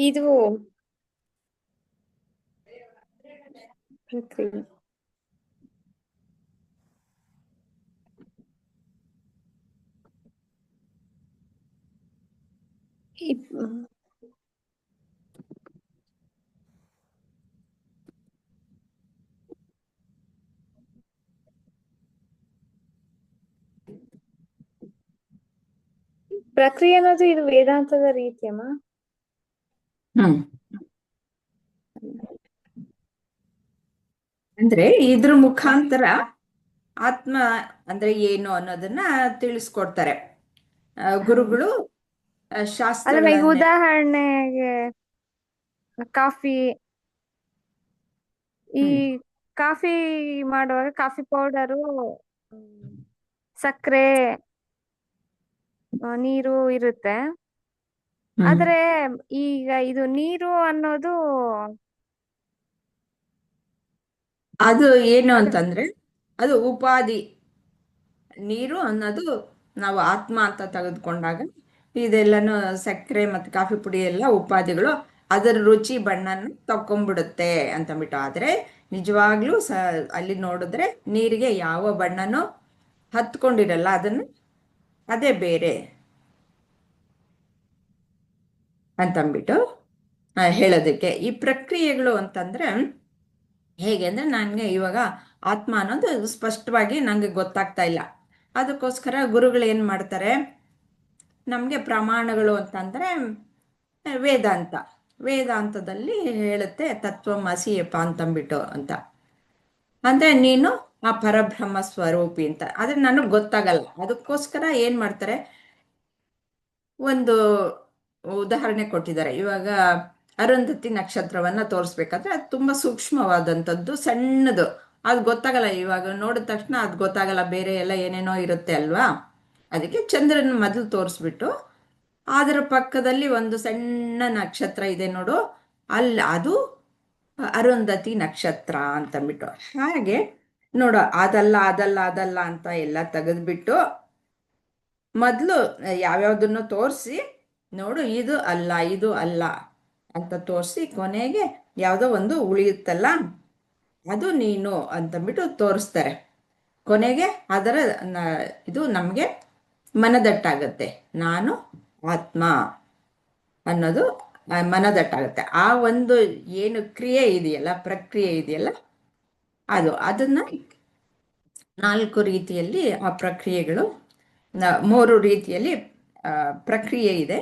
Speaker 5: ಇದು ಪ್ರಕ್ರಿಯೆ. ಪ್ರಕ್ರಿಯೆ ಅನ್ನೋದು ಇದು ವೇದಾಂತದ ರೀತಿಯಮ್ಮ.
Speaker 2: ಹ್ಮ್ ಅಂದ್ರೆ ಇದ್ರ ಮುಖಾಂತರ ಆತ್ಮ ಅಂದ್ರೆ ಏನು ಅನ್ನೋದನ್ನ ತಿಳಿಸ್ಕೊಡ್ತಾರೆ ಗುರುಗಳು.
Speaker 5: ಅಲ್ಲಮ್ಮ, ಈಗ
Speaker 2: ಶಾಸ್ತ್ರಗಳನ್ನೇ
Speaker 5: ಉದಾಹರಣೆಗೆ ಕಾಫಿ, ಈ ಕಾಫಿ ಮಾಡುವಾಗ ಕಾಫಿ ಪೌಡರು, ಸಕ್ಕರೆ, ನೀರು ಇರುತ್ತೆ. ಆದ್ರೆ ಈಗ ಇದು ನೀರು ಅನ್ನೋದು
Speaker 2: ಅದು ಏನು ಅಂತಂದ್ರೆ ಅದು ಉಪಾಧಿ. ನೀರು ಅನ್ನೋದು ನಾವು ಆತ್ಮ ಅಂತ ತೆಗೆದುಕೊಂಡಾಗ ಇದೆಲ್ಲನೂ ಸಕ್ಕರೆ ಮತ್ತು ಕಾಫಿ ಪುಡಿ ಎಲ್ಲ ಉಪಾಧಿಗಳು, ಅದರ ರುಚಿ ಬಣ್ಣನ ತಕೊಂಡ್ಬಿಡುತ್ತೆ ಅಂತಂದ್ಬಿಟ್ಟು. ಆದರೆ ನಿಜವಾಗ್ಲೂ ಅಲ್ಲಿ ನೋಡಿದ್ರೆ ನೀರಿಗೆ ಯಾವ ಬಣ್ಣನೂ ಹತ್ಕೊಂಡಿರಲ್ಲ, ಅದನ್ನು ಅದೇ ಬೇರೆ ಅಂತಂದ್ಬಿಟ್ಟು ಹೇಳೋದಕ್ಕೆ. ಈ ಪ್ರಕ್ರಿಯೆಗಳು ಅಂತಂದ್ರೆ ಹೇಗೆ ಅಂದರೆ ನನಗೆ ಇವಾಗ ಆತ್ಮ ಅನ್ನೋದು ಸ್ಪಷ್ಟವಾಗಿ ನನಗೆ ಗೊತ್ತಾಗ್ತಾ ಇಲ್ಲ. ಅದಕ್ಕೋಸ್ಕರ ಗುರುಗಳು ಏನು ಮಾಡ್ತಾರೆ, ನಮಗೆ ಪ್ರಮಾಣಗಳು ಅಂತಂದರೆ ವೇದಾಂತದಲ್ಲಿ ಹೇಳುತ್ತೆ ತತ್ವಮಸಿಯಪ್ಪ ಅಂತಂದ್ಬಿಟ್ಟು ಅಂತ. ಅಂದರೆ ನೀನು ಆ ಪರಬ್ರಹ್ಮ ಸ್ವರೂಪಿ ಅಂತ. ಆದರೆ ನನಗೆ ಗೊತ್ತಾಗಲ್ಲ. ಅದಕ್ಕೋಸ್ಕರ ಏನು ಮಾಡ್ತಾರೆ, ಒಂದು ಉದಾಹರಣೆ ಕೊಟ್ಟಿದ್ದಾರೆ. ಇವಾಗ ಅರುಂಧತಿ ನಕ್ಷತ್ರವನ್ನು ತೋರಿಸ್ಬೇಕಾದ್ರೆ ಅದು ತುಂಬ ಸೂಕ್ಷ್ಮವಾದಂಥದ್ದು, ಸಣ್ಣದು, ಅದು ಗೊತ್ತಾಗಲ್ಲ. ಇವಾಗ ನೋಡಿದ ತಕ್ಷಣ ಅದು ಗೊತ್ತಾಗಲ್ಲ, ಬೇರೆ ಎಲ್ಲ ಏನೇನೋ ಇರುತ್ತೆ ಅಲ್ವಾ. ಅದಕ್ಕೆ ಚಂದ್ರನ ಮೊದಲು ತೋರಿಸ್ಬಿಟ್ಟು ಅದರ ಪಕ್ಕದಲ್ಲಿ ಒಂದು ಸಣ್ಣ ನಕ್ಷತ್ರ ಇದೆ ನೋಡು, ಅದು ಅರುಂಧತಿ ನಕ್ಷತ್ರ ಅಂತಂದ್ಬಿಟ್ಟು. ಹಾಗೆ ನೋಡು, ಅದಲ್ಲ ಅದಲ್ಲ ಅದಲ್ಲ ಅಂತ ಎಲ್ಲ ತೆಗೆದ್ಬಿಟ್ಟು ಮೊದಲು ಯಾವ್ಯಾವುದನ್ನು ತೋರಿಸಿ ನೋಡು, ಇದು ಅಲ್ಲ ಇದು ಅಲ್ಲ ಅಂತ ತೋರಿಸಿ ಕೊನೆಗೆ ಯಾವುದೋ ಒಂದು ಉಳಿಯುತ್ತಲ್ಲ ಅದು ನೀನು ಅಂತಂದ್ಬಿಟ್ಟು ತೋರಿಸ್ತಾರೆ. ಕೊನೆಗೆ ಅದರ ಇದು ನಮಗೆ ಮನದಟ್ಟಾಗತ್ತೆ, ನಾನು ಆತ್ಮ ಅನ್ನೋದು ಮನದಟ್ಟಾಗುತ್ತೆ. ಆ ಒಂದು ಏನು ಕ್ರಿಯೆ ಇದೆಯಲ್ಲ, ಪ್ರಕ್ರಿಯೆ ಇದೆಯಲ್ಲ, ಅದನ್ನು 4 ರೀತಿಯಲ್ಲಿ ಆ ಪ್ರಕ್ರಿಯೆಗಳು, 3 ರೀತಿಯಲ್ಲಿ ಪ್ರಕ್ರಿಯೆ ಇದೆ.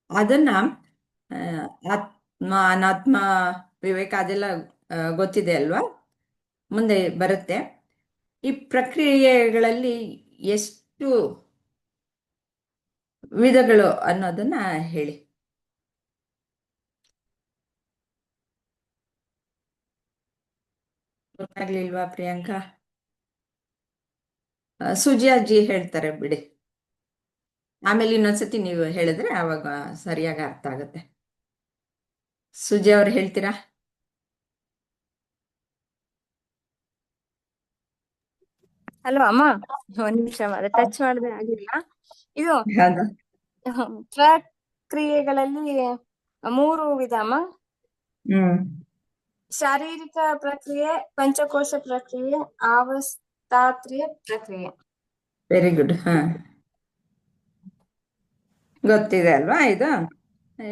Speaker 2: ಅದನ್ನ ಆತ್ಮ ಅನಾತ್ಮ ವಿವೇಕ ಅದೆಲ್ಲ ಗೊತ್ತಿದೆ ಅಲ್ವಾ, ಮುಂದೆ ಬರುತ್ತೆ. ಈ ಪ್ರಕ್ರಿಯೆಗಳಲ್ಲಿ ಎಷ್ಟು ವಿಧಗಳು ಅನ್ನೋದನ್ನ ಹೇಳಿ. ಗೊತ್ತಾಗ್ಲಿಲ್ವಾ ಪ್ರಿಯಾಂಕಾ? ಸುಜಿಯಾಜಿ ಹೇಳ್ತಾರೆ ಬಿಡಿ, ಆಮೇಲೆ ಇನ್ನೊಂದ್ಸತಿ ನೀವು ಹೇಳಿದ್ರೆ ಆವಾಗ ಸರಿಯಾಗಿ ಅರ್ಥ ಆಗುತ್ತೆ. ಸುಜಿ ಅವ್ರು ಹೇಳ್ತೀರಾ?
Speaker 5: ಹಲೋ ಅಮ್ಮ, ಒಂದ್ ನಿಮಿಷ ಟಚ್ ಮಾಡದೆ ಆಗಿಲ್ಲ. ಇದು
Speaker 2: ಹೌದಾ?
Speaker 5: ಪ್ರಕ್ರಿಯೆಗಳಲ್ಲಿ 3 ವಿಧ ಅಮ್ಮ. ಶಾರೀರಿಕ ಪ್ರಕ್ರಿಯೆ, ಪಂಚಕೋಶ ಪ್ರಕ್ರಿಯೆ, ಅವಸ್ಥಾತ್ರಿಯ ಪ್ರಕ್ರಿಯೆ.
Speaker 2: Very good. ಹಾ, ಗೊತ್ತಿದೆ ಅಲ್ವಾ ಇದು?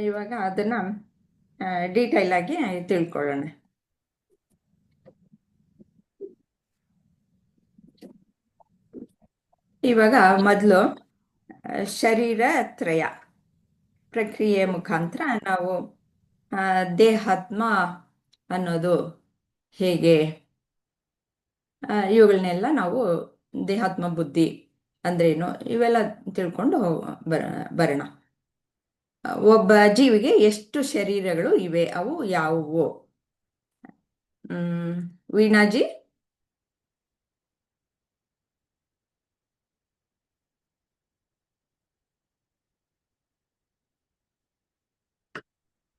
Speaker 2: ಇವಾಗ ಅದನ್ನ ಡೀಟೈಲ್ ಆಗಿ ತಿಳ್ಕೊಳ್ಳೋಣ. ಇವಾಗ ಮೊದಲು ಶರೀರ ತ್ರಯ ಪ್ರಕ್ರಿಯೆ ಮುಖಾಂತರ ನಾವು ದೇಹಾತ್ಮ ಅನ್ನೋದು ಹೇಗೆ, ಇವುಗಳನ್ನೆಲ್ಲ ನಾವು ದೇಹಾತ್ಮ ಬುದ್ಧಿ ಅಂದ್ರೇನು ಇವೆಲ್ಲ ತಿಳ್ಕೊಂಡು ಬರೋಣ. ಒಬ್ಬ ಜೀವಿಗೆ ಎಷ್ಟು ಶರೀರಗಳು ಇವೆ, ಅವು ಯಾವುವು? ವೀಣಾಜಿ?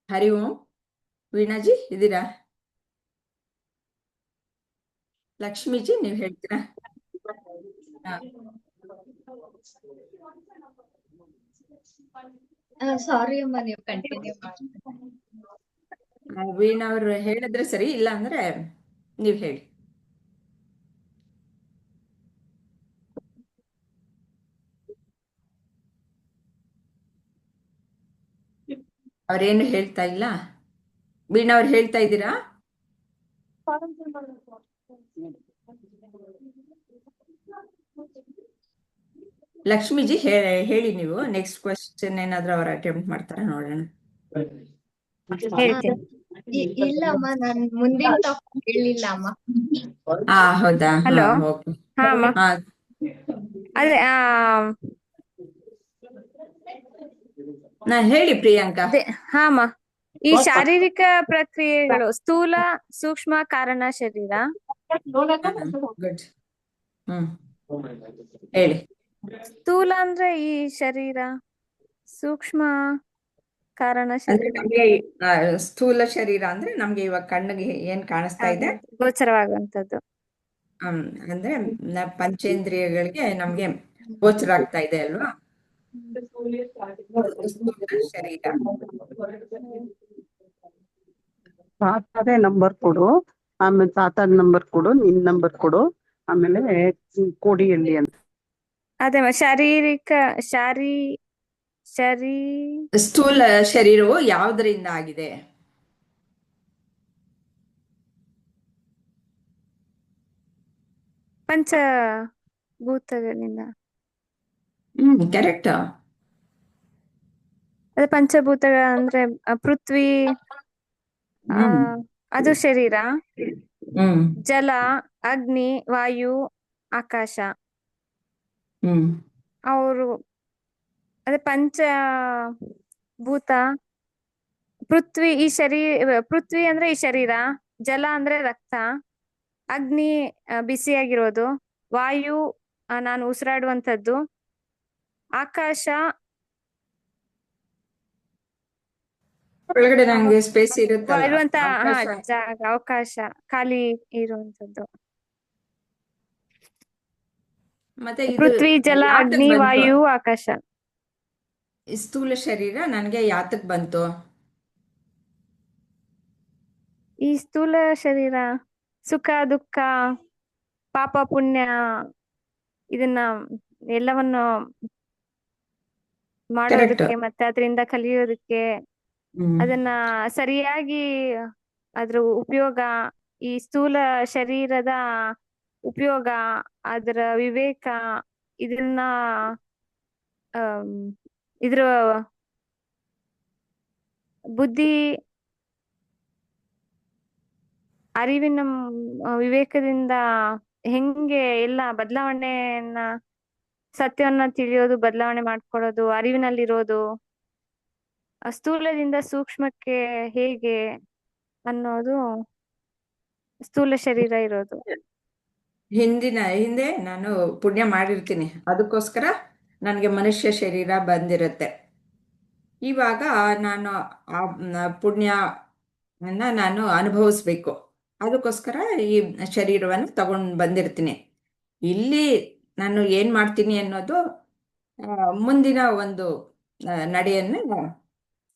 Speaker 2: ಹರಿ ಓಂ. ವೀಣಾಜಿ ಇದ್ದೀರಾ? ಲಕ್ಷ್ಮೀಜಿ ನೀವು ಹೇಳ್ತೀರಾ?
Speaker 4: ಸಾರಿ ಅಮ್ಮ, ನೀವು ಕಂಟಿನ್ಯೂ ಮಾಡಿ.
Speaker 2: ವೀಣಾ ಅವ್ರು ಹೇಳಿದ್ರೆ ಸರಿ, ಇಲ್ಲ ಅಂದ್ರೆ ನೀವು ಹೇಳಿ. ಅವ್ರೇನು ಹೇಳ್ತಾ ಇಲ್ಲ. ವೀಣಾ ಅವ್ರು ಹೇಳ್ತಾ ಇದ್ದೀರಾ? ಲಕ್ಷ್ಮೀಜಿ ಹೇಳಿ ನೀವು. ನೆಕ್ಸ್ಟ್ ಕ್ವಶನ್ ಏನಾದ್ರೂ ಅವ್ರು ಅಟೆಂಪ್ಟ್ ಮಾಡ್ತಾರ ನೋಡೋಣ.
Speaker 5: ಹೇಳ್ತೀನಿ.
Speaker 4: ಇಲ್ಲ ಅಮ್ಮ, ನಾನ್ ಮುಂದಿನ ಟಾಪಿಕ್ ಹೇಳಿಲ್ಲ ಅಮ್ಮ.
Speaker 2: ಹೌದಾ?
Speaker 5: ಹಲೋ.
Speaker 2: ಓಕೆ.
Speaker 5: ಹಾ ಅಮ್ಮ. ಅದೇ
Speaker 2: ಹೇಳಿ ಪ್ರಿಯಾಂಕಾ.
Speaker 5: ಹಾ ಅಮ್ಮ. ಈ ಶಾರೀರಿಕ ಪ್ರಕ್ರಿಯೆಗಳು ಸ್ಥೂಲ, ಸೂಕ್ಷ್ಮ, ಕಾರಣ, ಶರೀರ.
Speaker 2: ಗುಡ್. ಹೇಳಿ.
Speaker 5: ಸ್ಥೂಲ ಅಂದ್ರೆ ಈ ಶರೀರ, ಸೂಕ್ಷ್ಮ ಕಾರಣ
Speaker 2: ಅಂದ್ರೆ
Speaker 5: ಶರೀರ
Speaker 2: ನಮ್ಗೆ ಸ್ಥೂಲ ಶರೀರ ಅಂದ್ರೆ ನಮ್ಗೆ ಇವಾಗ ಕಣ್ಣಿಗೆ ಏನ್ ಕಾಣಿಸ್ತಾ ಇದೆ,
Speaker 5: ಗೋಚರವಾಗುವಂತದ್ದು.
Speaker 2: ಅಂದ್ರೆ ಪಂಚೇಂದ್ರಿಯಗಳಿಗೆ ನಮ್ಗೆ ಗೋಚರ ಆಗ್ತಾ ಇದೆ ಅಲ್ವಾ? ಸ್ಥೂಲ ಶರೀರ.
Speaker 6: ತಾತದೇ ನಂಬರ್ ಕೊಡು, ಆಮೇಲೆ ತಾತದ ನಂಬರ್ ಕೊಡು, ನಿನ್ ನಂಬರ್ ಕೊಡು, ಆಮೇಲೆ ಕೋಡಿಯಲ್ಲಿ ಅಂತ.
Speaker 5: ಅದೇ ಶಾರೀರಿಕ
Speaker 2: ಸ್ಥೂಲ ಶರೀರವು ಯಾವುದರಿಂದ ಆಗಿದೆ?
Speaker 5: ಪಂಚಭೂತಗಳಿಂದ.
Speaker 2: ಕರೆಕ್ಟ್.
Speaker 5: ಅದೇ ಪಂಚಭೂತಗಳ ಅಂದ್ರೆ ಪೃಥ್ವಿ, ಅದು ಶರೀರ. ಜಲ, ಅಗ್ನಿ, ವಾಯು, ಆಕಾಶ. ಅವರು ಅದೇ ಪಂಚಭೂತ. ಪೃಥ್ವಿ ಪೃಥ್ವಿ ಅಂದ್ರೆ ಈ ಶರೀರ, ಜಲ ಅಂದ್ರೆ ರಕ್ತ, ಅಗ್ನಿ ಬಿಸಿಯಾಗಿರೋದು, ವಾಯು ನಾನು ಉಸಿರಾಡುವಂಥದ್ದು, ಆಕಾಶ
Speaker 2: ಒಳಗಡೆ ನಂಗೆ ಸ್ಪೇಸ್
Speaker 5: ಇರುವಂತ
Speaker 2: ಇರುತ್ತಲ್ಲ,
Speaker 5: ಜಾಗ, ಅವಕಾಶ, ಖಾಲಿ ಇರುವಂತದ್ದು.
Speaker 2: ಮತ್ತೆ ಇದು
Speaker 5: ಪೃಥ್ವಿ, ಜಲ,
Speaker 2: ಯಾತಕ್
Speaker 5: ಅಗ್ನಿ,
Speaker 2: ಬಂತು?
Speaker 5: ವಾಯು, ಆಕಾಶ.
Speaker 2: ಸ್ಥೂಲ ಶರೀರ ನನ್ಗೆ ಯಾತಕ್ ಬಂತು?
Speaker 5: ಈ ಸ್ಥೂಲ ಶರೀರ ಸುಖ ದುಃಖ, ಪಾಪ ಪುಣ್ಯ, ಇದನ್ನ ಎಲ್ಲವನ್ನು ಮಾಡೋದಕ್ಕೆ ಮತ್ತೆ ಅದರಿಂದ ಕಲಿಯೋದಕ್ಕೆ, ಅದನ್ನ ಸರಿಯಾಗಿ ಅದ್ರ ಉಪಯೋಗ, ಈ ಸ್ಥೂಲ ಶರೀರದ ಉಪಯೋಗ, ಅದರ ವಿವೇಕ, ಇದನ್ನ ಇದ್ರ ಬುದ್ಧಿ, ಅರಿವಿನ ವಿವೇಕದಿಂದ ಹೆಂಗೆ ಎಲ್ಲ ಬದಲಾವಣೆಯನ್ನ, ಸತ್ಯವನ್ನ ತಿಳಿಯೋದು, ಬದಲಾವಣೆ ಮಾಡ್ಕೊಳ್ಳೋದು, ಅರಿವಿನಲ್ಲಿರೋದು, ಸ್ಥೂಲದಿಂದ ಸೂಕ್ಷ್ಮಕ್ಕೆ ಹೇಗೆ ಅನ್ನೋದು ಸ್ಥೂಲ ಶರೀರ ಇರೋದು.
Speaker 2: ಹಿಂದೆ ನಾನು ಪುಣ್ಯ ಮಾಡಿರ್ತೀನಿ, ಅದಕ್ಕೋಸ್ಕರ ನನಗೆ ಮನುಷ್ಯ ಶರೀರ ಬಂದಿರುತ್ತೆ. ಇವಾಗ ನಾನು ಆ ಪುಣ್ಯನ ನಾನು ಅನುಭವಿಸ್ಬೇಕು, ಅದಕ್ಕೋಸ್ಕರ ಈ ಶರೀರವನ್ನು ತಗೊಂಡು ಬಂದಿರ್ತೀನಿ. ಇಲ್ಲಿ ನಾನು ಏನ್ ಮಾಡ್ತೀನಿ ಅನ್ನೋದು ಮುಂದಿನ ಒಂದು ನಡೆಯನ್ನು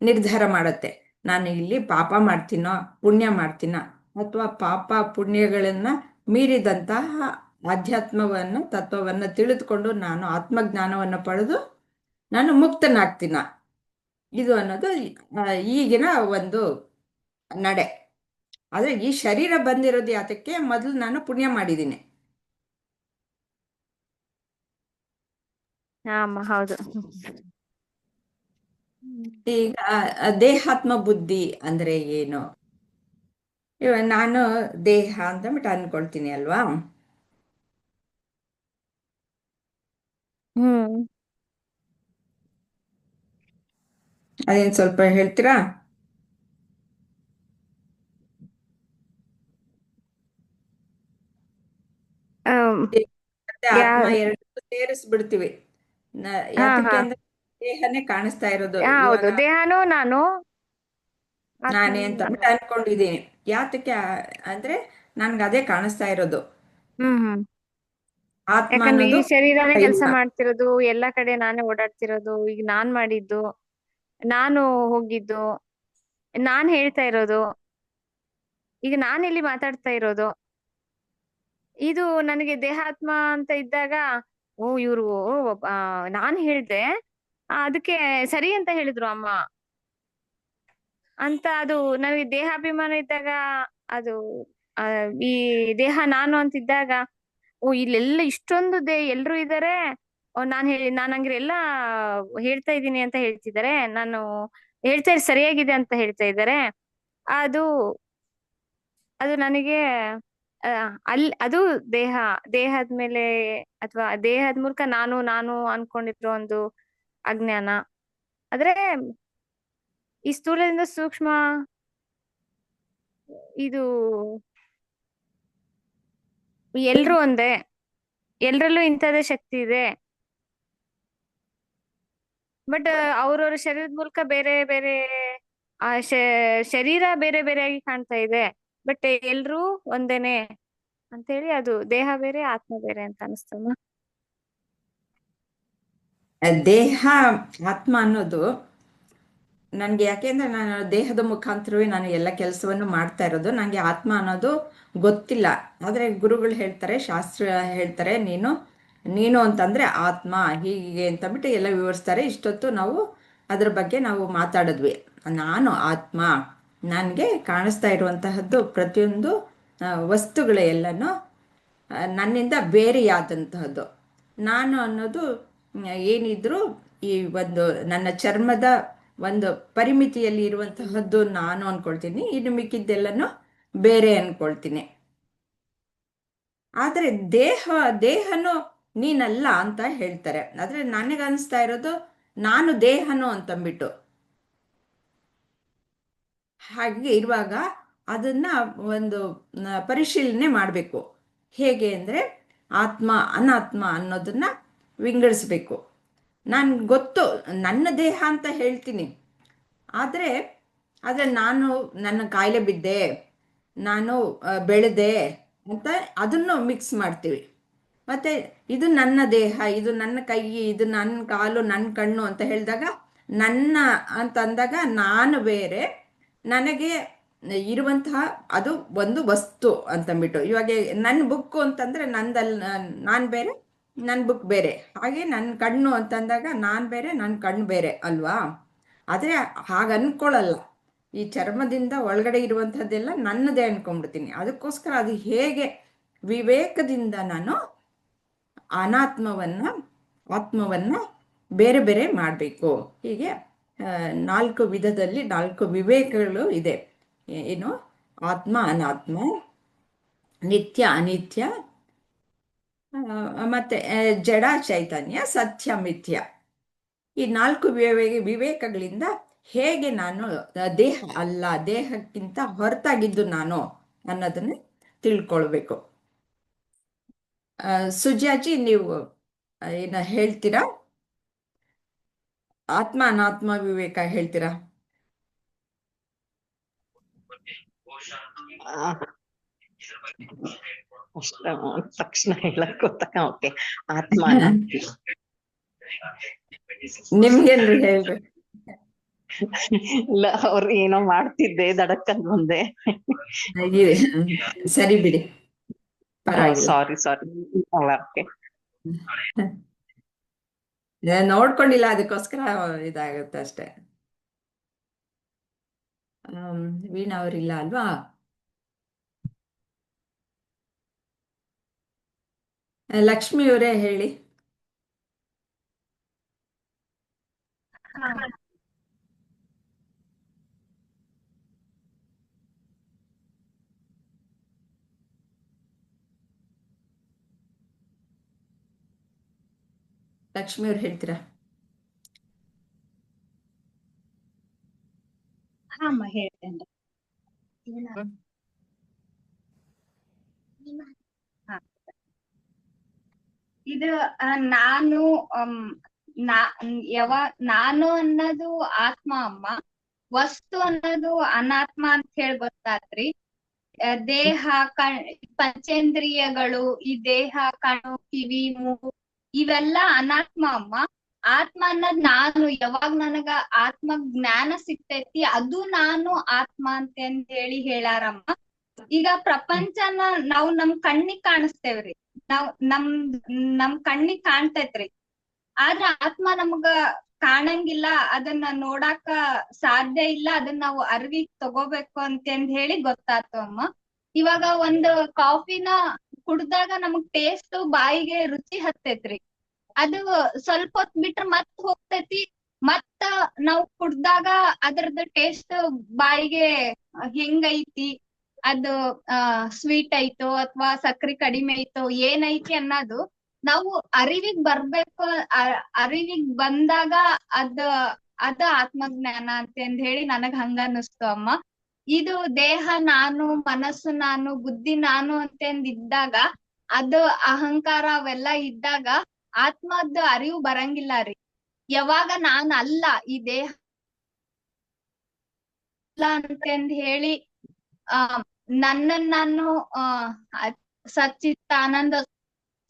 Speaker 2: ನಿರ್ಧಾರ ಮಾಡುತ್ತೆ. ನಾನು ಇಲ್ಲಿ ಪಾಪ ಮಾಡ್ತೀನೋ ಪುಣ್ಯ ಮಾಡ್ತೀನೋ ಅಥವಾ ಪಾಪ ಪುಣ್ಯಗಳನ್ನ ಮೀರಿದಂತಹ ಆಧ್ಯಾತ್ಮವನ್ನು ತತ್ವವನ್ನು ತಿಳಿದುಕೊಂಡು ನಾನು ಆತ್ಮಜ್ಞಾನವನ್ನು ಪಡೆದು ನಾನು ಮುಕ್ತನಾಗ್ತೀನ, ಇದು ಅನ್ನೋದು ಈಗಿನ ಒಂದು ನಡೆ. ಆದ್ರೆ ಈ ಶರೀರ ಬಂದಿರೋದು ಯಾತಕ್ಕೆ? ಮೊದಲು ನಾನು ಪುಣ್ಯ ಮಾಡಿದ್ದೀನಿ.
Speaker 5: ಅಮ್ಮ ಹೌದು.
Speaker 2: ಈಗ ದೇಹಾತ್ಮ ಬುದ್ಧಿ ಅಂದ್ರೆ ಏನು? ಇವಾಗ ನಾನು ದೇಹ ಅಂತ ಅನ್ಕೊಳ್ತೀನಿ ಅಲ್ವಾ? ಅದೇನ್ ಸ್ವಲ್ಪ ಹೇಳ್ತೀರಾ? ಮತ್ತೆ ಆತ್ಮ ಎರಡು ಸೇರಿಸ್ಬಿಡ್ತೀವಿ. ಯಾತಕ್ಕೆ ಅಂದ್ರೆ ದೇಹನೇ ಕಾಣಿಸ್ತಾ ಇರೋದು.
Speaker 5: ಹೌದು,
Speaker 2: ಇವಾಗ
Speaker 5: ದೇಹನೂ ನಾನು
Speaker 2: ನಾನೇ ಅಂತ ಅನ್ಕೊಂಡಿದೀನಿ. ಯಾತಕ್ಕೆ ಅಂದ್ರೆ ನನ್ಗೆ ಅದೇ ಕಾಣಿಸ್ತಾ ಇರೋದು. ಆತ್ಮ
Speaker 5: ಯಾಕಂದ್ರೆ ಈ
Speaker 2: ಅನ್ನೋದು
Speaker 5: ಶರೀರನೇ ಕೆಲಸ
Speaker 2: ಇಲ್ಲ.
Speaker 5: ಮಾಡ್ತಿರೋದು, ಎಲ್ಲಾ ಕಡೆ ನಾನೇ ಓಡಾಡ್ತಿರೋದು, ಈಗ ನಾನ್ ಮಾಡಿದ್ದು, ನಾನು ಹೋಗಿದ್ದು, ನಾನ್ ಹೇಳ್ತಾ ಇರೋದು, ಈಗ ನಾನ್ ಇಲ್ಲಿ ಮಾತಾಡ್ತಾ ಇರೋದು. ಇದು ನನಗೆ ದೇಹಾತ್ಮ ಅಂತ ಇದ್ದಾಗ, ಓ ಇವ್ರು ನಾನ್ ಹೇಳ್ದೆ, ಅದಕ್ಕೆ ಸರಿ ಅಂತ ಹೇಳಿದ್ರು ಅಮ್ಮ ಅಂತ. ಅದು ನನಗೆ ದೇಹಾಭಿಮಾನ ಇದ್ದಾಗ, ಅದು ಈ ದೇಹ ನಾನು ಅಂತಿದ್ದಾಗ, ಓ ಇಲ್ಲೆಲ್ಲ ಇಷ್ಟೊಂದು ಎಲ್ರು ಇದಾರೆ, ನಾನ್ ಹಂಗ್ರೆ ಎಲ್ಲಾ ಹೇಳ್ತಾ ಇದ್ದೀನಿ ಅಂತ ಹೇಳ್ತಿದ್ದಾರೆ, ನಾನು ಹೇಳ್ತಾ ಸರಿಯಾಗಿದೆ ಅಂತ ಹೇಳ್ತಾ ಇದ್ದಾರೆ. ಅದು ಅದು ನನಗೆ ಅದು ದೇಹದ ಮೇಲೆ ಅಥವಾ ದೇಹದ ಮೂಲಕ ನಾನು ನಾನು ಅನ್ಕೊಂಡಿರೋ ಒಂದು ಅಜ್ಞಾನ. ಆದ್ರೆ ಈ ಸ್ಥೂಲದಿಂದ ಸೂಕ್ಷ್ಮ ಇದು ಎಲ್ರೂ ಒಂದೇ, ಎಲ್ರಲ್ಲೂ ಇಂಥದೇ ಶಕ್ತಿ ಇದೆ. ಬಟ್ ಅವ್ರವ್ರ ಶರೀರದ ಮೂಲಕ ಬೇರೆ ಬೇರೆ ಶರೀರ ಬೇರೆ ಬೇರೆಯಾಗಿ ಕಾಣ್ತಾ ಇದೆ, ಬಟ್ ಎಲ್ರೂ ಒಂದೇನೆ ಅಂತ ಹೇಳಿ, ಅದು ದೇಹ ಬೇರೆ ಆತ್ಮ ಬೇರೆ ಅಂತ ಅನಿಸ್ತಮ್ಮ.
Speaker 2: ದೇಹ ಆತ್ಮ ಅನ್ನೋದು ನನ್ಗೆ, ಯಾಕೆಂದ್ರೆ ನಾನು ದೇಹದ ಮುಖಾಂತರವೇ ನಾನು ಎಲ್ಲ ಕೆಲಸವನ್ನು ಮಾಡ್ತಾ ಇರೋದು. ನನಗೆ ಆತ್ಮ ಅನ್ನೋದು ಗೊತ್ತಿಲ್ಲ. ಆದ್ರೆ ಗುರುಗಳು ಹೇಳ್ತಾರೆ, ಶಾಸ್ತ್ರ ಹೇಳ್ತಾರೆ, ನೀನು ಅಂತಂದ್ರೆ ಆತ್ಮ ಹೀಗೆ ಅಂತಂದ್ಬಿಟ್ಟು ಎಲ್ಲ ವಿವರಿಸ್ತಾರೆ. ಇಷ್ಟೊತ್ತು ನಾವು ಅದ್ರ ಬಗ್ಗೆ ನಾವು ಮಾತಾಡಿದ್ವಿ. ನಾನು ಆತ್ಮ, ನನಗೆ ಕಾಣಿಸ್ತಾ ಇರುವಂತಹದ್ದು ಪ್ರತಿಯೊಂದು ವಸ್ತುಗಳು ಎಲ್ಲನೂ ನನ್ನಿಂದ ಬೇರೆಯಾದಂತಹದ್ದು. ನಾನು ಅನ್ನೋದು ಏನಿದ್ರು ಈ ಒಂದು ನನ್ನ ಚರ್ಮದ ಒಂದು ಪರಿಮಿತಿಯಲ್ಲಿ ಇರುವಂತಹದ್ದು ನಾನು ಅನ್ಕೊಳ್ತೀನಿ. ಇನ್ನು ಮಿಕ್ಕಿದ್ದೆಲ್ಲನೂ ಬೇರೆ ಅನ್ಕೊಳ್ತೀನಿ. ಆದ್ರೆ ದೇಹನು ನೀನಲ್ಲ ಅಂತ ಹೇಳ್ತಾರೆ. ಆದ್ರೆ ನನಗನ್ಸ್ತಾ ಇರೋದು ನಾನು ದೇಹನು ಅಂತಂದ್ಬಿಟ್ಟು. ಹಾಗೆ ಇರುವಾಗ ಅದನ್ನ ಒಂದು ಪರಿಶೀಲನೆ ಮಾಡಬೇಕು. ಹೇಗೆ ಅಂದ್ರೆ ಆತ್ಮ ಅನಾತ್ಮ ಅನ್ನೋದನ್ನ ವಿಂಗಡಿಸ್ಬೇಕು. ನನ್ಗೆ ಗೊತ್ತು ನನ್ನ ದೇಹ ಅಂತ ಹೇಳ್ತೀನಿ, ಆದರೆ ನಾನು ನನ್ನ ಕಾಯಿಲೆ ಬಿದ್ದೆ, ನಾನು ಬೆಳೆದೆ ಅಂತ ಅದನ್ನು ಮಿಕ್ಸ್ ಮಾಡ್ತೀವಿ. ಮತ್ತೆ ಇದು ನನ್ನ ದೇಹ, ಇದು ನನ್ನ ಕೈ, ಇದು ನನ್ನ ಕಾಲು, ನನ್ನ ಕಣ್ಣು ಅಂತ ಹೇಳಿದಾಗ ನನ್ನ ಅಂತ ಅಂದಾಗ ನಾನು ಬೇರೆ, ನನಗೆ ಇರುವಂತಹ ಅದು ಒಂದು ವಸ್ತು ಅಂತಂದ್ಬಿಟ್ಟು. ಇವಾಗ ನನ್ನ ಬುಕ್ಕು ಅಂತಂದ್ರೆ ನಾನು ಬೇರೆ, ನನ್ನ ಬುಕ್ ಬೇರೆ. ಹಾಗೆ ನನ್ನ ಕಣ್ಣು ಅಂತಂದಾಗ ನಾನು ಬೇರೆ, ನನ್ನ ಕಣ್ಣು ಬೇರೆ ಅಲ್ವಾ? ಆದರೆ ಹಾಗೆ ಅನ್ಕೊಳ್ಳಲ್ಲ. ಈ ಚರ್ಮದಿಂದ ಒಳಗಡೆ ಇರುವಂಥದ್ದೆಲ್ಲ ನನ್ನದೇ ಅನ್ಕೊಂಡ್ಬಿಡ್ತೀನಿ. ಅದಕ್ಕೋಸ್ಕರ ಅದು ಹೇಗೆ ವಿವೇಕದಿಂದ ನಾನು ಅನಾತ್ಮವನ್ನ ಆತ್ಮವನ್ನ ಬೇರೆ ಬೇರೆ ಮಾಡಬೇಕು. ಹೀಗೆ 4 ವಿಧದಲ್ಲಿ 4 ವಿವೇಕಗಳು ಇದೆ. ಏನು? ಆತ್ಮ ಅನಾತ್ಮ, ನಿತ್ಯ ಅನಿತ್ಯ, ಮತ್ತೆ ಜಡ ಚೈತನ್ಯ, ಸತ್ಯ ಮಿಥ್ಯ. ಈ 4 ವಿವೇಕಗಳಿಂದ ಹೇಗೆ ನಾನು ದೇಹ ಅಲ್ಲ, ದೇಹಕ್ಕಿಂತ ಹೊರತಾಗಿದ್ದು ನಾನು ಅನ್ನೋದನ್ನ ತಿಳ್ಕೊಳ್ಬೇಕು. ಸುಜಾಜಿ, ನೀವು ಏನ ಹೇಳ್ತೀರಾ? ಆತ್ಮ ಅನಾತ್ಮ ವಿವೇಕ ಹೇಳ್ತೀರಾ?
Speaker 7: ತಕ್ಷಣ ಹೇಳಕ್ ಗೊತ್ತಾಗ. ಓಕೆ, ಆತ್ಮ ಅನಾತ್ಮ
Speaker 2: ನಿಮ್ಗೇನ್ರಿ ಹೇಳ್ರಿ.
Speaker 7: ಇಲ್ಲ ಅವ್ರು ಏನೋ ಮಾಡ್ತಿದ್ದೆ ದಡಕ್ಕಂದ್ ಬಂದೆ.
Speaker 2: ಇದೆ. ಸರಿ ಬಿಡಿ, ಪರವಾಗಿಲ್ಲ.
Speaker 7: ಸಾರಿ ಓಕೆ.
Speaker 2: ನೋಡ್ಕೊಂಡಿಲ್ಲ, ಅದಕ್ಕೋಸ್ಕರ ಇದಾಗುತ್ತೆ ಅಷ್ಟೇ. ವೀಣಾ ಅವರಿಲ್ಲ ಅಲ್ವಾ? ಲಕ್ಷ್ಮಿ ಅವರೇ ಹೇಳಿ.
Speaker 4: ಹಾ.
Speaker 2: ಲಕ್ಷ್ಮಿ ಅವ್ರು ಹೇಳ್ತೀರಾ?
Speaker 4: ಅಮ್ಮ ಹೇಳ್ತೇನೆ. ಹಾ. ಇದು ನಾನು ನಾ ನಾನು ಅನ್ನೋದು ಆತ್ಮ ಅಮ್ಮ, ವಸ್ತು ಅನ್ನೋದು ಅನಾತ್ಮ ಅಂತ ಹೇಳಿ ಗೊತ್ತಾತ್ರಿ. ದೇಹ ಪಂಚೇಂದ್ರಿಯಗಳು, ಈ ದೇಹ, ಕಣ್ಣು, ಕಿವಿ, ಮೂಗು ಇವೆಲ್ಲ ಅನಾತ್ಮ ಅಮ್ಮ. ಆತ್ಮ ಅನ್ನೋದ್ ನಾನು. ಯಾವಾಗ ನನಗ ಆತ್ಮ ಜ್ಞಾನ ಸಿಗ್ತೈತಿ ಅದು ನಾನು ಆತ್ಮ ಅಂತ ಹೇಳಿ ಹೇಳಾರಮ್ಮ. ಈಗ ಪ್ರಪಂಚನ ನಾವು ನಮ್ ಕಣ್ಣಿಗ್ ಕಾಣಿಸ್ತೇವ್ರಿ, ನಮ್ ಕಣ್ಣಿಗ್ ಕಾಣ್ತೈತ್ರಿ, ಆದ್ರ ಆತ್ಮ ನಮ್ಗ ಕಾಣಂಗಿಲ್ಲ, ಅದನ್ನ ನೋಡಾಕ ಸಾಧ್ಯ ಇಲ್ಲ. ಅದನ್ನ ನಾವು ಅರಿವಿಗ್ ತಗೋಬೇಕು ಅಂತಂದ್ ಹೇಳಿ ಗೊತ್ತಾತು ಅಮ್ಮ. ಇವಾಗ ಒಂದು ಕಾಫಿನ ಕುಡ್ದಾಗ ನಮಗ್ ಟೇಸ್ಟ್ ಬಾಯಿಗೆ ರುಚಿ ಹತ್ತೈತ್ರಿ, ಅದು ಸ್ವಲ್ಪ ಹೊತ್ ಬಿಟ್ರ ಮತ್ ಹೋಗ್ತೈತಿ. ಮತ್ತ ನಾವ್ ಕುಡ್ದಾಗ ಅದ್ರದ್ದು ಟೇಸ್ಟ್ ಬಾಯಿಗೆ ಹೆಂಗೈತಿ, ಅದು ಸ್ವೀಟ್ ಐತೋ ಅಥವಾ ಸಕ್ರಿ ಕಡಿಮೆ ಐತೋ ಏನೈತಿ ಅನ್ನೋದು ನಾವು ಅರಿವಿಗ್ ಬರ್ಬೇಕು. ಅರಿವಿಗ್ ಬಂದಾಗ ಅದ ಆತ್ಮಜ್ಞಾನ ಅಂತಂದ್ ಹೇಳಿ ನನಗ್ ಹಂಗ ಅನಿಸ್ತು ಅಮ್ಮ. ಇದು ದೇಹ ನಾನು, ಮನಸ್ಸು ನಾನು, ಬುದ್ಧಿ ನಾನು ಅಂತಂದ್ ಇದ್ದಾಗ, ಅದು ಅಹಂಕಾರ ಅವೆಲ್ಲ ಇದ್ದಾಗ ಆತ್ಮದ ಅರಿವು ಬರಂಗಿಲ್ಲ ರೀ. ಯಾವಾಗ ನಾನು ಅಲ್ಲ, ಈ ದೇಹ ಅಲ್ಲ ಅಂತಂದ್ ಹೇಳಿ ನನ್ನನ್ ನಾನು ಸಚ್ಚಿತ್ ಆನಂದ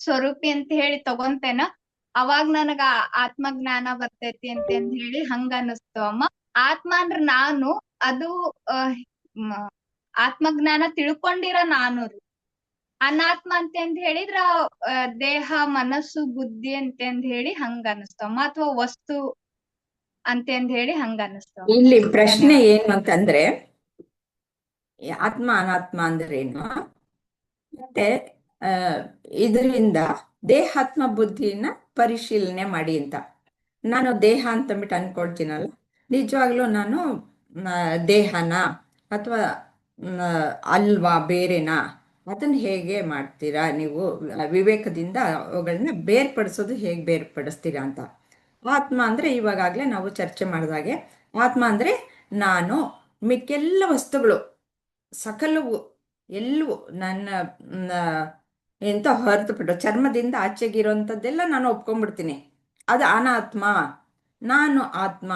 Speaker 4: ಸ್ವರೂಪಿ ಅಂತ ಹೇಳಿ ತಗೊಂತೇನ, ಅವಾಗ ನನಗ ಆತ್ಮಜ್ಞಾನ ಬರ್ತೈತಿ ಅಂತಂದ್ ಹೇಳಿ ಹಂಗ ಅನಿಸ್ತು ಅಮ್ಮ. ಆತ್ಮ ಅಂದ್ರ ನಾನು, ಅದು ಆತ್ಮಜ್ಞಾನ ತಿಳ್ಕೊಂಡಿರ ನಾನು ರೀ. ಅನಾತ್ಮ ಅಂತಂದ್ ಹೇಳಿದ್ರ ದೇಹ, ಮನಸ್ಸು, ಬುದ್ಧಿ ಅಂತಂದ್ ಹೇಳಿ ಹಂಗ ಅನಿಸ್ತಮ್ಮ, ಅಥವಾ ವಸ್ತು ಅಂತಂದ್ ಹೇಳಿ ಹಂಗ ಅನಿಸ್ತಮ್ಮ.
Speaker 2: ಇಲ್ಲಿ ಪ್ರಶ್ನೆ ಏನು ಅಂತಂದ್ರೆ, ಆತ್ಮ ಅನಾತ್ಮ ಅಂದ್ರೇನು, ಮತ್ತೆ ಇದರಿಂದ ದೇಹಾತ್ಮ ಬುದ್ಧಿನ ಪರಿಶೀಲನೆ ಮಾಡಿ ಅಂತ. ನಾನು ದೇಹ ಅಂತಂದ್ಬಿಟ್ಟು ಅನ್ಕೊಳ್ತೀನಲ್ಲ, ನಿಜವಾಗ್ಲೂ ನಾನು ದೇಹನ ಅಥವಾ ಅಲ್ವಾ ಬೇರೆನಾ, ಅದನ್ನ ಹೇಗೆ ಮಾಡ್ತೀರಾ ನೀವು? ವಿವೇಕದಿಂದ ಅವುಗಳನ್ನ ಬೇರ್ಪಡಿಸೋದು ಹೇಗೆ ಬೇರ್ಪಡಿಸ್ತೀರಾ ಅಂತ. ಆತ್ಮ ಅಂದರೆ ಇವಾಗಲೇ ನಾವು ಚರ್ಚೆ ಮಾಡಿದಾಗೆ, ಆತ್ಮ ಅಂದರೆ ನಾನು, ಮಿಕ್ಕೆಲ್ಲ ವಸ್ತುಗಳು ಸಕಲವು ಎಲ್ಲವೂ ನನ್ನ ಎಂತ ಹೊರತುಪಟ್ಟು ಚರ್ಮದಿಂದ ಆಚೆಗಿರೋಂಥದ್ದೆಲ್ಲ ನಾನು ಒಪ್ಕೊಂಡ್ಬಿಡ್ತೀನಿ, ಅದು ಅನಾತ್ಮ. ನಾನು ಆತ್ಮ,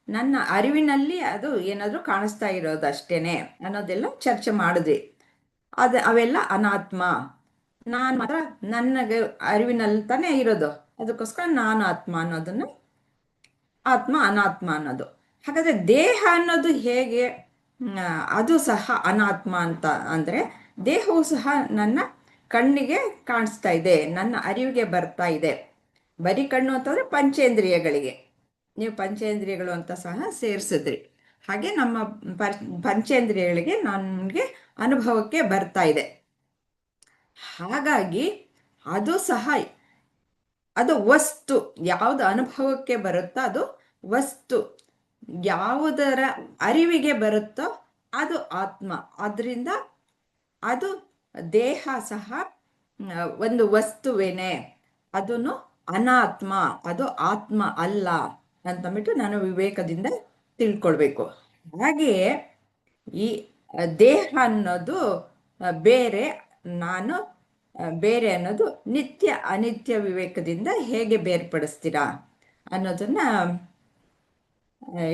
Speaker 2: ನನ್ನ ಅರಿವಿನಲ್ಲಿ ಅದು ಏನಾದರೂ ಕಾಣಿಸ್ತಾ ಇರೋದು ಅಷ್ಟೇನೆ ಅನ್ನೋದೆಲ್ಲ ಚರ್ಚೆ ಮಾಡಿದ್ವಿ. ಅವೆಲ್ಲ ಅನಾತ್ಮ. ನಾನು ಮಾತ್ರ ನನಗೆ ಅರಿವಿನಲ್ಲಿ ತಾನೇ ಇರೋದು, ಅದಕ್ಕೋಸ್ಕರ ನಾನು ಆತ್ಮ ಅನ್ನೋದನ್ನು ಆತ್ಮ ಅನಾತ್ಮ ಅನ್ನೋದು. ಹಾಗಾದ್ರೆ ದೇಹ ಅನ್ನೋದು ಹೇಗೆ? ಅದು ಸಹ ಅನಾತ್ಮ ಅಂತ ಅಂದರೆ, ದೇಹವು ಸಹ ನನ್ನ ಕಣ್ಣಿಗೆ ಕಾಣಿಸ್ತಾ ಇದೆ, ನನ್ನ ಅರಿವಿಗೆ ಬರ್ತಾ ಇದೆ. ಬರೀ ಕಣ್ಣು ಅಂತಂದ್ರೆ ಪಂಚೇಂದ್ರಿಯಗಳಿಗೆ, ನೀವು ಪಂಚೇಂದ್ರಿಯಗಳು ಅಂತ ಸಹ ಸೇರಿಸಿದ್ರಿ. ಹಾಗೆ ನಮ್ಮ ಪಂಚೇಂದ್ರಿಯಗಳಿಗೆ ನನಗೆ ಅನುಭವಕ್ಕೆ ಬರ್ತಾ ಇದೆ. ಹಾಗಾಗಿ ಅದು ಸಹ, ಅದು ವಸ್ತು. ಯಾವುದು ಅನುಭವಕ್ಕೆ ಬರುತ್ತೋ ಅದು ವಸ್ತು, ಯಾವುದರ ಅರಿವಿಗೆ ಬರುತ್ತೋ ಅದು ಆತ್ಮ. ಅದರಿಂದ ಅದು ದೇಹ ಸಹ ಒಂದು ವಸ್ತುವೇನೆ, ಅದನ್ನು ಅನಾತ್ಮ, ಅದು ಆತ್ಮ ಅಲ್ಲ ಅಂತಂದ್ಬಿಟ್ಟು ನಾನು ವಿವೇಕದಿಂದ ತಿಳ್ಕೊಳ್ಬೇಕು. ಹಾಗೆಯೇ ಈ ದೇಹ ಅನ್ನೋದು ಬೇರೆ, ನಾನು ಬೇರೆ ಅನ್ನೋದು ನಿತ್ಯ ಅನಿತ್ಯ ವಿವೇಕದಿಂದ ಹೇಗೆ ಬೇರ್ಪಡಿಸ್ತೀರಾ ಅನ್ನೋದನ್ನ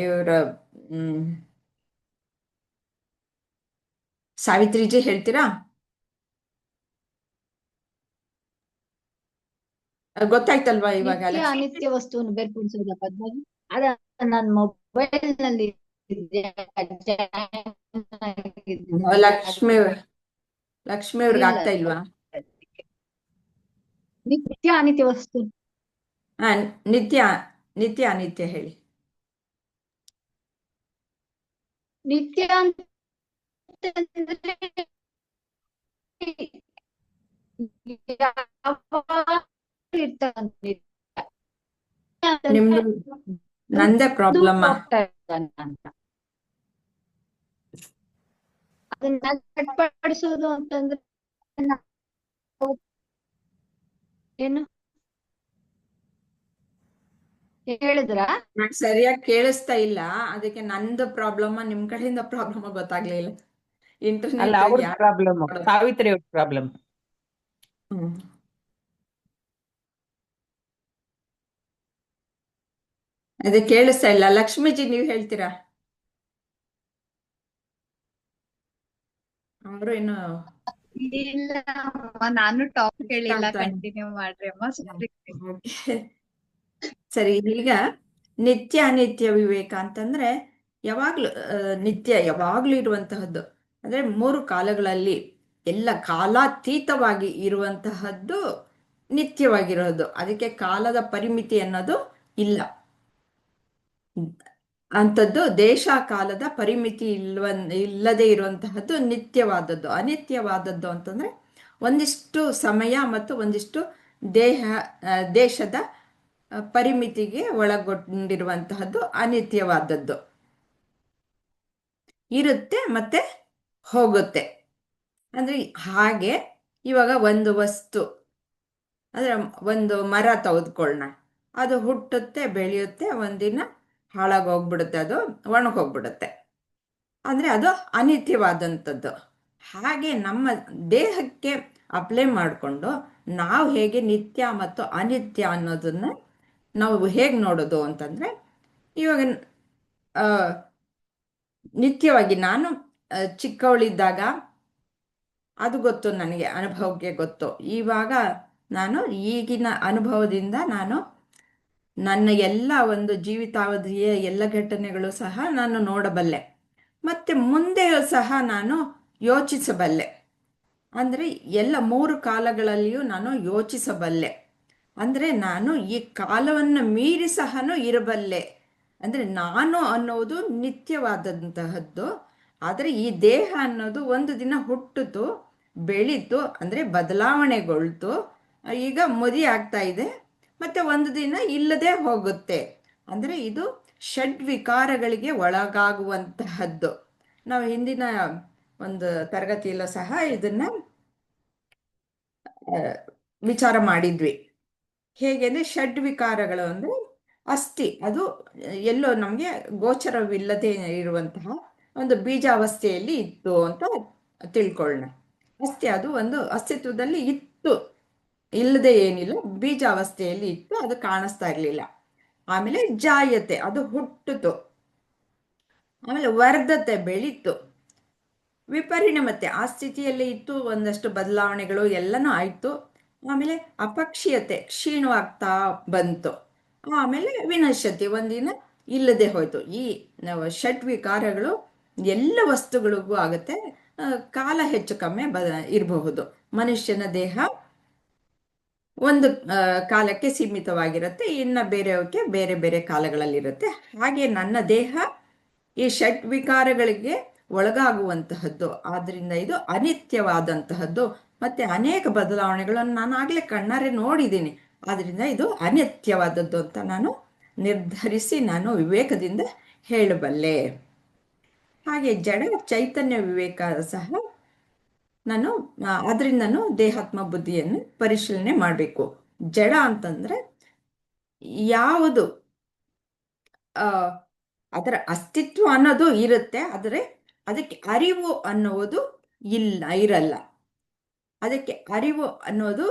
Speaker 2: ಇವರ ಸಾವಿತ್ರಿಜಿ ಹೇಳ್ತೀರಾ? ಗೊತ್ತಾಯ್ತಲ್ವಾ ಇವಾಗ?
Speaker 1: ನಿತ್ಯ ಅನಿತ್ಯ ವಸ್ತುವನ್ನು ಬೇರ್ಪಡಿಸೋದ ಪದ್ಮಾಗಿ? ಅದ ನನ್ನ ಮೊಬೈಲ್ ನಲ್ಲಿ
Speaker 2: ಲಕ್ಷ್ಮಿ ಲಕ್ಷ್ಮಿ ಅವ್ರಿಗೆ
Speaker 1: ಇಲ್ಲ
Speaker 2: ಆಗ್ತಾ ಇಲ್ವಾ?
Speaker 1: ನಿತ್ಯ ಅನಿತ್ಯ ವಸ್ತು.
Speaker 2: ಹಾ, ನಿತ್ಯ ನಿತ್ಯ ಅನಿತ್ಯ ಹೇಳಿ.
Speaker 1: ನಿತ್ಯ ಅಂತಂದ್ರೆ ಯಾವಾಗ್ಲೂ ಇರ್ತದೆ.
Speaker 2: ನಿಮ್ದು ನಂದೇ ಪ್ರಾಬ್ಲಮ್.
Speaker 1: ಹೋಗ್ತಾ ಇದ್ದಾನೆ ಅಂತ ಅದನ್ನ ಸರಿಪಡಿಸೋದು ಅಂತಂದ್ರೆ ಏನು ಹೇಳಿದ್ರ?
Speaker 2: ನಂಗೆ ಸರಿಯಾಗಿ ಕೇಳಿಸ್ತಾ ಇಲ್ಲ, ಅದಕ್ಕೆ ನಂದು ಪ್ರಾಬ್ಲಮ್ ನಿಮ್ ಕಡೆಯಿಂದ ಪ್ರಾಬ್ಲಮ್ ಗೊತ್ತಾಗ್ಲಿಲ್ಲ.
Speaker 7: ಅಲ್ಲ,
Speaker 2: ಇಂಟರ್ನೆಟ್
Speaker 7: ಅವ್ರ ಪ್ರಾಬ್ಲಮ್, ಸಾವಿತ್ರಿ ಅವ್ರ ಪ್ರಾಬ್ಲಮ್.
Speaker 2: ಹ್ಮ್. ಅದೇ ಕೇಳಿಸ್ತಾ ಇಲ್ಲ. ಲಕ್ಷ್ಮೀಜಿ ನೀವ್ ಹೇಳ್ತೀರಾ? ಅವರು ಏನು
Speaker 4: ಇಲ್ಲ ಅಮ್ಮ, ನಾನು ಟಾಪ್ ಹೇಳಿಲ್ಲ,
Speaker 2: ಅಂತ
Speaker 4: ಕಂಟಿನ್ಯೂ ಮಾಡ್ರಿ ಅಮ್ಮ. ಸರಿ.
Speaker 2: ಸರಿ. ಈಗ ನಿತ್ಯ ಅನಿತ್ಯ ವಿವೇಕ ಅಂತಂದ್ರೆ ಯಾವಾಗ್ಲೂ ನಿತ್ಯ ಯಾವಾಗ್ಲೂ ಇರುವಂತಹದ್ದು, ಅಂದ್ರೆ 3 ಕಾಲಗಳಲ್ಲಿ ಎಲ್ಲ ಕಾಲಾತೀತವಾಗಿ ಇರುವಂತಹದ್ದು ನಿತ್ಯವಾಗಿರೋದು. ಅದಕ್ಕೆ ಕಾಲದ ಪರಿಮಿತಿ ಅನ್ನೋದು ಇಲ್ಲ. ಅಂಥದ್ದು ದೇಶ ಕಾಲದ ಪರಿಮಿತಿ ಇಲ್ಲದೆ ಇರುವಂತಹದ್ದು ನಿತ್ಯವಾದದ್ದು. ಅನಿತ್ಯವಾದದ್ದು ಅಂತಂದ್ರೆ ಒಂದಿಷ್ಟು ಸಮಯ ಮತ್ತು ಒಂದಿಷ್ಟು ದೇಶದ ಪರಿಮಿತಿಗೆ ಒಳಗೊಂಡಿರುವಂತಹದ್ದು ಅನಿತ್ಯವಾದದ್ದು. ಇರುತ್ತೆ ಮತ್ತೆ ಹೋಗುತ್ತೆ. ಅಂದ್ರೆ ಹಾಗೆ ಇವಾಗ ಒಂದು ವಸ್ತು ಅಂದ್ರೆ ಒಂದು ಮರ ತೆಗೆದುಕೊಳ್ಳೋಣ, ಅದು ಹುಟ್ಟುತ್ತೆ, ಬೆಳೆಯುತ್ತೆ, ಒಂದಿನ ಹಾಳಾಗೋಗ್ಬಿಡುತ್ತೆ, ಅದು ಒಣಗೋಗ್ಬಿಡುತ್ತೆ. ಅಂದ್ರೆ ಅದು ಅನಿತ್ಯವಾದಂಥದ್ದು. ಹಾಗೆ ನಮ್ಮ ದೇಹಕ್ಕೆ ಅಪ್ಲೈ ಮಾಡಿಕೊಂಡು ನಾವು ಹೇಗೆ ನಿತ್ಯ ಮತ್ತು ಅನಿತ್ಯ ಅನ್ನೋದನ್ನ ನಾವು ಹೇಗೆ ನೋಡೋದು ಅಂತಂದ್ರೆ, ಇವಾಗ ನಿತ್ಯವಾಗಿ ನಾನು ಚಿಕ್ಕವಳಿದ್ದಾಗ ಅದು ಗೊತ್ತು, ನನಗೆ ಅನುಭವಕ್ಕೆ ಗೊತ್ತು. ಇವಾಗ ನಾನು ಈಗಿನ ಅನುಭವದಿಂದ ನಾನು ನನ್ನ ಎಲ್ಲ ಒಂದು ಜೀವಿತಾವಧಿಯ ಎಲ್ಲ ಘಟನೆಗಳು ಸಹ ನಾನು ನೋಡಬಲ್ಲೆ, ಮತ್ತೆ ಮುಂದೆಯೂ ಸಹ ನಾನು ಯೋಚಿಸಬಲ್ಲೆ. ಅಂದರೆ ಎಲ್ಲ 3 ಕಾಲಗಳಲ್ಲಿಯೂ ನಾನು ಯೋಚಿಸಬಲ್ಲೆ. ಅಂದರೆ ನಾನು ಈ ಕಾಲವನ್ನು ಮೀರಿ ಸಹನೂ ಇರಬಲ್ಲೆ. ಅಂದರೆ ನಾನು ಅನ್ನೋದು ನಿತ್ಯವಾದಂತಹದ್ದು. ಆದರೆ ಈ ದೇಹ ಅನ್ನೋದು ಒಂದು ದಿನ ಹುಟ್ಟಿತು, ಬೆಳೀತು, ಅಂದರೆ ಬದಲಾವಣೆಗೊಳ್ತು, ಈಗ ಮದುವೆ ಆಗ್ತಾ ಇದೆ, ಮತ್ತೆ ಒಂದು ದಿನ ಇಲ್ಲದೆ ಹೋಗುತ್ತೆ. ಅಂದರೆ ಇದು ಷಡ್ವಿಕಾರಗಳಿಗೆ ಒಳಗಾಗುವಂತಹದ್ದು. ನಾವು ಹಿಂದಿನ ಒಂದು ತರಗತಿಯಲ್ಲೂ ಸಹ ಇದನ್ನ ವಿಚಾರ ಮಾಡಿದ್ವಿ. ಹೇಗೆ ಅಂದರೆ ಷಡ್ವಿಕಾರಗಳು ಅಂದರೆ ಅಸ್ಥಿ, ಅದು ಎಲ್ಲೋ ನಮಗೆ ಗೋಚರವಿಲ್ಲದೆ ಇರುವಂತಹ ಒಂದು ಬೀಜಾವಸ್ಥೆಯಲ್ಲಿ ಇತ್ತು ಅಂತ ತಿಳ್ಕೊಳ್ಳೋಣ. ಅಸ್ಥಿ ಅದು ಒಂದು ಅಸ್ತಿತ್ವದಲ್ಲಿ ಇತ್ತು, ಇಲ್ಲದೆ ಏನಿಲ್ಲ, ಬೀಜಾವಸ್ಥೆಯಲ್ಲಿ ಇತ್ತು, ಅದು ಕಾಣಿಸ್ತಾ ಇರಲಿಲ್ಲ. ಆಮೇಲೆ ಜಾಯತೆ, ಅದು ಹುಟ್ಟಿತು. ಆಮೇಲೆ ವರ್ಧತೆ, ಬೆಳೀತು. ವಿಪರಿಣಮತೆ, ಆ ಸ್ಥಿತಿಯಲ್ಲೇ ಇತ್ತು, ಒಂದಷ್ಟು ಬದಲಾವಣೆಗಳು ಎಲ್ಲನೂ ಆಯಿತು. ಆಮೇಲೆ ಅಪಕ್ಷೀಯತೆ, ಕ್ಷೀಣವಾಗ್ತಾ ಬಂತು. ಆಮೇಲೆ ವಿನಶ್ಯತೆ, ಒಂದಿನ ಇಲ್ಲದೆ ಹೋಯ್ತು. ಈ ಷಡ್ವಿಕಾರಗಳು ಎಲ್ಲ ವಸ್ತುಗಳಿಗೂ ಆಗುತ್ತೆ. ಕಾಲ ಹೆಚ್ಚು ಕಮ್ಮಿ ಇರಬಹುದು. ಮನುಷ್ಯನ ದೇಹ ಒಂದು ಕಾಲಕ್ಕೆ ಸೀಮಿತವಾಗಿರುತ್ತೆ, ಇನ್ನು ಬೇರೆಯವಕ್ಕೆ ಬೇರೆ ಬೇರೆ ಕಾಲಗಳಲ್ಲಿರುತ್ತೆ. ಹಾಗೆ ನನ್ನ ದೇಹ ಈ ಷಡ್ವಿಕಾರಗಳಿಗೆ ಒಳಗಾಗುವಂತಹದ್ದು. ಆದ್ರಿಂದ ಇದು ಅನಿತ್ಯವಾದಂತಹದ್ದು, ಮತ್ತೆ ಅನೇಕ ಬದಲಾವಣೆಗಳನ್ನು ನಾನು ಆಗ್ಲೇ ಕಣ್ಣಾರೆ ನೋಡಿದ್ದೀನಿ. ಆದ್ರಿಂದ ಇದು ಅನಿತ್ಯವಾದದ್ದು ಅಂತ ನಾನು ನಿರ್ಧರಿಸಿ ನಾನು ವಿವೇಕದಿಂದ ಹೇಳಬಲ್ಲೆ. ಹಾಗೆ ಜಡ ಚೈತನ್ಯ ವಿವೇಕ ಸಹ ನಾನು ಅದರಿಂದನೂ ದೇಹಾತ್ಮ ಬುದ್ಧಿಯನ್ನು ಪರಿಶೀಲನೆ ಮಾಡಬೇಕು. ಜಡ ಅಂತಂದ್ರೆ ಯಾವುದು ಅದರ ಅಸ್ತಿತ್ವ ಅನ್ನೋದು ಇರುತ್ತೆ, ಆದರೆ ಅದಕ್ಕೆ ಅರಿವು ಅನ್ನುವುದು ಇರಲ್ಲ. ಅದಕ್ಕೆ ಅರಿವು ಅನ್ನೋದು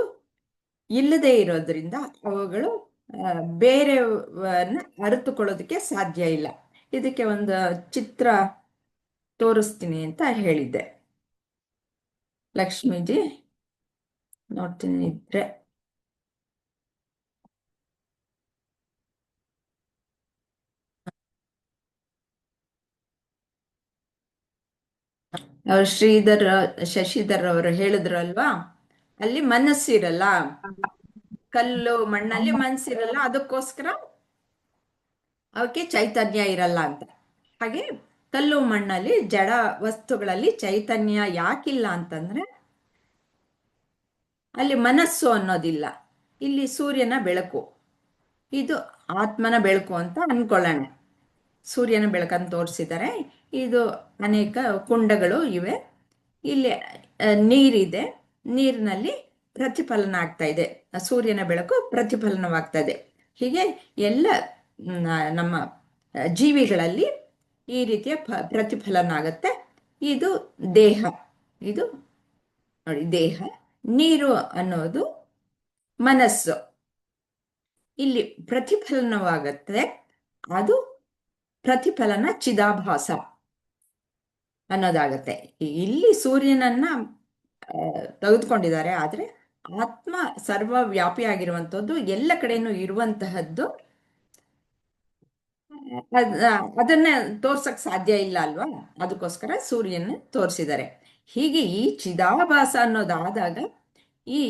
Speaker 2: ಇಲ್ಲದೆ ಇರೋದ್ರಿಂದ ಅವುಗಳು ಬೇರೆಯವನ್ನ ಅರಿತುಕೊಳ್ಳೋದಕ್ಕೆ ಸಾಧ್ಯ ಇಲ್ಲ. ಇದಕ್ಕೆ ಒಂದು ಚಿತ್ರ ತೋರಿಸ್ತೀನಿ ಅಂತ ಹೇಳಿದ್ದೆ. ಲಕ್ಷ್ಮೀಜಿ ನೋಡ್ತೀನಿ ಇದ್ರೆ. ಅವ್ರು ಶಶಿಧರ್ ಅವರು ಹೇಳಿದ್ರಲ್ವಾ, ಅಲ್ಲಿ ಮನಸ್ಸಿರಲ್ಲ, ಕಲ್ಲು ಮಣ್ಣಲ್ಲಿ ಮನಸ್ಸಿರಲ್ಲ, ಅದಕ್ಕೋಸ್ಕರ ಅವಕ್ಕೆ ಚೈತನ್ಯ ಇರಲ್ಲ ಅಂತ. ಹಾಗೆ ಕಲ್ಲು ಮಣ್ಣಲ್ಲಿ ಜಡ ವಸ್ತುಗಳಲ್ಲಿ ಚೈತನ್ಯ ಯಾಕಿಲ್ಲ ಅಂತಂದ್ರೆ ಅಲ್ಲಿ ಮನಸ್ಸು ಅನ್ನೋದಿಲ್ಲ. ಇಲ್ಲಿ ಸೂರ್ಯನ ಬೆಳಕು, ಇದು ಆತ್ಮನ ಬೆಳಕು ಅಂತ ಅನ್ಕೊಳ್ಳೋಣ. ಸೂರ್ಯನ ಬೆಳಕನ್ನು ತೋರಿಸಿದ್ದಾರೆ. ಇದು ಅನೇಕ ಕುಂಡಗಳು ಇವೆ. ಇಲ್ಲಿ ನೀರಿದೆ, ನೀರಿನಲ್ಲಿ ಪ್ರತಿಫಲನ ಆಗ್ತಾ ಇದೆ, ಸೂರ್ಯನ ಬೆಳಕು ಪ್ರತಿಫಲನವಾಗ್ತಾ ಇದೆ. ಹೀಗೆ ಎಲ್ಲ ನಮ್ಮ ಜೀವಿಗಳಲ್ಲಿ ಈ ರೀತಿಯ ಪ್ರತಿಫಲನ ಆಗುತ್ತೆ. ಇದು ದೇಹ, ಇದು ನೋಡಿ ದೇಹ. ನೀರು ಅನ್ನೋದು ಮನಸ್ಸು. ಇಲ್ಲಿ ಪ್ರತಿಫಲನವಾಗತ್ತೆ, ಅದು ಪ್ರತಿಫಲನ ಚಿದಾಭಾಸ ಅನ್ನೋದಾಗತ್ತೆ. ಇಲ್ಲಿ ಸೂರ್ಯನನ್ನ ತೆಗೆದುಕೊಂಡಿದ್ದಾರೆ, ಆದರೆ ಆತ್ಮ ಸರ್ವವ್ಯಾಪಿಯಾಗಿರುವಂಥದ್ದು, ಎಲ್ಲ ಕಡೆನೂ ಇರುವಂತಹದ್ದು. ಅದನ್ನ ತೋರ್ಸಕ್ ಸಾಧ್ಯ ಇಲ್ಲ ಅಲ್ವಾ, ಅದಕ್ಕೋಸ್ಕರ ಸೂರ್ಯನ ತೋರಿಸಿದ್ದಾರೆ. ಹೀಗೆ ಈ ಚಿದಾಭಾಸ ಅನ್ನೋದಾದಾಗ ಈ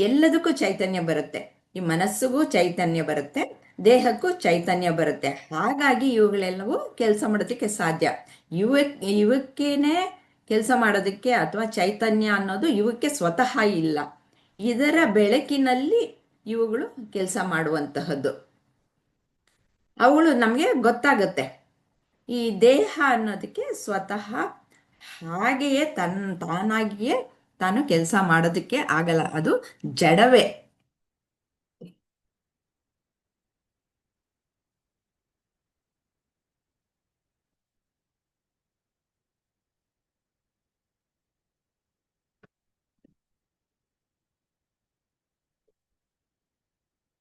Speaker 2: ಎಲ್ಲದಕ್ಕೂ ಚೈತನ್ಯ ಬರುತ್ತೆ. ಈ ಮನಸ್ಸಿಗೂ ಚೈತನ್ಯ ಬರುತ್ತೆ, ದೇಹಕ್ಕೂ ಚೈತನ್ಯ ಬರುತ್ತೆ. ಹಾಗಾಗಿ ಇವುಗಳೆಲ್ಲವೂ ಕೆಲಸ ಮಾಡೋದಕ್ಕೆ ಸಾಧ್ಯ. ಇವಕ್ಕೇನೆ ಕೆಲಸ ಮಾಡೋದಕ್ಕೆ ಅಥವಾ ಚೈತನ್ಯ ಅನ್ನೋದು ಇವಕ್ಕೆ ಸ್ವತಃ ಇಲ್ಲ. ಇದರ ಬೆಳಕಿನಲ್ಲಿ ಇವುಗಳು ಕೆಲಸ ಮಾಡುವಂತಹದ್ದು. ಅವುಗಳು ನಮಗೆ ಗೊತ್ತಾಗುತ್ತೆ. ಈ ದೇಹ ಅನ್ನೋದಕ್ಕೆ ಸ್ವತಃ ಹಾಗೆಯೇ ತಾನಾಗಿಯೇ ತಾನು ಕೆಲಸ ಮಾಡೋದಕ್ಕೆ ಆಗಲ್ಲ, ಅದು ಜಡವೇ.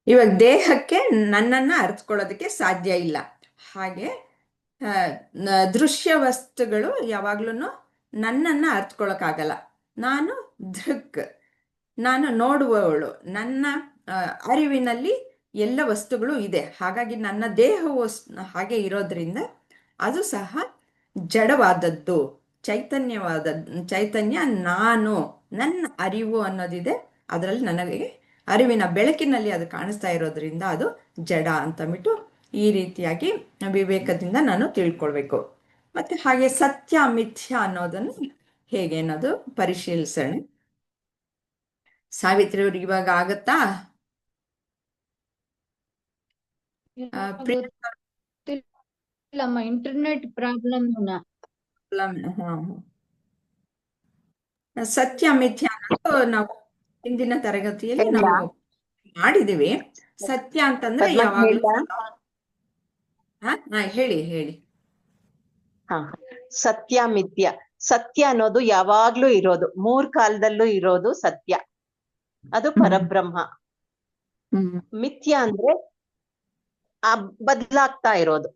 Speaker 2: ಇವಾಗ ದೇಹಕ್ಕೆ ನನ್ನನ್ನು ಅರ್ಥಕೊಳ್ಳೋದಕ್ಕೆ ಸಾಧ್ಯ ಇಲ್ಲ. ಹಾಗೆ ದೃಶ್ಯ ವಸ್ತುಗಳು ಯಾವಾಗ್ಲೂ ನನ್ನನ್ನು ಅರ್ಥಕೊಳ್ಳೋಕ್ಕಾಗಲ್ಲ. ನಾನು ದೃಕ್, ನಾನು ನೋಡುವವಳು. ನನ್ನ ಅರಿವಿನಲ್ಲಿ ಎಲ್ಲ ವಸ್ತುಗಳು ಇದೆ. ಹಾಗಾಗಿ ನನ್ನ ದೇಹವು ಹಾಗೆ ಇರೋದ್ರಿಂದ ಅದು ಸಹ ಜಡವಾದದ್ದು. ಚೈತನ್ಯ ನಾನು, ನನ್ನ ಅರಿವು ಅನ್ನೋದಿದೆ, ಅದರಲ್ಲಿ ನನಗೆ ಅರಿವಿನ ಬೆಳಕಿನಲ್ಲಿ ಅದು ಕಾಣಿಸ್ತಾ ಇರೋದ್ರಿಂದ ಅದು ಜಡ ಅಂತಂದ್ಬಿಟ್ಟು ಈ ರೀತಿಯಾಗಿ ವಿವೇಕದಿಂದ ನಾನು ತಿಳ್ಕೊಳ್ಬೇಕು. ಮತ್ತೆ ಹಾಗೆ ಸತ್ಯ ಮಿಥ್ಯ ಅನ್ನೋದನ್ನು ಹೇಗೆ ಅನ್ನೋದು ಪರಿಶೀಲಿಸೋಣ. ಸಾವಿತ್ರಿ ಅವ್ರಿಗೆ ಇವಾಗ ಆಗತ್ತಾ?
Speaker 1: ಗೊತ್ತಿಲ್ಲಮ್ಮ, ಇಂಟರ್ನೆಟ್ ಪ್ರಾಬ್ಲಮ್.
Speaker 2: ಸತ್ಯ ಮಿಥ್ಯ ಅನ್ನೋದು ನಾವು ಹಿಂದಿನ ತರಗತಿಯಲ್ಲಿ ನಾವು ಮಾಡಿದೀವಿ. ಸತ್ಯ ಅಂತಂದ್ರೆ ಯಾವಾಗಲೂ ಹೇಳಿ ಹೇಳಿ.
Speaker 7: ಸತ್ಯ ಮಿಥ್ಯ. ಸತ್ಯ ಅನ್ನೋದು ಯಾವಾಗ್ಲೂ ಇರೋದು, 3 ಕಾಲದಲ್ಲೂ ಇರೋದು ಸತ್ಯ, ಅದು ಪರಬ್ರಹ್ಮ. ಮಿಥ್ಯ ಅಂದ್ರೆ ಬದಲಾಗ್ತಾ ಇರೋದು.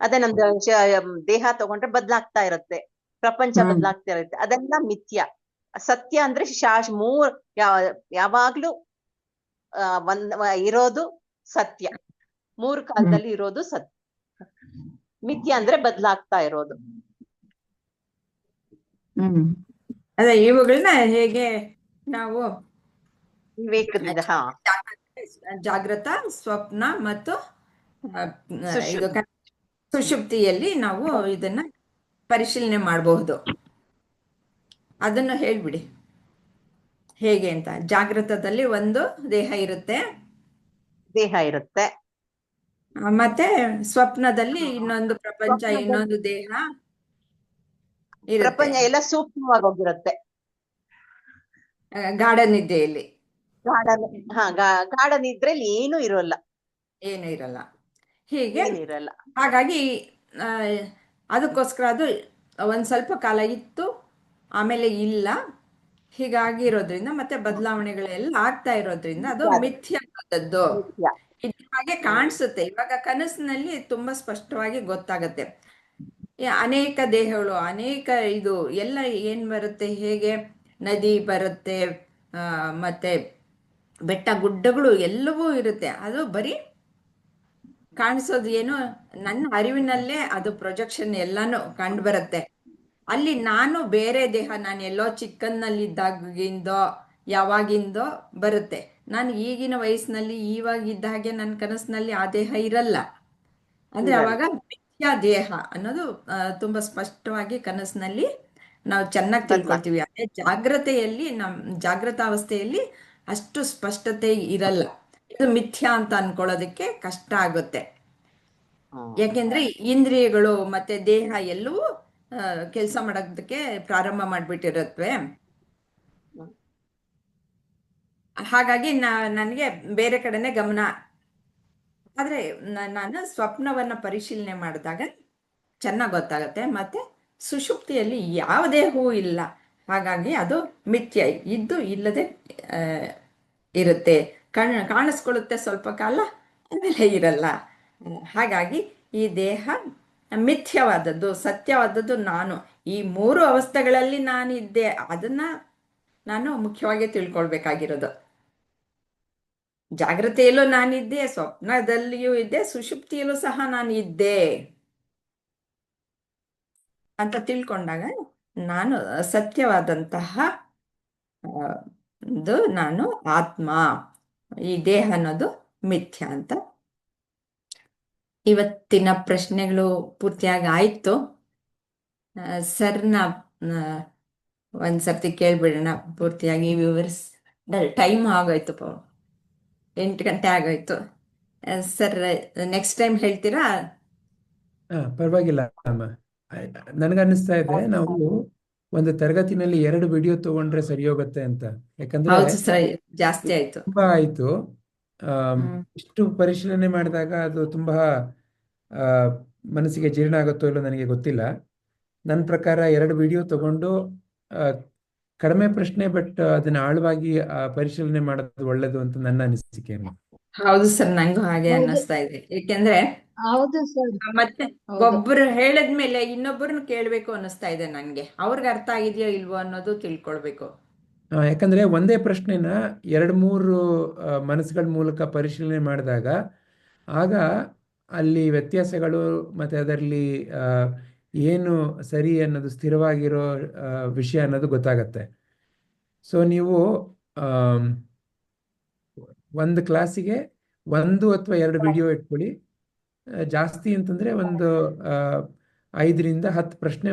Speaker 7: ಅದೇ ನಮ್ದು ದೇಹ ತಗೊಂಡ್ರೆ ಬದಲಾಗ್ತಾ ಇರುತ್ತೆ, ಪ್ರಪಂಚ ಬದಲಾಗ್ತಾ ಇರುತ್ತೆ, ಅದೆಲ್ಲ ಮಿಥ್ಯ. ಸತ್ಯ ಅಂದ್ರೆ ಯಾವಾಗ್ಲೂ ಇರೋದು ಸತ್ಯ, 3 ಕಾಲದಲ್ಲಿ ಇರೋದು ಸತ್ಯ. ಮಿಥ್ಯ ಅಂದ್ರೆ ಬದಲಾಗ್ತಾ ಇರೋದು.
Speaker 2: ಅದೇ ಇವುಗಳನ್ನ ಹೇಗೆ ನಾವು
Speaker 7: ವಿವೇಕದಿಂದ
Speaker 2: ಜಾಗೃತ, ಸ್ವಪ್ನ ಮತ್ತು ಇದು ಸುಷುಪ್ತಿಯಲ್ಲಿ ನಾವು ಇದನ್ನ ಪರಿಶೀಲನೆ ಮಾಡಬಹುದು. ಅದನ್ನು ಹೇಳ್ಬಿಡಿ ಹೇಗೆ ಅಂತ. ಜಾಗೃತದಲ್ಲಿ ಒಂದು ದೇಹ ಇರುತ್ತೆ, ಮತ್ತೆ ಸ್ವಪ್ನದಲ್ಲಿ ಇನ್ನೊಂದು ಪ್ರಪಂಚ, ಇನ್ನೊಂದು ದೇಹ ಇರುತ್ತೆ.
Speaker 7: ಪ್ರಪಂಚ ಎಲ್ಲ ಸೂಕ್ಷ್ಮವಾಗಿ ಹೋಗಿರುತ್ತೆ
Speaker 2: ಗಾಢ ನಿದ್ದೆಯಲ್ಲಿ.
Speaker 7: ಗಾಢ ನಿದ್ರೆಯಲ್ಲಿ ಏನು ಇರೋಲ್ಲ,
Speaker 2: ಹೀಗೆ ಹಾಗಾಗಿ ಅದಕ್ಕೋಸ್ಕರ ಅದು ಒಂದ್ ಸ್ವಲ್ಪ ಕಾಲ ಇತ್ತು, ಆಮೇಲೆ ಇಲ್ಲ. ಹೀಗಾಗಿರೋದ್ರಿಂದ ಮತ್ತೆ ಬದಲಾವಣೆಗಳೆಲ್ಲ ಆಗ್ತಾ ಇರೋದ್ರಿಂದ ಅದು ಮಿಥ್ಯಾವಾದದ್ದು. ಇದು ಹಾಗೆ ಕಾಣಿಸುತ್ತೆ. ಇವಾಗ ಕನಸಿನಲ್ಲಿ ತುಂಬಾ ಸ್ಪಷ್ಟವಾಗಿ ಗೊತ್ತಾಗತ್ತೆ. ಅನೇಕ ದೇಹಗಳು, ಅನೇಕ ಇದು ಎಲ್ಲ ಏನ್ ಬರುತ್ತೆ, ಹೇಗೆ ನದಿ ಬರುತ್ತೆ, ಮತ್ತೆ ಬೆಟ್ಟ ಗುಡ್ಡಗಳು ಎಲ್ಲವೂ ಇರುತ್ತೆ. ಅದು ಬರೀ ಕಾಣಿಸೋದು ಏನು, ನನ್ನ ಅರಿವಿನಲ್ಲೇ ಅದು ಪ್ರೊಜೆಕ್ಷನ್ ಎಲ್ಲಾನು ಕಂಡು ಬರುತ್ತೆ. ಅಲ್ಲಿ ನಾನು ಬೇರೆ ದೇಹ, ನಾನು ಎಲ್ಲೋ ಚಿಕ್ಕನ್ನಲ್ಲಿದ್ದಾಗಿಂದೋ ಯಾವಾಗಿಂದೋ ಬರುತ್ತೆ. ನಾನು ಈಗಿನ ವಯಸ್ಸಿನಲ್ಲಿ ಇವಾಗಿದ್ದ ಹಾಗೆ ನನ್ನ ಕನಸಿನಲ್ಲಿ ಆ ದೇಹ ಇರಲ್ಲ. ಅಂದ್ರೆ
Speaker 6: ಇರಲ್ಲ.
Speaker 2: ಅವಾಗ ಮಿಥ್ಯಾ ದೇಹ ಅನ್ನೋದು ತುಂಬಾ ಸ್ಪಷ್ಟವಾಗಿ ಕನಸಿನಲ್ಲಿ ನಾವು ಚೆನ್ನಾಗಿ ತಿಳ್ಕೊಳ್ತೀವಿ. ಅದೇ ಜಾಗ್ರತೆಯಲ್ಲಿ, ಜಾಗೃತಾವಸ್ಥೆಯಲ್ಲಿ ಅಷ್ಟು ಸ್ಪಷ್ಟತೆ ಇರಲ್ಲ. ಇದು ಮಿಥ್ಯಾ ಅಂತ ಅನ್ಕೊಳ್ಳೋದಕ್ಕೆ ಕಷ್ಟ ಆಗುತ್ತೆ. ಯಾಕೆಂದ್ರೆ ಇಂದ್ರಿಯಗಳು ಮತ್ತೆ ದೇಹ ಎಲ್ಲವೂ ಕೆಲಸ ಮಾಡೋದಕ್ಕೆ ಪ್ರಾರಂಭ ಮಾಡ್ಬಿಟ್ಟಿರತ್ವೆ. ಹಾಗಾಗಿ ನನಗೆ ಬೇರೆ ಕಡೆನೆ ಗಮನ. ಆದ್ರೆ ನಾನು ಸ್ವಪ್ನವನ್ನ ಪರಿಶೀಲನೆ ಮಾಡಿದಾಗ ಚೆನ್ನಾಗಿ ಗೊತ್ತಾಗತ್ತೆ. ಮತ್ತೆ ಸುಷುಪ್ತಿಯಲ್ಲಿ ಯಾವ ದೇಹವೂ ಇಲ್ಲ, ಹಾಗಾಗಿ ಅದು ಮಿಥ್ಯ, ಇದ್ದು ಇಲ್ಲದೆ ಇರುತ್ತೆ. ಕಾಣಿಸ್ಕೊಳ್ಳುತ್ತೆ ಸ್ವಲ್ಪ ಕಾಲ, ಆಮೇಲೆ ಇರಲ್ಲ. ಹಾಗಾಗಿ ಈ ದೇಹ ಮಿಥ್ಯವಾದದ್ದು, ಸತ್ಯವಾದದ್ದು ನಾನು. ಈ 3 ಅವಸ್ಥೆಗಳಲ್ಲಿ ನಾನಿದ್ದೆ, ಅದನ್ನ ನಾನು ಮುಖ್ಯವಾಗಿ ತಿಳ್ಕೊಳ್ಬೇಕಾಗಿರೋದು. ಜಾಗೃತೆಯಲ್ಲೂ ನಾನಿದ್ದೆ, ಸ್ವಪ್ನದಲ್ಲಿಯೂ ಇದ್ದೆ, ಸುಷುಪ್ತಿಯಲ್ಲೂ ಸಹ ನಾನು ಇದ್ದೆ ಅಂತ ತಿಳ್ಕೊಂಡಾಗ ನಾನು ಸತ್ಯವಾದಂತಹ ನಾನು ಆತ್ಮ, ಈ ದೇಹ ಅನ್ನೋದು ಮಿಥ್ಯ ಅಂತ. ಇವತ್ತಿನ ಪ್ರಶ್ನೆಗಳು ಪೂರ್ತಿಯಾಗಿ ಆಯ್ತು. ಸರ್ನ ಒಂದ್ಸರ್ತಿ ಕೇಳ್ಬಿಡೋಣ ಪೂರ್ತಿಯಾಗಿ ಟೈಮ್ ಆಗೋಯ್ತು, 8 ಗಂಟೆ ಆಗೋಯ್ತು. ಸರ್ ನೆಕ್ಸ್ಟ್ ಟೈಮ್ ಹೇಳ್ತೀರಾ?
Speaker 8: ಪರವಾಗಿಲ್ಲ ಅಮ್ಮ. ನನಗನ್ನಿಸ್ತಾ ಇದೆ ನಾವು ಒಂದು ತರಗತಿನಲ್ಲಿ 2 ವಿಡಿಯೋ ತಗೊಂಡ್ರೆ ಸರಿ ಹೋಗುತ್ತೆ ಅಂತ. ಯಾಕಂದ್ರೆ
Speaker 2: ಹೌದು ಸರ್, ಜಾಸ್ತಿ ಆಯ್ತು.
Speaker 8: ತುಂಬಾ ಆಯ್ತು. ಇಷ್ಟು ಪರಿಶೀಲನೆ ಮಾಡಿದಾಗ ಅದು ತುಂಬಾ ಮನಸ್ಸಿಗೆ ಜೀರ್ಣ ಆಗುತ್ತೋ ಇಲ್ಲೋ ನನಗೆ ಗೊತ್ತಿಲ್ಲ. ನನ್ನ ಪ್ರಕಾರ 2 ವಿಡಿಯೋ ತಗೊಂಡು ಕಡಿಮೆ ಪ್ರಶ್ನೆ, ಬಟ್ ಅದನ್ನ ಆಳವಾಗಿ ಪರಿಶೀಲನೆ ಮಾಡೋದು ಒಳ್ಳೇದು ಅಂತ ನನ್ನ ಅನಿಸಿಕೆ.
Speaker 2: ಹೌದು ಸರ್, ನಂಗೂ ಹಾಗೆ ಅನ್ನಿಸ್ತಾ ಇದೆ. ಏಕೆಂದ್ರೆ
Speaker 1: ಹೌದು ಸರ್.
Speaker 2: ಮತ್ತೆ ಒಬ್ರು ಹೇಳಿದ್ಮೇಲೆ ಇನ್ನೊಬ್ಬರನ್ನ ಕೇಳ್ಬೇಕು ಅನ್ನಿಸ್ತಾ ಇದೆ ನನ್ಗೆ. ಅವ್ರಿಗೆ ಅರ್ಥ ಆಗಿದೆಯೋ ಇಲ್ವೋ ಅನ್ನೋದು ತಿಳ್ಕೊಳ್ಬೇಕು.
Speaker 8: ಯಾಕಂದ್ರೆ ಒಂದೇ ಪ್ರಶ್ನೆನ 2-3 ಮನಸ್ಸುಗಳ ಮೂಲಕ ಪರಿಶೀಲನೆ ಮಾಡಿದಾಗ ಆಗ ಅಲ್ಲಿ ವ್ಯತ್ಯಾಸಗಳು ಮತ್ತೆ ಅದರಲ್ಲಿ ಏನು ಸರಿ ಅನ್ನೋದು ಸ್ಥಿರವಾಗಿರೋ ವಿಷಯ ಅನ್ನೋದು ಗೊತ್ತಾಗತ್ತೆ. ಸೊ ನೀವು ಒಂದು ಕ್ಲಾಸಿಗೆ 1 ಅಥವಾ 2 ವಿಡಿಯೋ ಇಟ್ಕೊಳ್ಳಿ. ಜಾಸ್ತಿ ಅಂತಂದ್ರೆ ಒಂದು 5ರಿಂದ 10 ಪ್ರಶ್ನೆ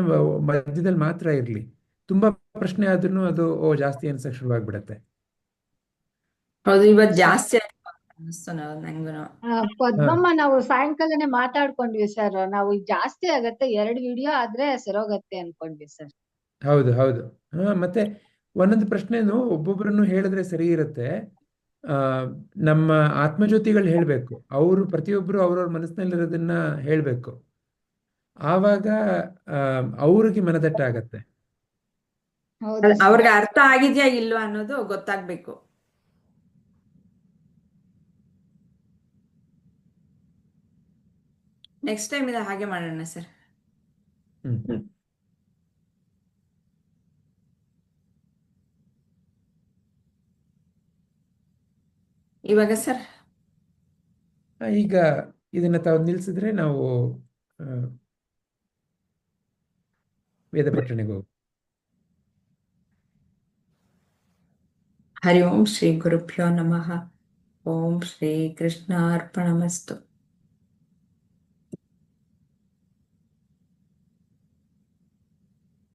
Speaker 8: ಮಧ್ಯದಲ್ಲಿ ಮಾತ್ರ ಇರಲಿ. ತುಂಬಾ ಪ್ರಶ್ನೆ ಆದ್ರೂ ಅದು ಜಾಸ್ತಿ ಅನ್ಸಕ್ ಶುರುವಾಗ್ಬಿಡತ್ತೆ.
Speaker 2: ಹೌದು, ಇವತ್ತು ಜಾಸ್ತಿ ಅನ್ನಿಸ್ತು ನಂಗೂ.
Speaker 1: ಪದ್ಮಮ್ಮ, ನಾವು ಸಾಯಂಕಾಲನೇ ಮಾತಾಡ್ಕೊಂಡ್ವಿ ಸರ್. ನಾವು ಜಾಸ್ತಿ ಆಗತ್ತೆ, 2 ವಿಡಿಯೋ ಆದ್ರೆ ಸರೋಗತ್ತೆ ಅನ್ಕೊಂಡ್ವಿ ಸರ್.
Speaker 8: ಹೌದು ಹೌದು. ಮತ್ತೆ ಒಂದೊಂದು ಪ್ರಶ್ನೆನು ಒಬ್ಬೊಬ್ಬರನ್ನು ಹೇಳಿದ್ರೆ ಸರಿ ಇರುತ್ತೆ. ನಮ್ಮ ಆತ್ಮಜ್ಯೋತಿಗಳು ಹೇಳ್ಬೇಕು, ಅವರು ಪ್ರತಿಯೊಬ್ಬರು ಅವ್ರವ್ರ ಮನಸ್ಸಿನಲ್ಲಿರೋದನ್ನ ಹೇಳ್ಬೇಕು. ಆವಾಗ ಅವ್ರಿಗೆ ಮನದಟ್ಟ ಆಗತ್ತೆ.
Speaker 2: ಅವ್ರಿಗೆ ಅರ್ಥ ಆಗಿದ್ಯಾ ಇಲ್ವಾ ಅನ್ನೋದು ಗೊತ್ತಾಗ್ಬೇಕು. ನೆಕ್ಸ್ಟ್ ಟೈಮ್ ಇದು ಹಾಗೆ ಮಾಡೋಣ ಸರ್. ಇವಾಗ ಸರ್
Speaker 8: ಈಗ ಇದನ್ನ ತಾವು ನಿಲ್ಸಿದ್ರೆ ನಾವು ವೇದ ಪಠಣೆಗೆ ಹೋಗಿ.
Speaker 2: ಹರಿ ಓಂ ಶ್ರೀ ಗುರುಭ್ಯೋ ನಮಃ. ಓಂ ಶ್ರೀ ಕೃಷ್ಣಾರ್ಪಣಮಸ್ತು.